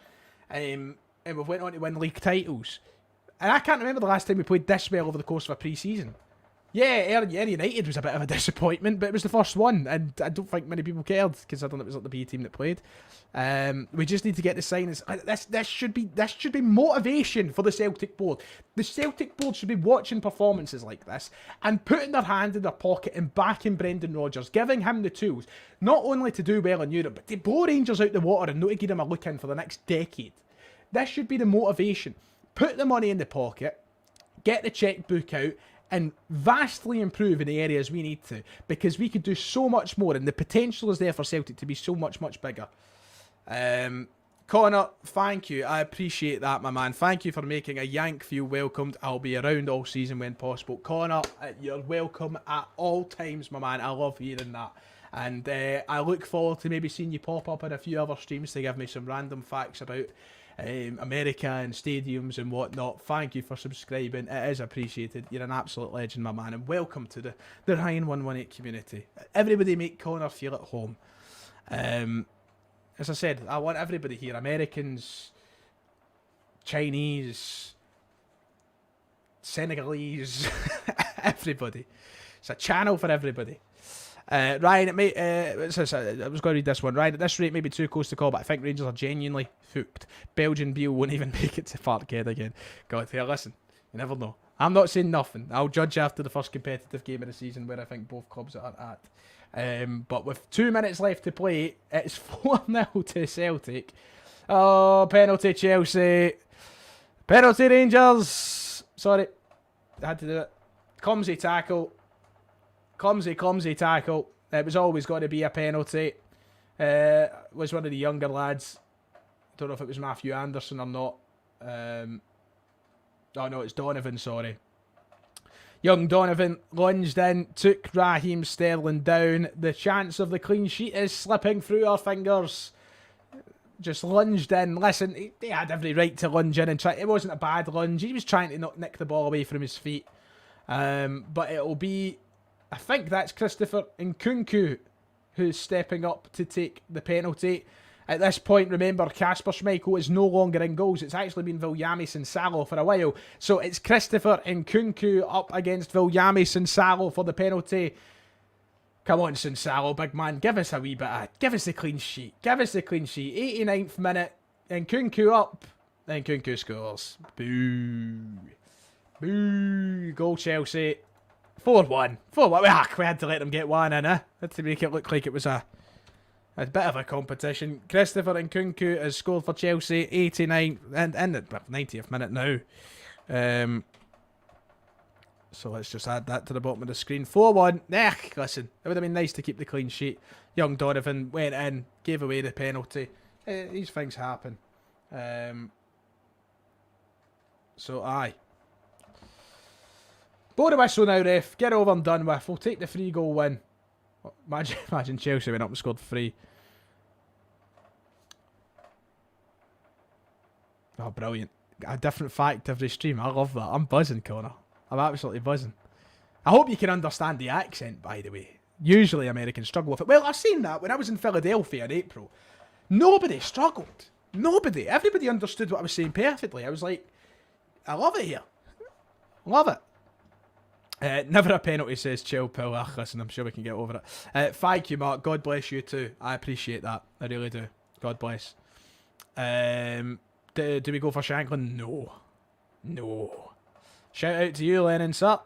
and we've went on to win league titles. And I can't remember the last time we played this well over the course of a pre-season. Yeah, Ayr United was a bit of a disappointment, but it was the first one, and I don't think many people cared, considering it was like the B team that played. We just need to get the signings. This should be motivation for the Celtic board. The Celtic board should be watching performances like this and putting their hand in their pocket and backing Brendan Rodgers, giving him the tools, not only to do well in Europe, but to blow Rangers out the water and not to give them a look in for the next decade. This should be the motivation. Put the money in the pocket, get the checkbook out, and vastly improve in the areas we need to, because we could do so much more, and the potential is there for Celtic to be so much, much bigger. Connor, thank you. I appreciate that, my man. Thank you for making a Yank feel welcomed. I'll be around all season when possible. Connor, you're welcome at all times, my man. I love hearing that. And I look forward to maybe seeing you pop up in a few other streams to give me some random facts about America and stadiums and whatnot. Thank you for subscribing. It is appreciated. You're an absolute legend, my man, and welcome to the Ryan 118 community. Everybody make Connor feel at home. As I said, I want everybody here. Americans, Chinese, Senegalese, everybody. It's a channel for everybody. Ryan, I was going to read this one. Ryan, at this rate, maybe too close to call, but I think Rangers are genuinely hooked. Belgian Beale won't even make it to Parkhead again. God, here, listen. You never know. I'm not saying nothing. I'll judge after the first competitive game of the season where I think both clubs are at. But with 2 minutes left to play, it's 4-0 to Celtic. Oh, penalty Chelsea. Penalty Rangers. Sorry. I had to do it. Clumsy tackle. Clumsy tackle. It was always going to be a penalty. Was one of the younger lads. Don't know if it was Matthew Anderson or not. Oh no, it's Donovan, sorry. Young Donovan lunged in, took Raheem Sterling down. The chance of the clean sheet is slipping through our fingers. Just lunged in. Listen, he had every right to lunge in and try. It wasn't a bad lunge. He was trying to nick the ball away from his feet. But it'll be, I think that's Christopher Nkunku who's stepping up to take the penalty. At this point, remember, Kasper Schmeichel is no longer in goals. It's actually been Viljamis and Salo for a while. So it's Christopher Nkunku up against Viljamis and Salo for the penalty. Come on, Salo, big man. Give us a wee bit of... Give us the clean sheet. Give us the clean sheet. 89th minute. Nkunku up. Nkunku scores. Boo. Boo. Goal Chelsea. 4-1. 4-1. We had to let them get one in, Had to make it look like it was a bit of a competition. Christopher Nkunku has scored for Chelsea, 89 and in the 90th minute now. So let's just add that to the bottom of the screen. 4-1. Listen, it would have been nice to keep the clean sheet. Young Donovan went in, gave away the penalty. These things happen. So aye. Blow the whistle now, ref. Get over and done with. We'll take the 3-goal win. Imagine Chelsea went up and scored 3. Oh, brilliant. A different fact every stream. I love that. I'm buzzing, Connor. I'm absolutely buzzing. I hope you can understand the accent, by the way. Usually Americans struggle with it. Well, I've seen that when I was in Philadelphia in April. Nobody struggled. Nobody. Everybody understood what I was saying perfectly. I was like, I love it here. Love it. Never a penalty, says Chill Pill. Listen, I'm sure we can get over it. Thank you, Mark. God bless you too. I appreciate that. I really do. God bless. Do we go for Shanklin? No. No. Shout out to you, Lennon, sir.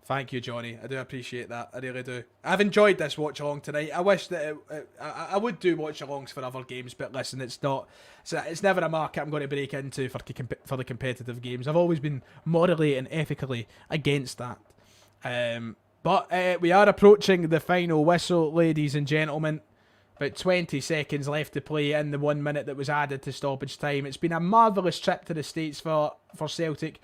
Thank you, Johnny. I do appreciate that. I really do. I've enjoyed this watch-along tonight. I wish that I would do watch-alongs for other games, but listen, it's not. It's never a market I'm going to break into for the competitive games. I've always been morally and ethically against that. But we are approaching the final whistle, ladies and gentlemen. About 20 seconds left to play in the 1 minute that was added to stoppage time. It's been a marvellous trip to the States for Celtic.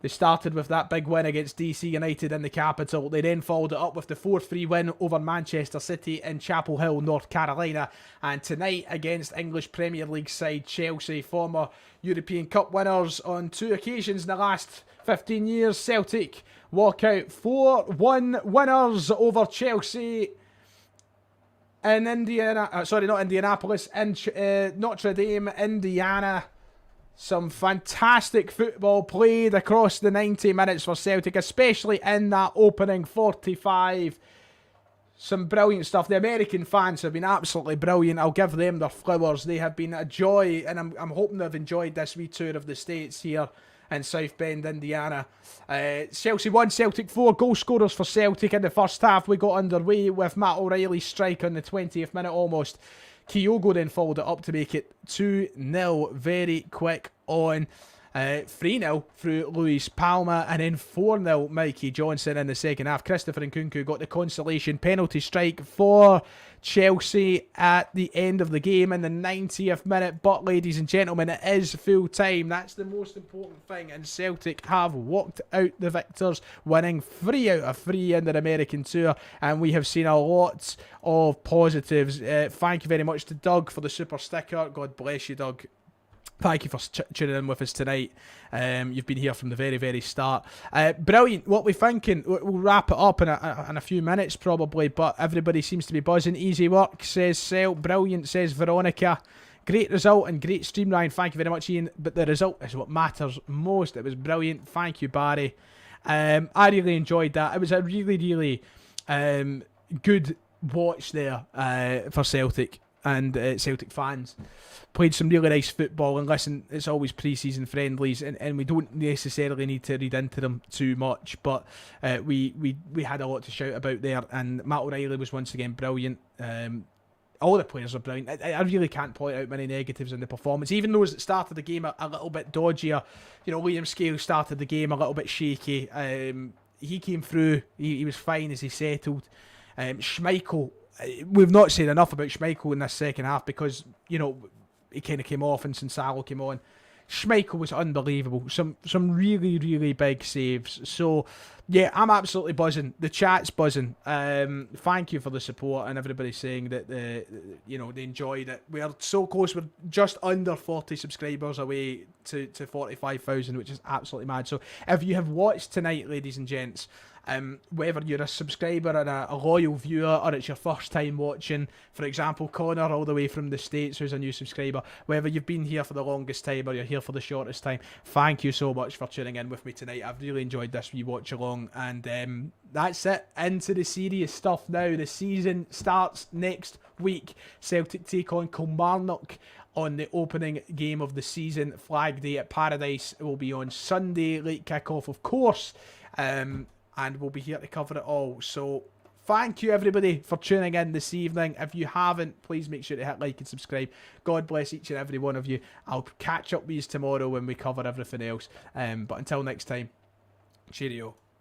They started with that big win against DC United in the capital. They then followed it up with the 4-3 win over Manchester City in Chapel Hill, North Carolina. And tonight against English Premier League side Chelsea, former European Cup winners on 2 occasions in the last 15 years. Celtic walk out 4-1 winners over Chelsea in Indiana. Sorry, not Indianapolis, in Notre Dame, Indiana. Some fantastic football played across the 90 minutes for Celtic, especially in that opening 45. Some brilliant stuff. The American fans have been absolutely brilliant. I'll give them their flowers. They have been a joy, and I'm hoping they've enjoyed this wee tour of the States here in South Bend, Indiana. Chelsea 1, Celtic 4. Goal scorers for Celtic in the first half. We got underway with Matt O'Reilly's strike on the 20th minute almost. Kyogo then followed it up to make it 2-0 very quick on. 3-0 through Luis Palma, and then 4-0 Mikey Johnson in the second half. Christopher Nkunku got the consolation penalty strike for Chelsea at the end of the game in the 90th minute. But ladies and gentlemen, it is full time. That's the most important thing, and Celtic have walked out the victors, winning 3 out of 3 in their American tour, and we have seen a lot of positives. Thank you very much to Doug for the super sticker. God bless you, Doug. Thank you for tuning in with us tonight. You've been here from the very, very start. Brilliant. What we're thinking, we'll wrap it up in a few minutes probably, but everybody seems to be buzzing. Easy work, says Cel. Brilliant, says Veronica. Great result and great stream, Ryan. Thank you very much, Ian. But the result is what matters most. It was brilliant. Thank you, Barry. I really enjoyed that. It was a really, really good watch there for Celtic. and Celtic fans. Played some really nice football, and listen, it's always pre-season friendlies, and we don't necessarily need to read into them too much, but we had a lot to shout about there, and Matt O'Reilly was once again brilliant. All the players are brilliant. I really can't point out many negatives in the performance, even those that started the game a little bit dodgier. You know, Liam Scales started the game a little bit shaky. He came through, he was fine as he settled. Schmeichel, we've not said enough about Schmeichel in this second half because, you know, he kind of came off and Sensalo came on. Schmeichel was unbelievable. Some really, really big saves. So, yeah, I'm absolutely buzzing. The chat's buzzing. Thank you for the support and everybody saying that they enjoyed it. We are so close. We're just under 40 subscribers away to 45,000, which is absolutely mad. So, if you have watched tonight, ladies and gents, whether you're a subscriber and a loyal viewer or it's your first time watching, for example Connor all the way from the States who's a new subscriber, whether you've been here for the longest time or you're here for the shortest time, thank you so much for tuning in with me tonight. I've really enjoyed this wee watch along, and that's it. Into the serious stuff now. The season starts next week. Celtic take on Kilmarnock on the opening game of the season. Flag Day at Paradise will be on Sunday, late kick-off of course, and we'll be here to cover it all. So thank you everybody for tuning in this evening. If you haven't, please make sure to hit like and subscribe. God bless each and every one of you. I'll catch up with you tomorrow when we cover everything else. But until next time, cheerio.